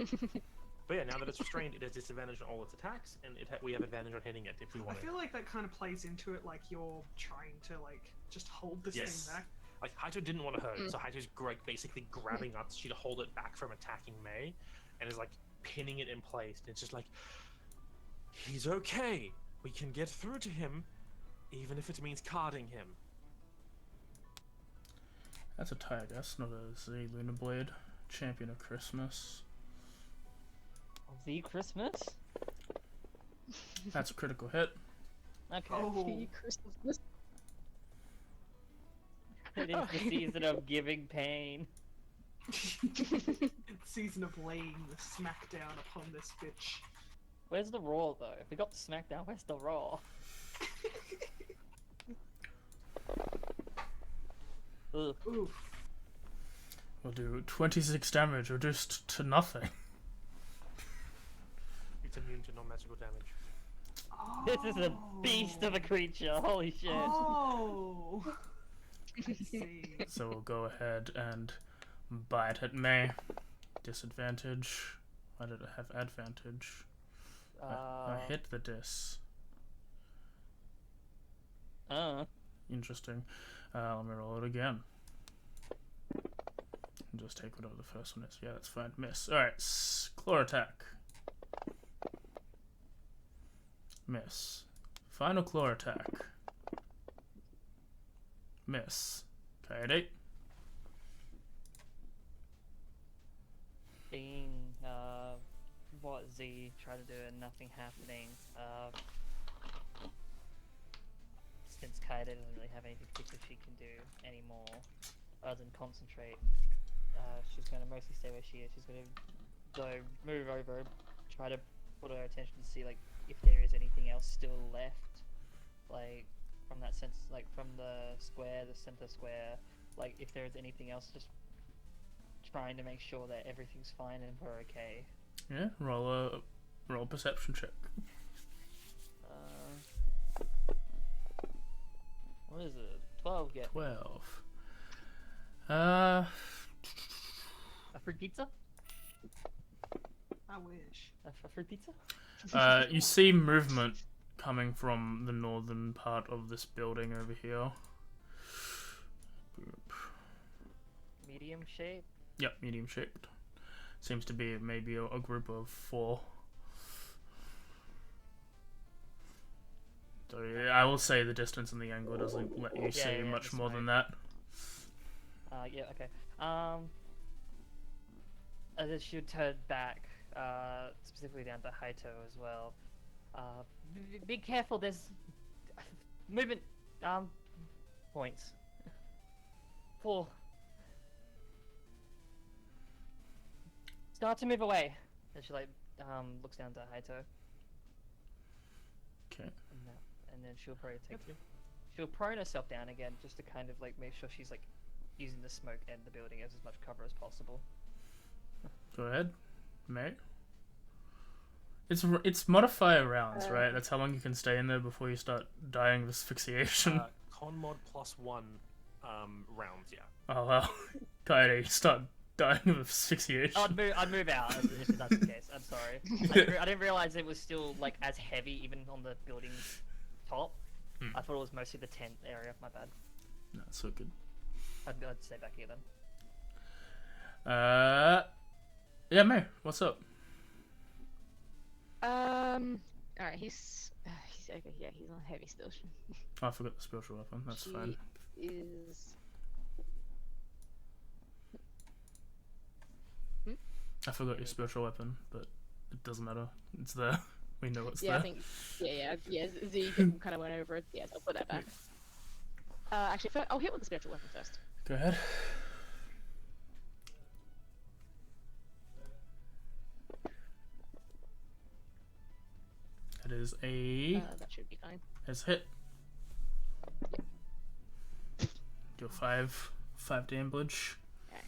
But yeah, now that it's restrained, it has disadvantage on all its attacks, and we have advantage on hitting it if we I want to. feel like that kind of plays into it, like you're trying to just hold this Yes. thing back. Like, Haito didn't want to hurt it, so Haito's basically grabbing Atsushi to hold it back from attacking Mei, and is like pinning it in place. And it's just like, he's okay. We can get through to him, even if it means carding him. That's a tie, I guess, not a Z Lunar Blade. Champion of Christmas. The Christmas? That's a critical hit. Okay. Oh, Christmas. It is the season of giving pain. season of laying the smackdown upon this bitch. Where's the raw though? If we got the smackdown, where's the raw? Ugh. Oof. We'll do 26 damage, reduced to nothing. It's immune to non-magical damage. This is a beast of a creature. Holy shit. Oh. I see. So we'll go ahead and bite at May. Disadvantage. Why did it have advantage? I hit the dis. Interesting. Let me roll it again. And just take whatever the first one is. Yeah, that's fine. Miss. Alright, claw attack. Miss. Final claw attack. Miss. Kaede. Being, what Z tried to do and nothing happening, since Kaida doesn't really have anything particular she can do anymore other than concentrate. She's going to mostly stay where she is. She's going to though move over, try to put her attention to see like if there is anything else still left, like from that sense, like from the square, the center square, like if there is anything else, just trying to make sure that everything's fine and we're okay. Yeah, roll a perception check. What is it? 12 get 12. a free pizza? I wish. A free pizza? You see movement coming from the northern part of this building over here. Medium shape? Yep, medium shaped. Seems to be maybe a group of 4. So yeah, I will say the distance and the angle doesn't let you see much that's more right. than that. Yeah, okay. And then she would turn back, specifically down to Haito as well. Be careful, there's movement, points. 4. Start to move away. And she looks down to Haito. Okay. And then she'll probably she'll prone herself down again just to kind of like make sure she's like using the smoke and the building as much cover as possible. Go ahead, mate. It's modifier rounds, right? That's how long you can stay in there before you start dying of asphyxiation. Con mod +1 rounds, yeah. Oh well, Kaede, you start dying of asphyxiation. I'd move out if that's the case. I'm sorry. I didn't realize it was still like as heavy even on the building's top. I thought it was mostly the tent area. My bad. No, it's so good. I'd stay back here then. Yeah, May, what's up? Alright, he's okay, yeah, he's on heavy still. Oh, I forgot the spiritual weapon, that's fine. Is I forgot your spiritual weapon, but it doesn't matter. It's there. We know it's yeah, there. I think yeah, Z kind of went over it. Yes, I'll put that back. Actually, I'll hit with the spiritual weapon first. Go ahead. That is a That should be fine. It's a hit. Do a 5 damage. Okay.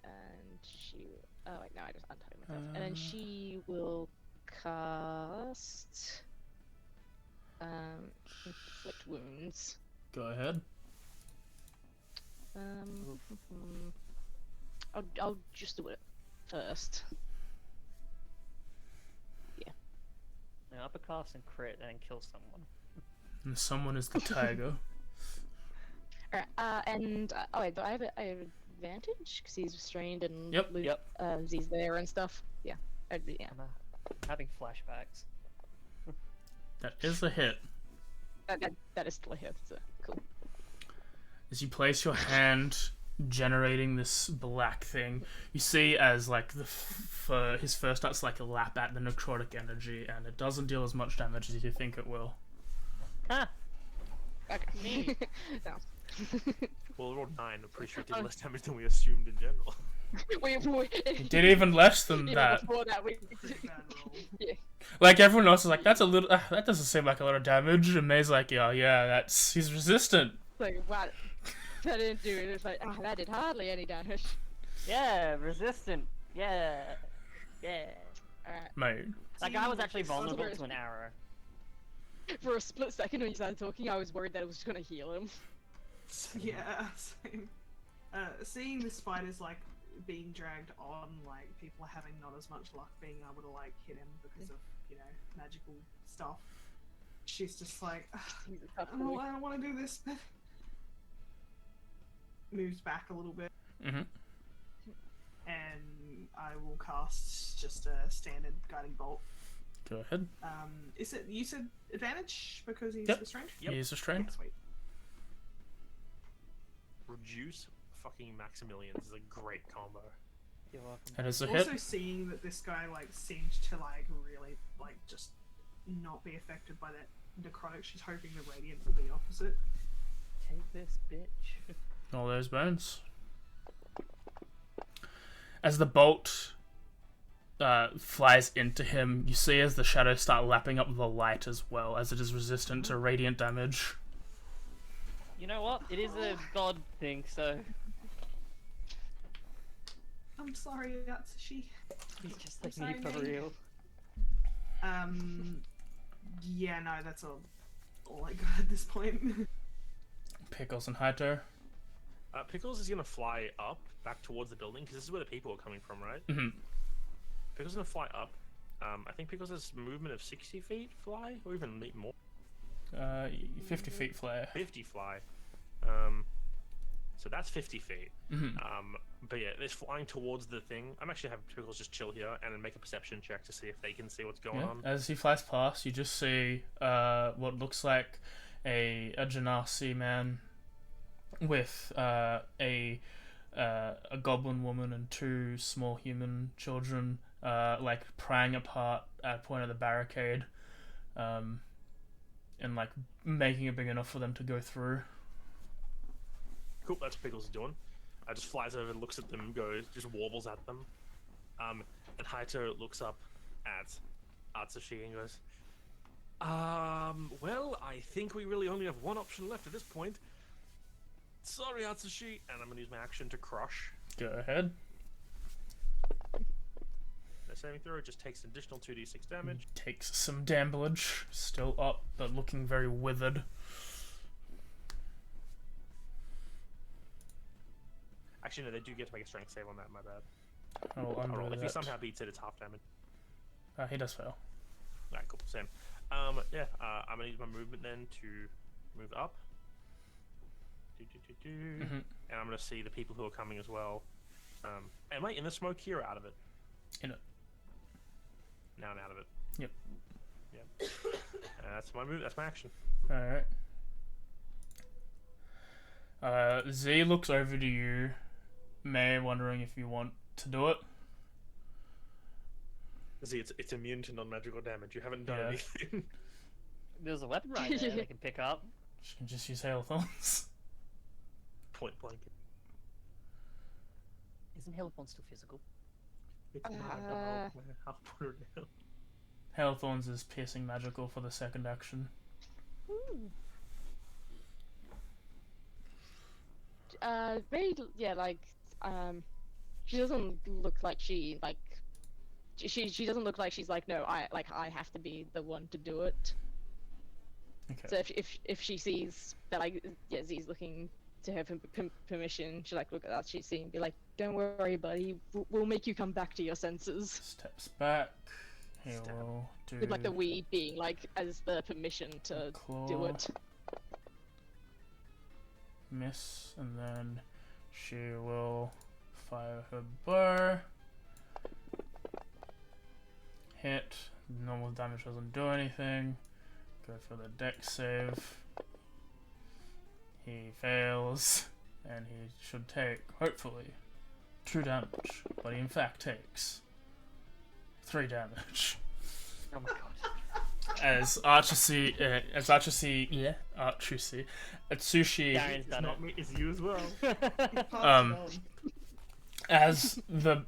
And she. Oh wait, no, I just untied myself. And then she will cast. Inflict wounds. Go ahead. I'll just do it first. Now uppercast and crit and then kill someone. And someone is the tiger. Alright, and oh wait, do I have advantage because he's restrained and Yep. Z's there and stuff. Yeah, yeah. I'm having flashbacks. That is a hit. That is still a hit. So cool. As you place your hand generating this black thing, you see as like his fur starts to like lap at the necrotic energy, and it doesn't deal as much damage as you think it will. Huh. Okay. No. Well, rolled 9. I'm pretty sure it did less damage than we assumed in general. It did even less than that. Before that, we Pretty bad roll. yeah. Like everyone else is like, that's a little. That doesn't seem like a lot of damage. And May's like, yeah, he's resistant. Like wow, that didn't do it. It's like that did hardly any damage. Yeah, resistant. Yeah. Alright. Mate. That guy was actually vulnerable Vulnerable. to an arrow. For a split second when you started talking, I was worried that it was just gonna heal him. Yeah, same. Seeing the spiders like being dragged on, like people having not as much luck being able to like hit him because of magical stuff. She's just like, He's a tough I boy. don't want to do this. But moves back a little bit, Mhm. and I will cast just a standard guiding bolt. Go ahead. Is it you said advantage because he's Yep. restrained? Yep. He is restrained. Yeah, sweet. Reduce fucking Maximilians is a great combo. You're welcome. That is a hit. Also seeing that this guy like seemed to like really like just not be affected by that necrotic. She's hoping the radiant will be opposite. Take this, bitch. All those bones. As the bolt flies into him, you see as the shadows start lapping up the light as well, as it is resistant to radiant damage. You know what? It is a god thing, so I'm sorry, Atsushi. he's just I'm like me sorry, for mate. real. Yeah, no, that's all I got at this point. Pickles and Haito. Pickles is gonna fly up back towards the building because this is where the people are coming from, right? Mm-hmm. Pickles is gonna fly up. I think Pickles has movement of 60 feet fly, or even more. 50 feet flare. 50 fly. So that's 50 feet. Mm-hmm. But yeah, it's flying towards the thing. I'm actually having Pickles just chill here and then make a perception check to see if they can see what's going on. As he flies past, you just see what looks like a Genasi man with a goblin woman and two small human children like prying apart at a point of the barricade and like making it big enough for them to go through. Cool, that's what Pickles is doing. Just flies over, looks at them, goes, just warbles at them. And Haito looks up at Atsushi and goes, well, I think we really only have one option left at this point. Sorry, Atsushi. And I'm gonna use my action to crush. Go ahead. The saving throw just takes an additional 2d6 damage. Takes some damage. Still up, but looking very withered. Actually, no, they do get to make a strength save on that, my bad. I'll I'll undo roll. If he that. somehow beats it, it's half damage. He does fail. Alright, cool, same. Yeah, I'm gonna use my movement then to move up. Mm-hmm. And I'm gonna see the people who are coming as well. Am I in the smoke here or out of it? In it. Now I'm out of it. Yep. Yep. That's my move. That's my action. Alright. Z looks over to you, May, wondering if you want to do it. See, it's immune to non-magical damage. You haven't done Yeah. anything. There's a weapon right there they can pick up. She can just use hail thorns. Point blank. Isn't Hellborn still physical? It's not. I'll put her down. Hail thorns is piercing magical for the second action. Very, yeah, like, she doesn't look like she doesn't look like she's like, no, I have to be the one to do it. Okay. So if she sees that, like, yeah, Z's looking to have permission, she like look at that she see and be like, don't worry, buddy, we'll make you come back to your senses. Steps back. He Step. will do With like the we being like as the permission to claw, do it. miss, and then she will fire her bow. Hit. Normal damage doesn't do anything. Go for the dex save. He fails, and he should take, hopefully, 2 damage, but he in fact takes 3 damage. Oh my god. Atsushi, Darian's done it. Me, it's you as well. as the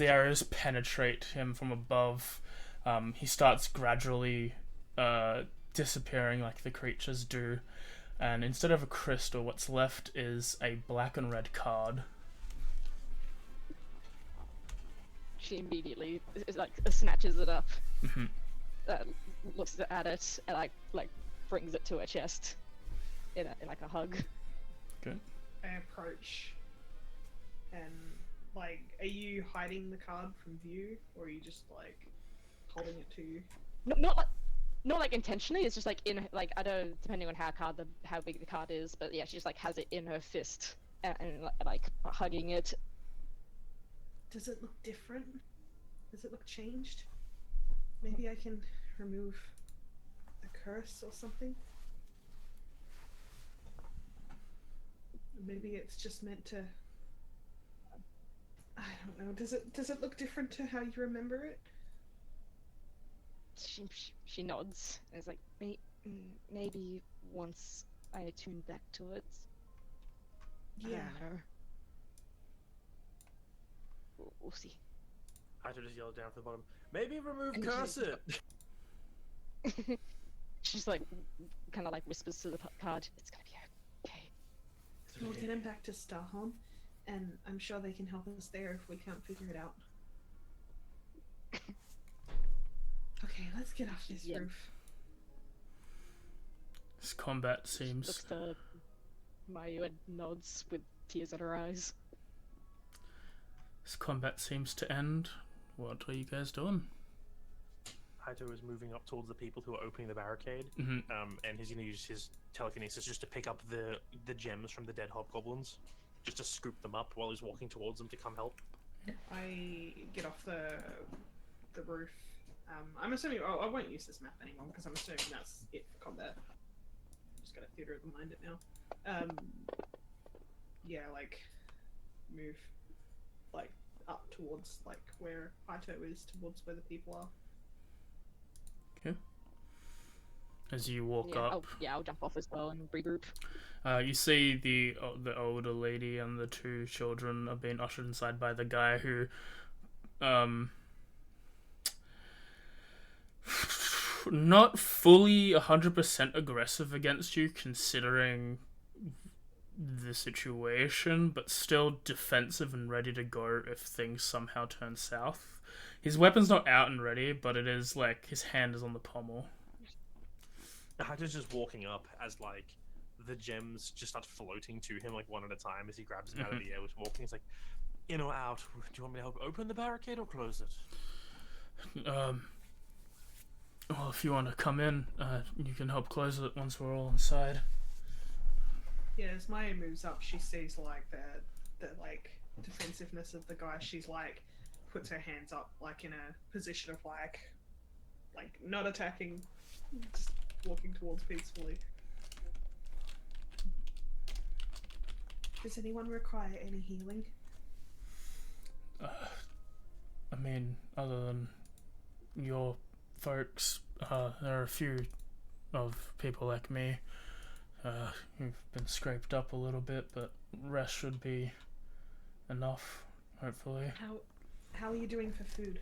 arrows penetrate him from above, he starts gradually disappearing like the creatures do, and instead of a crystal, what's left is a black and red card. She immediately like snatches it up, Mhm. looks at it, and like brings it to her chest in like a hug. Good. I approach, and like, are you hiding the card from view, or are you just like holding it to you? Not like intentionally. It's just like in like, I don't, depending on how big the card is, but yeah, she just like has it in her fist and like hugging it. Does it look different? Does it look changed? Maybe I can remove a curse or something? Maybe it's just meant to... I don't know. Does it look different to how you remember it? She nods. And it's like, maybe once I attune back to it. I Yeah. don't know. We'll see. Haito just yelled down from the bottom. Maybe remove And Cursor! She's like, kind of like whispers to the card. It's gonna be okay. We'll get him back to Starholm, and I'm sure they can help us there if we can't figure it out. Okay, let's get off this Yeah. roof. This combat Looks seems... to Mayu and nods with tears in her eyes. This combat seems to end. What are you guys doing? Haito is moving up towards the people who are opening the barricade, Mhm. and he's going to use his telekinesis just to pick up the gems from the dead hobgoblins, just to scoop them up while he's walking towards them to come help. I get off the roof. I'm assuming I won't use this map anymore because I'm assuming that's it for combat. Just got a theater of the mind it now. Yeah, like move like up towards like where Haito is, towards where the people are. As you walk Yeah, up, I'll jump off as well and regroup. you see the older lady and the two children are being ushered inside by the guy who, not fully 100% aggressive against you considering the situation, but still defensive and ready to go if things somehow turn south. His weapon's not out and ready, but it is like his hand is on the pommel. Haito's just walking up as like the gems just start floating to him like one at a time as he grabs them out of the air. Was walking. He's like, in or out? Do you want me to help open the barricade or close it? Well, if you want to come in, you can help close it once we're all inside. Yeah, as Maya moves up, she sees like the like defensiveness of the guy. She's like puts her hands up like in a position of like not attacking, just walking towards peacefully. Does anyone require any healing? I mean, other than your folks, there are a few of people like me who've been scraped up a little bit, but rest should be enough, hopefully. How are you doing for food?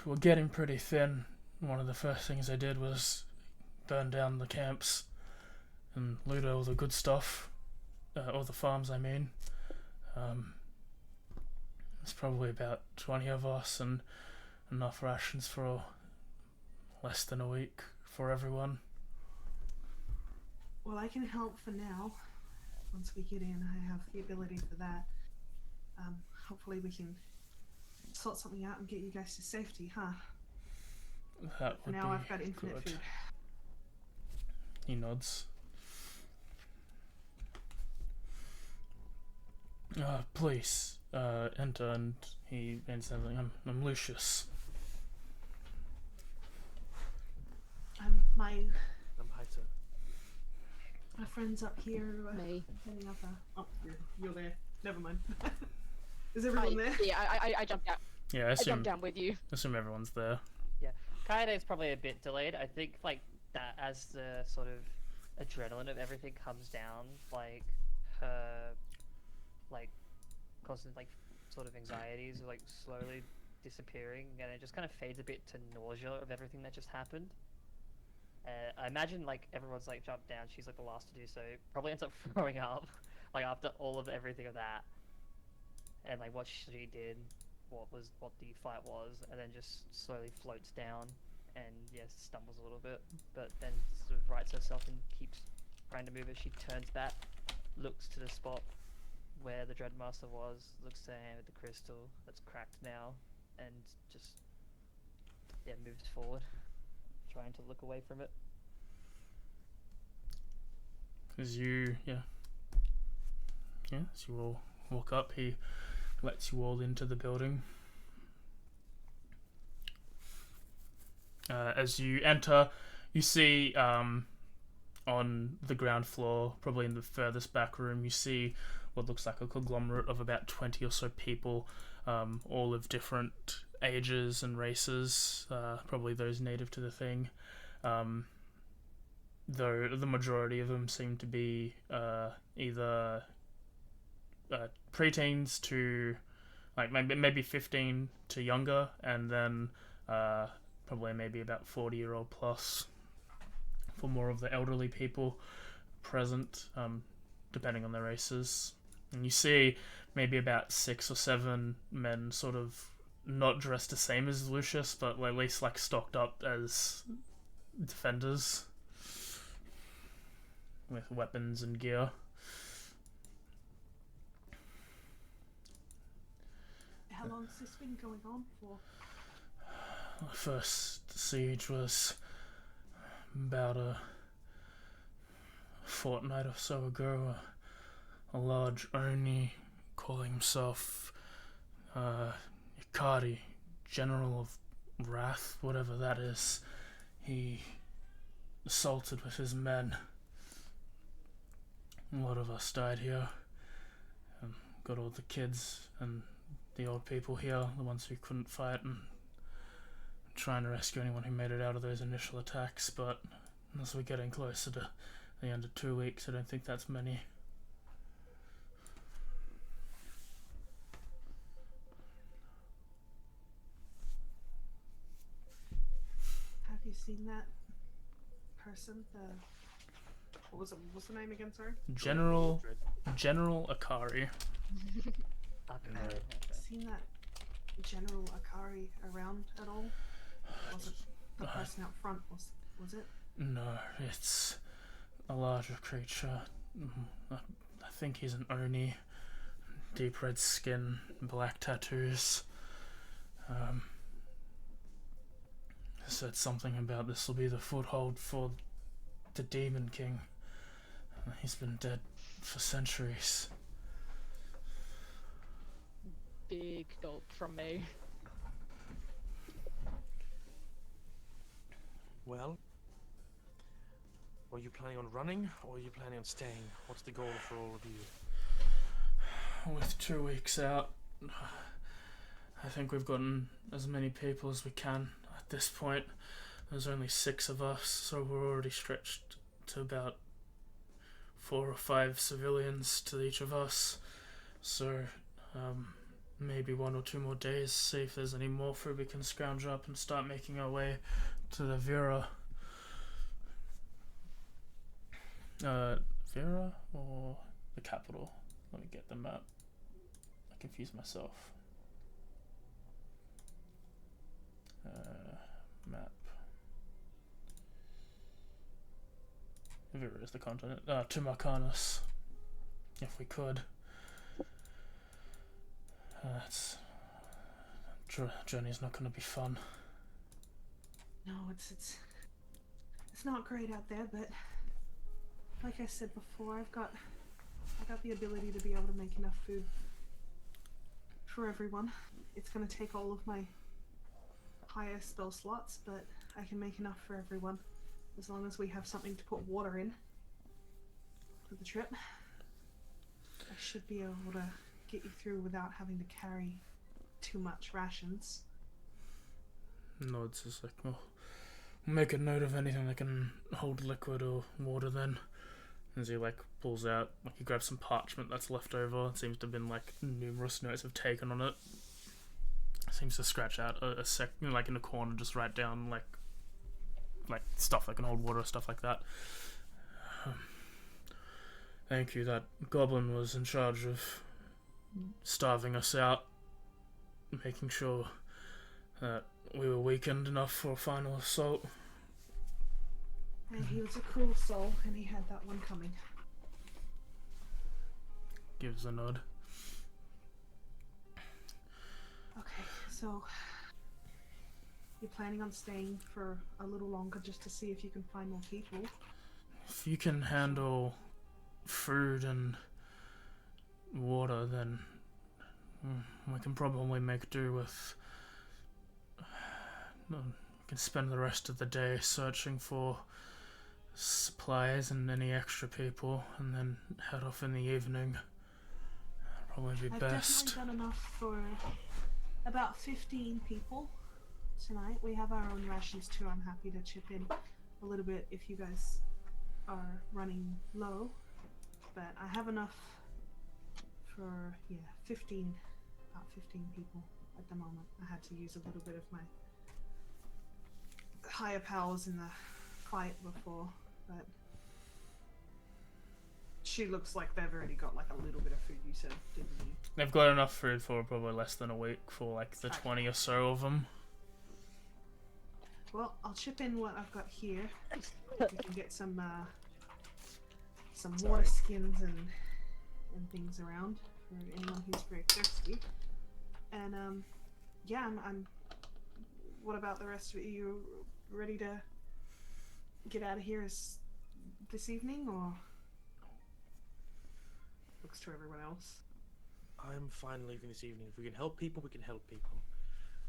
We're getting pretty thin. One of the first things I did was burn down the camps and loot all the good stuff, all the farms, I mean. There's probably about 20 of us and enough rations for less than a week for everyone. Well, I can help for now. Once we get in, I have the ability for that. Hopefully we can sort something out and get you guys to safety, huh? That For would now, be I've got infinite good. food. He nods. Please, enter, and he says, I'm Lucius. My I'm Haito. friends up here Me. heading up oh, you're there. Never mind. Is everyone there? Yeah, I jumped out. Yeah, I I assume, jumped down with you. everyone's there. Kaide's probably a bit delayed. I think like that as the sort of adrenaline of everything comes down, like her like constant like sort of anxieties are like slowly disappearing, and it just kind of fades a bit to nausea of everything that just happened. I imagine like everyone's like jumped down. She's like the last to do so. Probably ends up throwing up like after all of everything of that, and like what she did, what the fight was, and then just slowly floats down and yes, stumbles a little bit, but then sort of rights herself and keeps trying to move it. She turns back, looks to the spot where the Dreadmaster was, looks to her hand with the crystal that's cracked now, and just moves forward, trying to look away from it. As you all walk up, he lets you all into the building. As you enter, you see on the ground floor, probably in the furthest back room, you see what looks like a conglomerate of about 20 or so people, all of different ages and races, probably those native to the thing. Though the majority of them seem to be either preteens to like maybe 15 to younger, and then probably maybe about 40-year-old plus for more of the elderly people present, depending on their races. And you see maybe about 6 or 7 men sort of not dressed the same as Lucius, but at least like stocked up as defenders with weapons and gear. How long's this been going on for? The first siege was about a fortnight or so ago. A large Oni calling himself Ikari, General of Wrath, whatever that is. He assaulted with his men. A lot of us died here. Got all the kids and the old people here, the ones who couldn't fight, and trying to rescue anyone who made it out of those initial attacks, but as we're getting closer to the end of 2 weeks, I don't think that's many. Have you seen that person? What's the name again, sorry? General Akari. Okay. Seen that General Akari around at all? Was it the person out front? Was it? No, it's a larger creature. I think he's an Oni. Deep red skin, black tattoos. Said something about this will be the foothold for the Demon King. He's been dead for centuries. Big gulp from me. Well, are you planning on running, or are you planning on staying? What's the goal for all of you? With 2 weeks out, I think we've gotten as many people as we can at this point. There's only 6 of us, so we're already stretched to about 4 or 5 civilians to each of us. So, maybe 1 or 2 more days, see if there's any more food we can scrounge up and start making our way to the Vera. Vera or the capital? Let me get the map. I confuse myself. Map. Vera is the continent. To Marcanus. If we could. Journey's not going to be fun. No, it's not great out there, but like I said before, I got the ability to be able to make enough food for everyone. It's going to take all of my higher spell slots, but I can make enough for everyone as long as we have something to put water in for the trip. I should be able to get you through without having to carry too much rations. Nods is like, well, make a note of anything that can hold liquid or water then. As he like pulls out, like he grabs some parchment that's left over. It seems to have been like numerous notes have taken on it. Seems to scratch out a sec, like in a corner, just write down like stuff that can hold water, stuff like that. Thank you. That goblin was in charge of starving us out, making sure that we were weakened enough for a final assault. And he was a cruel soul, and he had that one coming. Gives a nod. Okay, so you're planning on staying for a little longer just to see if you can find more people? If you can handle food and water, then we can probably make do with. We can spend the rest of the day searching for supplies and any extra people, and then head off in the evening. Probably be I've best. definitely done enough for about 15 people tonight. We have our own rations too. I'm happy to chip in a little bit if you guys are running low. But I have enough for, 15, about 15 people at the moment. I had to use a little bit of my higher powers in the fight before, but she looks like they've already got like a little bit of food, you said, didn't you? They've got enough food for probably less than a week for like the 20 or so of them. Well, I'll chip in what I've got here. We can get some water skins and things around for anyone who's very thirsty. And I'm. What about the rest of it? You ready to get out of here this evening, or looks to everyone else? I'm fine leaving this evening. If we can help people, we can help people.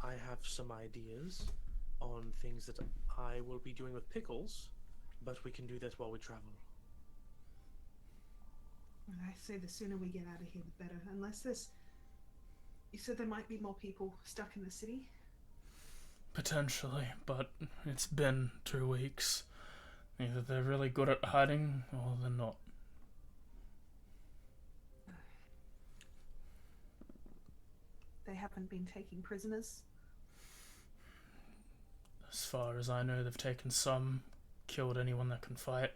I have some ideas on things that I will be doing with pickles, but we can do that while we travel. And I say the sooner we get out of here, the better. Unless there's... You said there might be more people stuck in the city? Potentially, but it's been 2 weeks. Either they're really good at hiding, or they're not. They haven't been taking prisoners? As far as I know, they've taken some, killed anyone that can fight.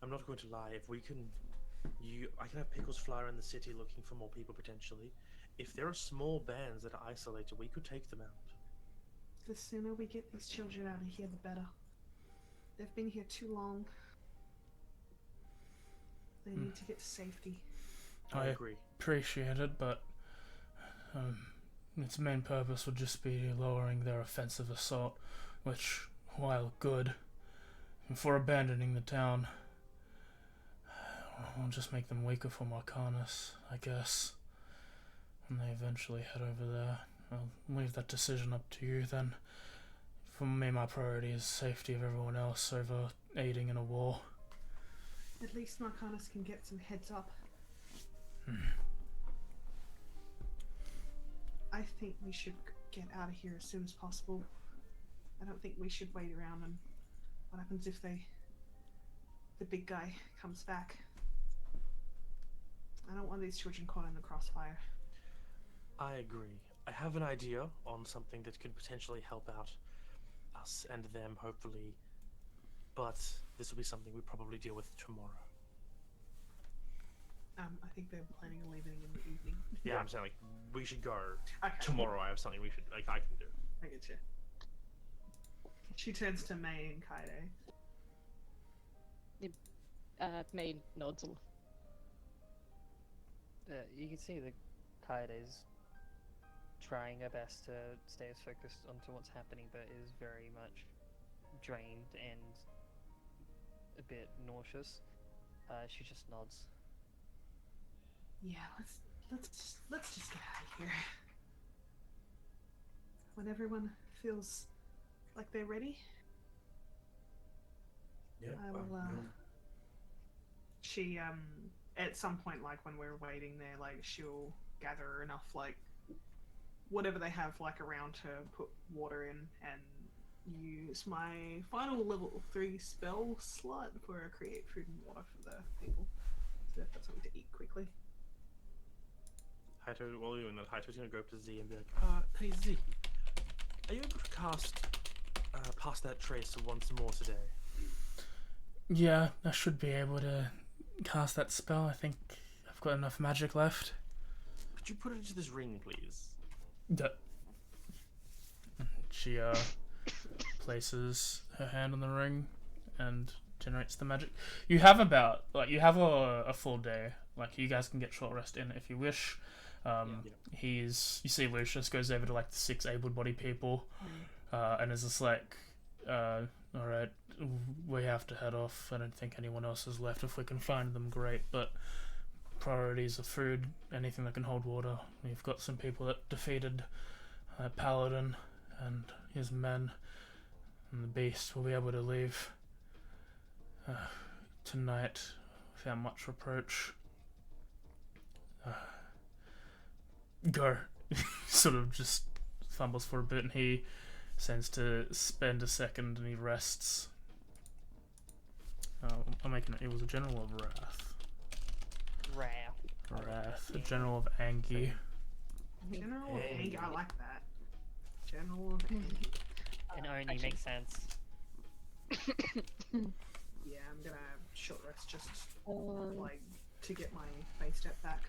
I'm not going to lie. If we can, I can have pickles fly around the city looking for more people potentially. If there are small bands that are isolated, we could take them out. The sooner we get these children out of here, the better. They've been here too long. They need to get to safety. I agree. Appreciate it, but its main purpose would just be lowering their offensive assault, which, while good, for abandoning the town, will just make them weaker for Marcanus, I guess. When they eventually head over there, I'll leave that decision up to you then. For me, my priority is safety of everyone else over aiding in a war. At least Marcanus can get some heads up. I think we should get out of here as soon as possible. I don't think we should wait around, and what happens if the big guy comes back? I don't want these children caught in the crossfire. I agree. I have an idea on something that could potentially help out us and them, hopefully. But this will be something we probably deal with tomorrow. I think they're planning on leaving in the evening. Yeah, I'm saying like we should go Okay. tomorrow. I have something we should I can do. I get you. She turns to May and Kaede. May nods. You can see that Kaede's trying her best to stay as focused onto what's happening, but is very much drained and a bit nauseous. She just nods. Yeah, let's just get out of here. When everyone feels like they're ready, Yeah. I will. She at some point, like when we're waiting there, like she'll gather enough like whatever they have like around to put water in, and use my final level 3 spell slot for a create food and water for the people. So if that's something to eat quickly. Haito, while you're doing that, Haito's gonna go up to Z and be like, hey Z, are you able to cast that trace once more today? Yeah, I should be able to cast that spell. I think I've got enough magic left. Could you put it into this ring, please? She places her hand on the ring and generates the magic. You have about you have a full day. Like you guys can get short rest in if you wish. You see Lucius goes over to like the 6 able-bodied people, and is just like, all right, we have to head off. I don't think anyone else is left. If we can find them, great. But priorities are food, anything that can hold water. We've got some people that defeated Paladin and his men, and the beast will be able to leave tonight without much reproach. Go. Sort of just fumbles for a bit, and he sends to spend a second, and he rests. I'm making it. He was a general of wrath. Wrath. A general of anger. General of anger. I like that. General of anger. And only makes sense. Yeah, I'm gonna short rest just like to get my base step back.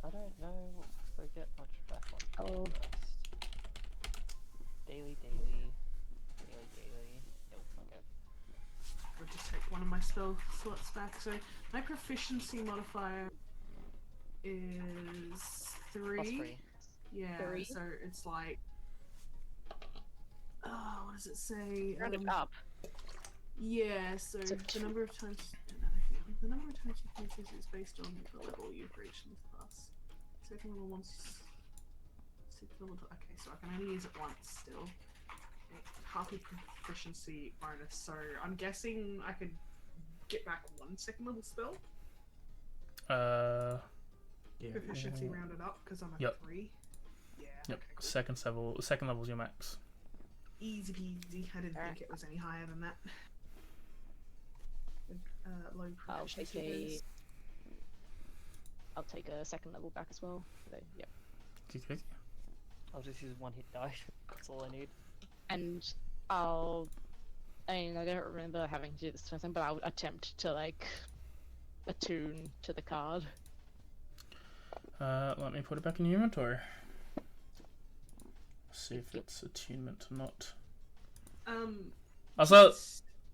I don't know if I get much back on Oh. rest. Daily. Nope, okay. I'll just take one of my spell slots back. So my proficiency modifier is 3. +3. Yeah, 3. so it's like, oh, what does it say? Round it up. Yeah, so So the number of times the number of times you use this is based on the level you've reached in this class. Second level once. Sixth level. Okay, so I can only use it once still. Half your proficiency bonus. So I'm guessing I could get back 1 second level spell. Yeah. Proficiency rounded up because I'm a Yep. 3. Yeah. Yep. Okay, cool. Second level's your max. Easy peasy. I didn't think it was any higher than that. Low I'll take proficiency a. bonus. I'll take a second level back as well. So, yep. Okay. I'll just use 1 hit die. That's all I need. And I don't remember having to do this person, but I'll attempt to like attune to the card. Let me put it back in your inventory. See if it's attunement or not. Also,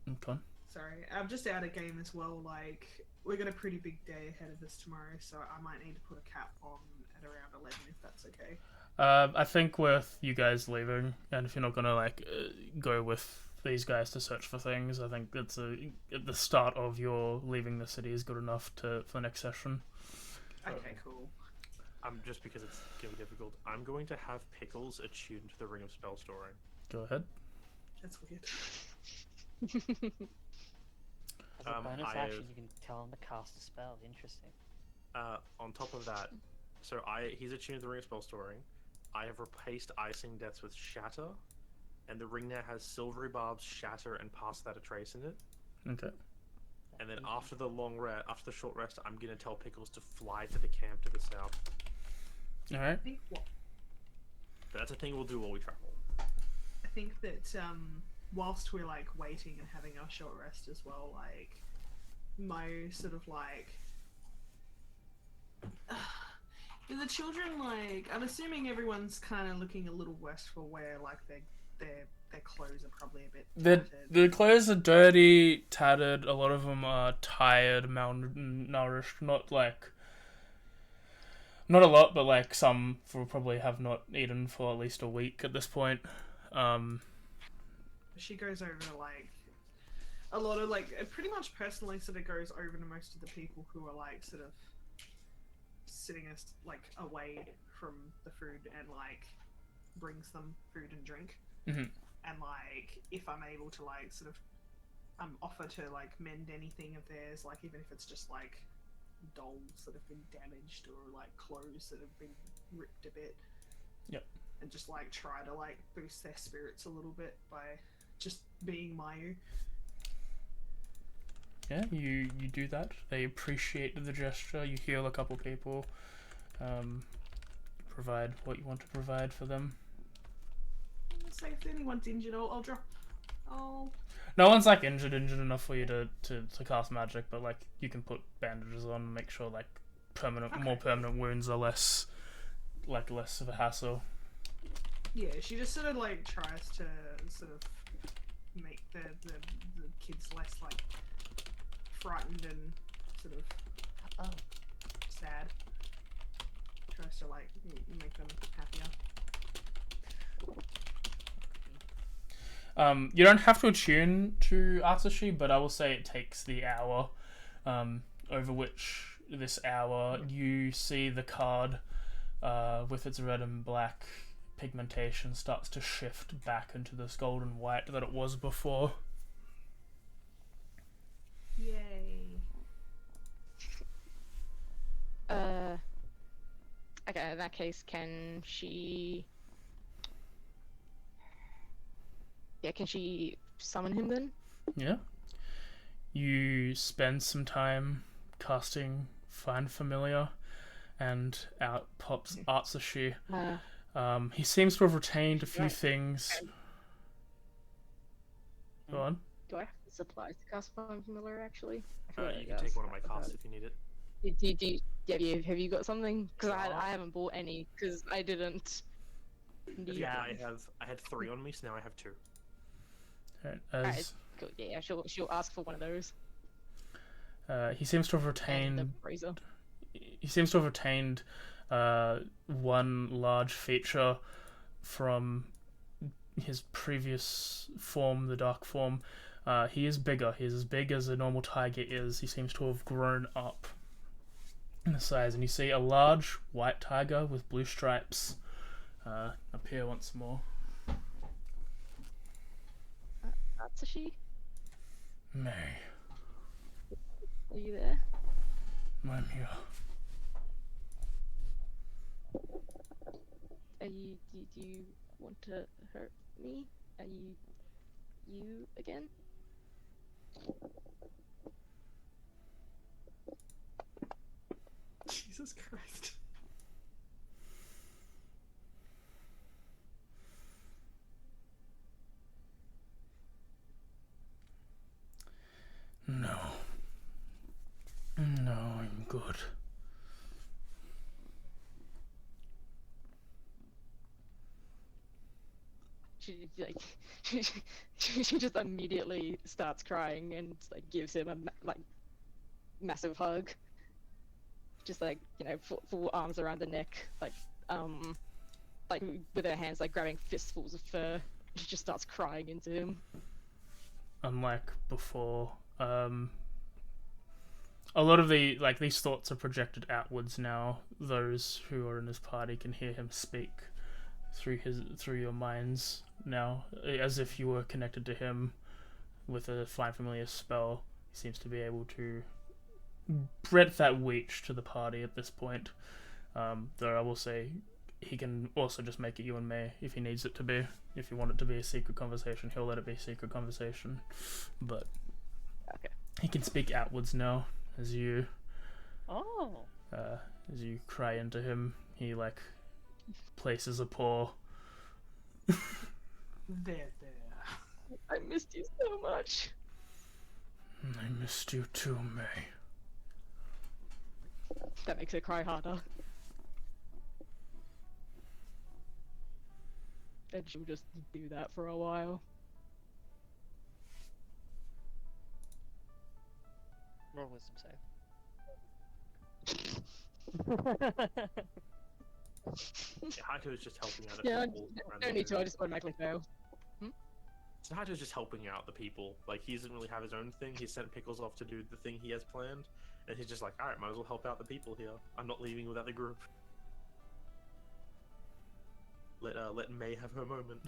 come on. Sorry, I'm just out of game as well. Like, we got a pretty big day ahead of us tomorrow, so I might need to put a cap on at around 11 if that's okay. I think with you guys leaving, and if you're not gonna go with these guys to search for things, I think it's at the start of your leaving the city is good enough for the next session. Okay, cool. Just because it's gonna be difficult, I'm going to have Pickles attuned to the Ring of Spell Storing. Go ahead. That's weird. As a bonus I action, have- you can tell him to cast a spell. Interesting. On top of that, so he's attuned to the Ring of Spell Storing. I have replaced Icing Deaths with Shatter, and the ring now has Silvery Barbs, Shatter, and Pass Without a Trace in it. Okay. And then after the short rest, I'm gonna tell Pickles to fly to the camp to the south. All right. I think But that's a thing we'll do while we travel. I think that whilst we're like waiting and having our short rest as well, like my sort of like the children, like I'm assuming everyone's kind of looking a little worse for wear, like their clothes are probably a bit tattered. The clothes are dirty, tattered. A lot of them are tired, malnourished. Not a lot, but like some will probably have not eaten for at least a week at this point. She goes over like a lot of like pretty much personally sort of goes over to most of the people who are like sort of sitting us like away from the food and like brings them food and drink. Mhm. And like if I'm able to like sort of offer to like mend anything of theirs, like even if it's just like dolls that have been damaged or like clothes that have been ripped a bit. Yep. And just like try to like boost their spirits a little bit by just being Mayu. Yeah, you do that. They appreciate the gesture. You heal a couple people. Provide what you want to provide for them. Say if anyone's injured, I'll drop. No one's like injured enough for you to cast magic, but like you can put bandages on and make sure like more permanent wounds are less of a hassle. Yeah, she just sort of like tries to sort of make the kids less like frightened and sort of sad. Tries to like make them happier. You don't have to attune to Atsushi, but I will say it takes the hour, over which this hour you see the card with its red and black pigmentation starts to shift back into this golden white that it was before. Okay, in that case, can she... Yeah, can she summon him then? Yeah. You spend some time casting Find Familiar, and out pops Atsushi. He seems to have retained a few Right. things. Go on. Do I have the supplies to cast Find Familiar, actually? I feel You like can take one of my casts if you need it. Have you got something? Because Yeah. I haven't bought any, because I didn't need Yeah, them. I had 3 on me, so now I have 2. Alright, Alright, cool. Yeah, she'll ask for one of those. he seems to have And the retained. razor. He seems to have retained one large feature from his previous form, the dark form. He is bigger. He's as big as a normal tiger is. He seems to have grown up in the size, and you see a large white tiger with blue stripes appear once more. Atsushi, May, are you there? I'm here. Do you want to hurt me? Are you again? Jesus Christ. No. No, I'm good. She like she just immediately starts crying and like gives him a massive hug. Just like, you know, full arms around the neck, like with her hands like grabbing fistfuls of fur. She just starts crying into him. Unlike before, a lot of these thoughts are projected outwards now. Those who are in his party can hear him speak through your minds now, as if you were connected to him with a Find Familiar spell. He seems to be able to breadth that reach to the party at this point. Though I will say, he can also just make it you and me if he needs it to be. If you want it to be a secret conversation, he'll let it be a secret conversation. But Okay. he can speak outwards now as you Oh. cry into him. He like places a paw. There. I missed you so much. I missed you too, May. That makes her cry harder. And she'll just do that for a while. Roll wisdom save. Yeah, Hato is just helping out Yeah, people. no need to, I just automatically fail. So Hato's just helping out the people. Like, he doesn't really have his own thing. He sent Pickles off to do the thing he has planned. And he's just like, alright, might as well help out the people here. I'm not leaving without the group. Let May have her moment.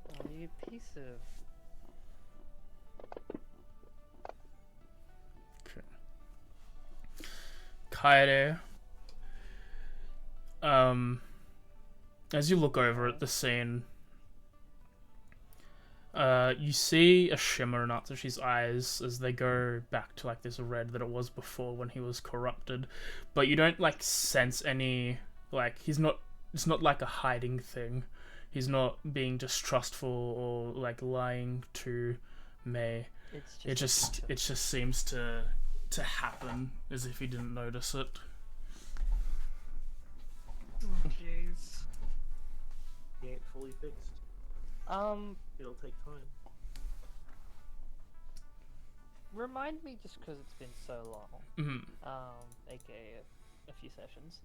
Oh, you piece of... Kaede, as you look over at the scene, you see a shimmer in Atsushi's eyes as they go back to like this red that it was before when he was corrupted, but you don't like sense any, like, it's not like a hiding thing. He's not being distrustful or like lying to May. It just seems to happen as if he didn't notice it. Oh, jeez. He ain't fully fixed. It'll take time. Remind me, just because it's been so long, aka a few sessions,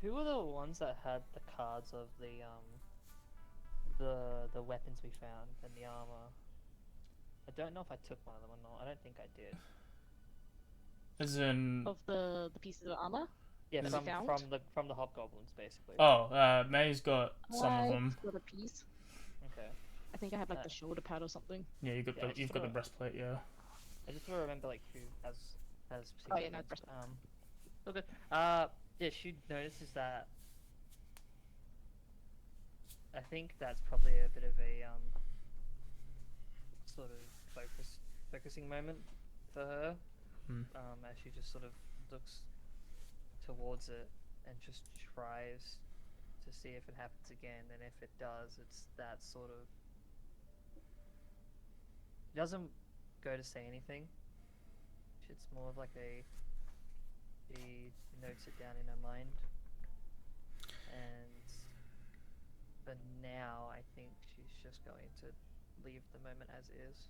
who were the ones that had the cards of the weapons we found and the armor? I don't know if I took one of them or not. I don't think I did. As in, Of the pieces of armor? Yeah, That we found? from the hobgoblins, basically. May's got some of them. Got a piece. Okay. I think I have like the shoulder pad or something. Yeah, you've got Yeah, the sure. breastplate. Yeah. I just want to remember like who has Oh, yeah, seen no, it. it's Okay. Yeah, she notices that. I think that's probably a bit of a sort of focusing moment for her. Hmm. As she just sort of looks towards it and just tries to see if it happens again, and if it does, it's that sort of. She doesn't go to say anything. It's more of like she notes it down in her mind, and for now, I think she's just going to leave the moment as is.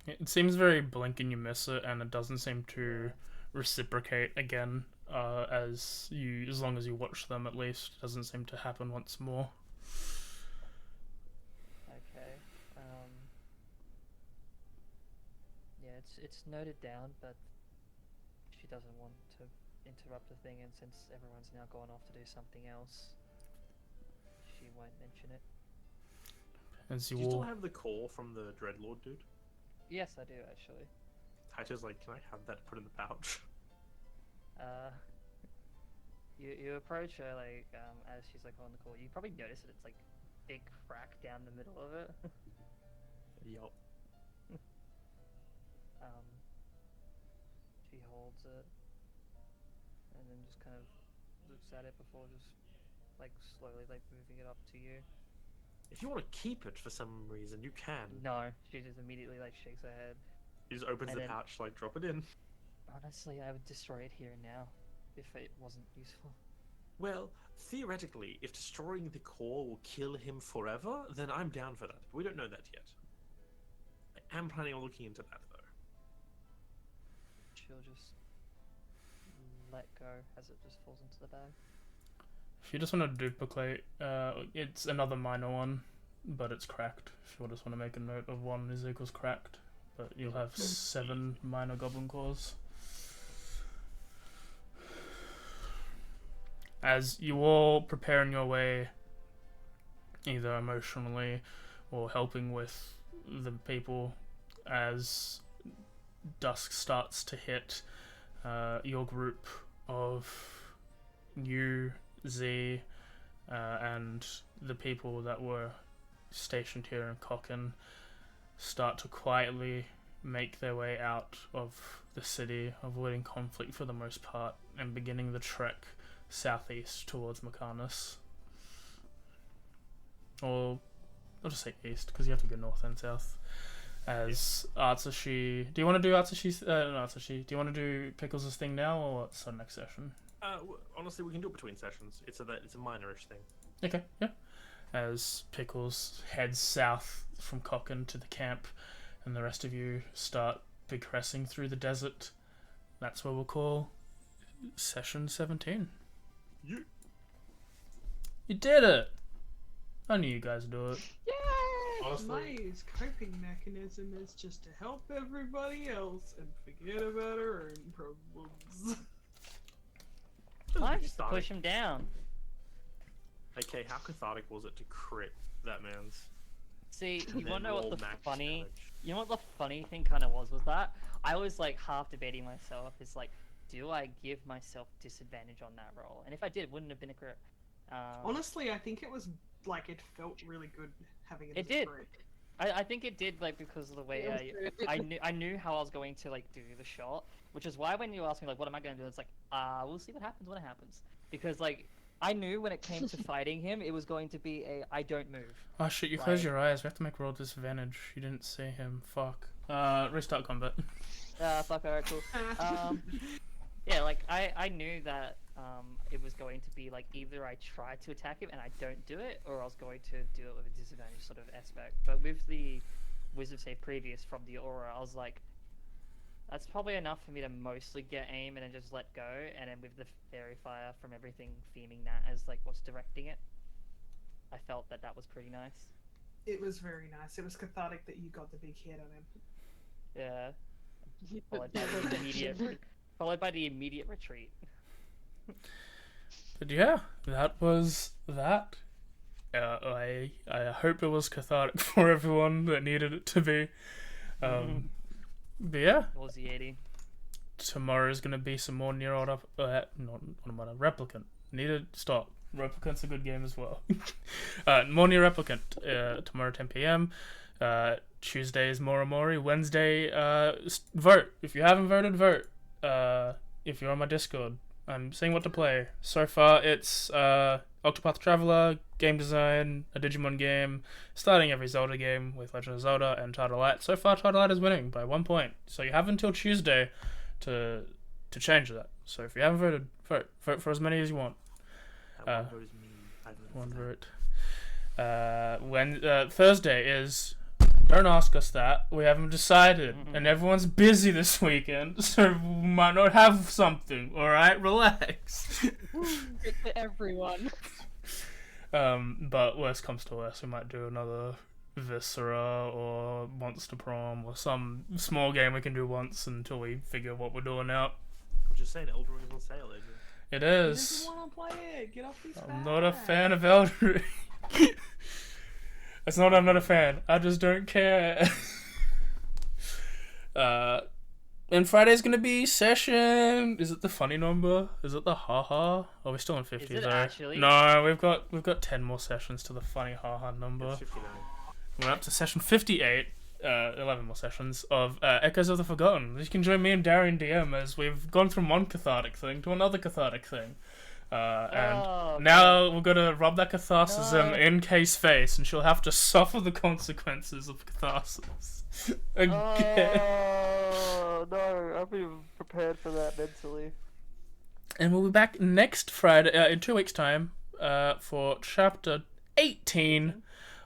It seems very blink and you miss it, and it doesn't seem to Yeah. reciprocate again. As long as you watch them, at least, it doesn't seem to happen once more. Okay. Yeah, it's noted down, but she doesn't want to interrupt the thing, and since everyone's now gone off to do something else, she won't mention it. As Do you you still all, have the call from the Dreadlord dude? Yes, I do actually. Taito's like, can I have that put in the pouch? You approach her like as she's like on the call. You probably notice that it's like big crack down the middle of it. Yup. She holds it and then just kind of looks at it before just like slowly like moving it up to you. If you want to keep it for some reason, you can. No, she just immediately like shakes her head. He just opens And the then- pouch, like, drop it in. Honestly, I would destroy it here and now if it wasn't useful. Well, theoretically, if destroying the core will kill him forever, then I'm down for that. But we don't know that yet. I am planning on looking into that, though. She'll just let go as it just falls into the bag. if you just want to duplicate, it's another minor one, but it's cracked. If you just want to make a note of 1 is equals cracked, but you'll have 7 minor goblin cores. As you all preparing your way, either emotionally or helping with the people, as dusk starts to hit, your group of you, Z, and the people that were stationed here in Cochin start to quietly make their way out of the city, avoiding conflict for the most part, and beginning the trek southeast towards Makanis. Or I'll just say east, because you have to go north and south. As Atsushi... Do you want to do Atsushi's... not Atsushi. Do you want to do Pickles' thing now, or what's our next session? Honestly, we can do it between sessions. It's a minorish thing. Okay, yeah. As Pickles heads south from Cochin to the camp, and the rest of you start progressing through the desert. That's what we'll call session 17. You. You did it! I knew you guys would do it. Yay! Honestly, My coping mechanism is just to help everybody else and forget about our own problems. I Pretty just cathartic. push him down. Okay, how cathartic was it to crit that man's? See, and you wanna then know what roll the max funny? damage? You know what the funny thing kind of was that? I was like half debating myself. Is like, do I give myself disadvantage on that roll? And if I did, wouldn't have been a crit. Honestly, I think it was like it felt really good having it. It as a did. crit. I think it did, like, because of the way I knew how I was going to like do the shot, which is why when you ask me like what am I going to do, it's like we'll see what happens when it happens, because like I knew when it came to fighting him, it was going to be a I don't move. Oh shit, you closed your eyes. We have to make roll disadvantage. You didn't see him. Fuck. Restart combat. Fuck, alright, cool. Yeah, like I knew that it was going to be like either I try to attack him and I don't do it, or I was going to do it with a disadvantage sort of aspect. But with the Wisdom save previous from the aura, I was like, that's probably enough for me to mostly get aim and then just let go. And then with the fairy fire from everything, theming that as like what's directing it, I felt that that was pretty nice. It was very nice. It was cathartic that you got the big hit on him. Yeah. Followed by the immediate retreat. But yeah, that was that. I hope it was cathartic for everyone that needed it to be. But yeah, nauseating. tomorrow's gonna be some more Near Auto. Not Automata. Replicant. Need to stop. Replicant's a good game as well. More Near Replicant. Tomorrow 10 p.m. Tuesday is Morimori. Wednesday, vote. If you haven't voted, vote. If you're on my Discord, I'm saying what to play. So far, it's Octopath Traveler, game design, a Digimon game, starting every Zelda game with Legend of Zelda, and Tidal Light. So far, Tidal Light is winning by 1 point. So you have until Tuesday to change that. So if you haven't voted, vote. Vote for as many as you want. That one vote is me. I voted for One that. vote. When Thursday is. Don't ask us that. We haven't decided, and everyone's busy this weekend, so we might not have something. All right, relax. Good for everyone. But worst comes to worst, we might do another Viscera or Monster Prom or some small game we can do once until we figure what we're doing out. I'm just saying, Elden Ring is on sale, Adrian. It He is. doesn't want to play it. Get off these I'm not a fan of Elden Ring. It's not I'm not a fan. I just don't care. And Friday's gonna be session. Is it the funny number? Is it the haha? Oh, we're still on 50 it though. actually? No, we've got 10 more sessions to the funny haha number. It's 59. We're up to session 58. 11 more sessions of Echoes of the Forgotten. You can join me and Darian DM as we've gone from one cathartic thing to another cathartic thing. And now we're gonna rub that catharsism in Kay's face, and she'll have to suffer the consequences of catharsis again. Oh no, I've been prepared for that mentally. And we'll be back next Friday, in 2 weeks' time, for chapter 18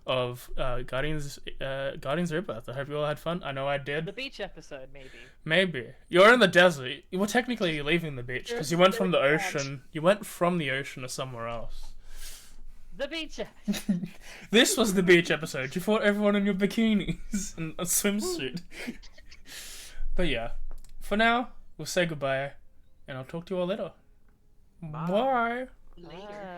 of Guardians Rebirth. I hope you all had fun. I know I The did. beach episode, maybe. Maybe. You're in the desert. Well, technically you're leaving the beach, because you went from the ocean. You went from the ocean to somewhere else. The beach. This was the beach episode. You fought everyone in your bikinis and a swimsuit. But yeah, for now, we'll say goodbye, and I'll talk to you all later. Bye. Later.